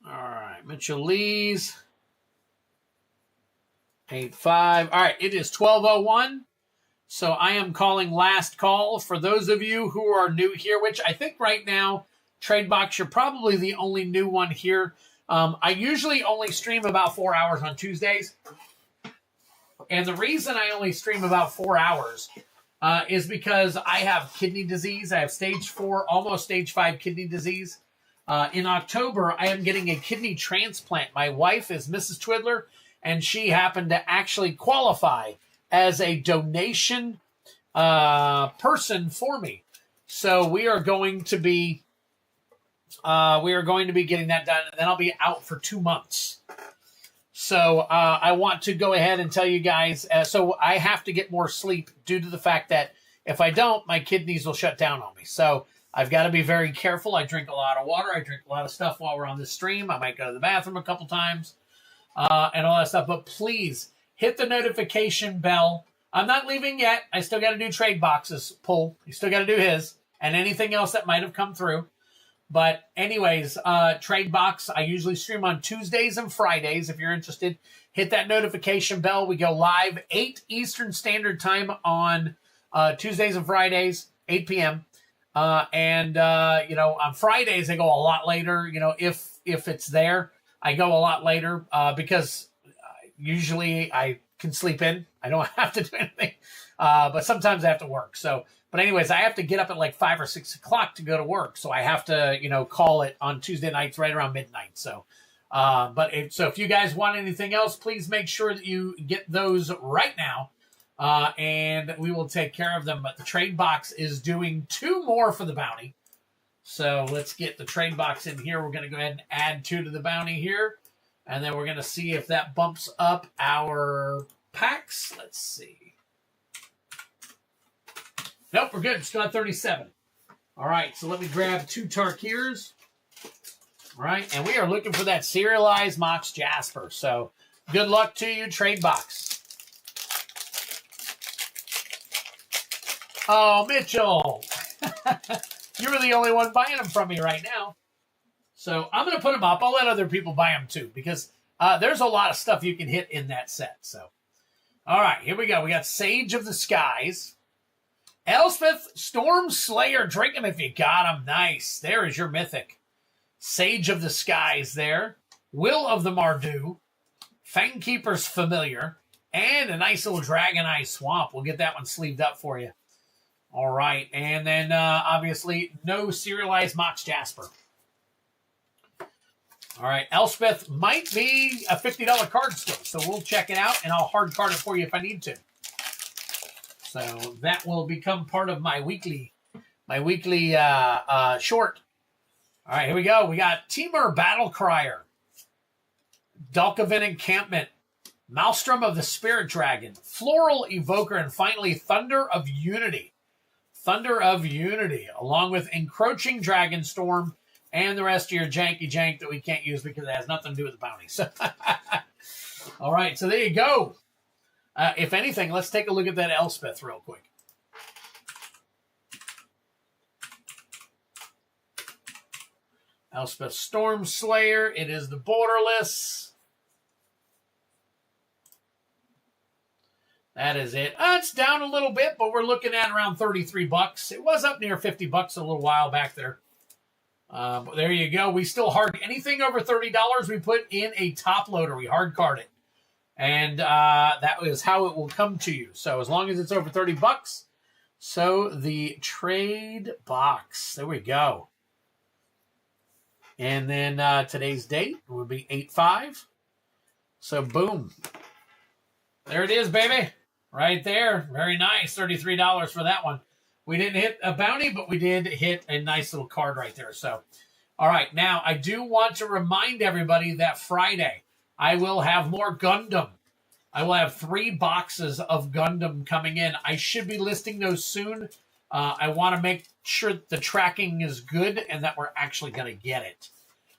All right, Mitchell Lees. 8-5. All right, it is 12:01. So I am calling last call for those of you who are new here, which I think right now, TradeBox, you're probably the only new one here. I usually only stream about 4 hours on Tuesdays. And the reason I only stream about 4 hours is because I have kidney disease. I have stage 4, almost stage 5 kidney disease. In October, I am getting a kidney transplant. My wife is Mrs. Twiddler, and she happened to actually qualify as a donation person for me. So we are going to be getting that done, and then I'll be out for 2 months. So I want to go ahead and tell you guys, so I have to get more sleep due to the fact that if I don't, my kidneys will shut down on me. So I've got to be very careful. I drink a lot of water. I drink a lot of stuff while we're on this stream. I might go to the bathroom a couple times and all that stuff. But please hit the notification bell. I'm not leaving yet. I still got to do trade boxes pull. You still got to do his and anything else that might have come through. But anyways, trade box, I usually stream on Tuesdays and Fridays. If you're interested, hit that notification bell. We go live 8 Eastern Standard Time on Tuesdays and Fridays, 8 p.m. On Fridays, I go a lot later. If it's there, I go a lot later because usually I can sleep in. I don't have to do anything, but sometimes I have to work. But anyways, I have to get up at like 5 or 6 o'clock to go to work. So I have to, call it on Tuesday nights right around midnight. So, if you guys want anything else, please make sure that you get those right now. And we will take care of them. But the trade box is doing 2 more for the bounty. So let's get the trade box in here. We're going to go ahead and add 2 to the bounty here. And then we're going to see if that bumps up our packs. Let's see. Nope, we're good. Still at 37. All right, so let me grab 2 Tarkiers. All right, and we are looking for that serialized Mox Jasper. So good luck to you, trade box. Oh, Mitchell. You're the only one buying them from me right now. So I'm going to put them up. I'll let other people buy them too because there's a lot of stuff you can hit in that set. So, all right, here we go. We got Sage of the Skies. Elspeth, Storm Slayer, drink him if you got him. Nice. There is your Mythic. Sage of the Skies there. Will of the Mardu. Fangkeeper's Familiar. And a nice little Dragon Eye Swamp. We'll get that one sleeved up for you. All right. And then, obviously, no serialized Mox Jasper. All right. Elspeth might be a $50 card still, so we'll check it out, and I'll hard card it for you if I need to. So that will become part of my weekly short. All right, here we go. We got Temur Battlecrier, Dalkovin Encampment, Maelstrom of the Spirit Dragon, Floral Evoker, and finally Thunder of Unity. Thunder of Unity, along with Encroaching Dragonstorm and the rest of your janky jank that we can't use because it has nothing to do with the bounty. So, all right, so there you go. If anything, let's take a look at that Elspeth real quick. Elspeth Storm Slayer. It is the borderless. That is it. It's down a little bit, but we're looking at around $33. It was up near $50 a little while back there. But there you go. We still hard anything over $30. We put in a top loader. We hard card it. And that is how it will come to you. So as long as it's over $30, so the trade box. There we go. And then today's date would be 8/5. So boom. There it is, baby. Right there. Very nice. $33 for that one. We didn't hit a bounty, but we did hit a nice little card right there. So, all right. Now, I do want to remind everybody that Friday, I will have more Gundam. I will have 3 boxes of Gundam coming in. I should be listing those soon. I want to make sure the tracking is good and that we're actually going to get it.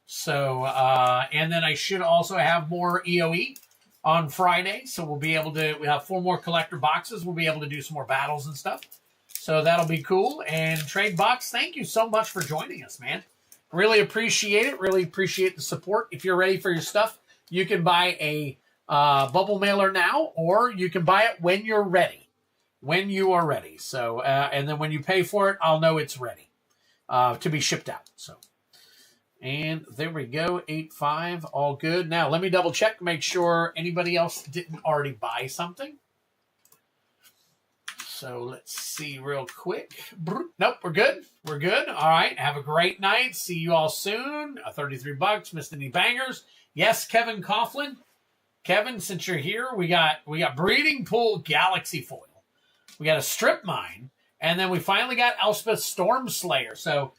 So, and then I should also have more EOE on Friday. So we'll be able to, we have 4 more collector boxes. We'll be able to do some more battles and stuff. So that'll be cool. And Trade Box, thank you so much for joining us, man. Really appreciate it. Really appreciate the support. If you're ready for your stuff, you can buy a bubble mailer now, or you can buy it when you're ready. When you are ready. So, and then when you pay for it, I'll know it's ready to be shipped out. So, and there we go. 8.5, all good. Now, let me double check, make sure anybody else didn't already buy something. So let's see real quick. Nope, we're good. We're good. All right. Have a great night. See you all soon. $33. Missed any bangers? Yes, Kevin Coughlin. Kevin, since you're here, we got Breeding Pool Galaxy Foil. We got a Strip Mine, and then we finally got Elspeth Storm Slayer. So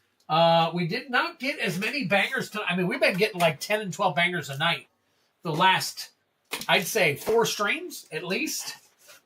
we did not get as many bangers. I mean, we've been getting like 10 and 12 bangers a night the last, I'd say, 4 streams at least.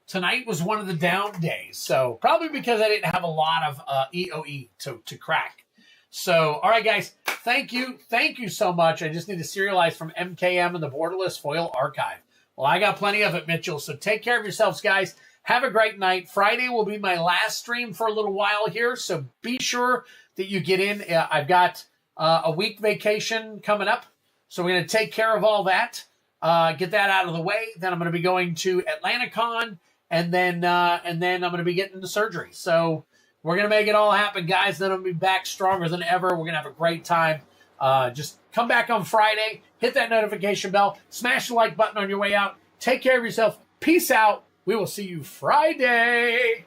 Tonight was one of the down days. So probably because I didn't have a lot of EOE to crack. So, all right, guys, thank you. Thank you so much. I just need to serialize from MKM and the Borderless Foil Archive. Well, I got plenty of it, Mitchell. So take care of yourselves, guys. Have a great night. Friday will be my last stream for a little while here. So be sure that you get in. I've got a week vacation coming up. So we're going to take care of all that. Get that out of the way. Then I'm going to be going to AtlantaCon. And then I'm going to be getting the surgery. So we're going to make it all happen, guys. Then I'll be back stronger than ever. We're going to have a great time. Just come back on Friday. Hit that notification bell. Smash the like button on your way out. Take care of yourself. Peace out. We will see you Friday.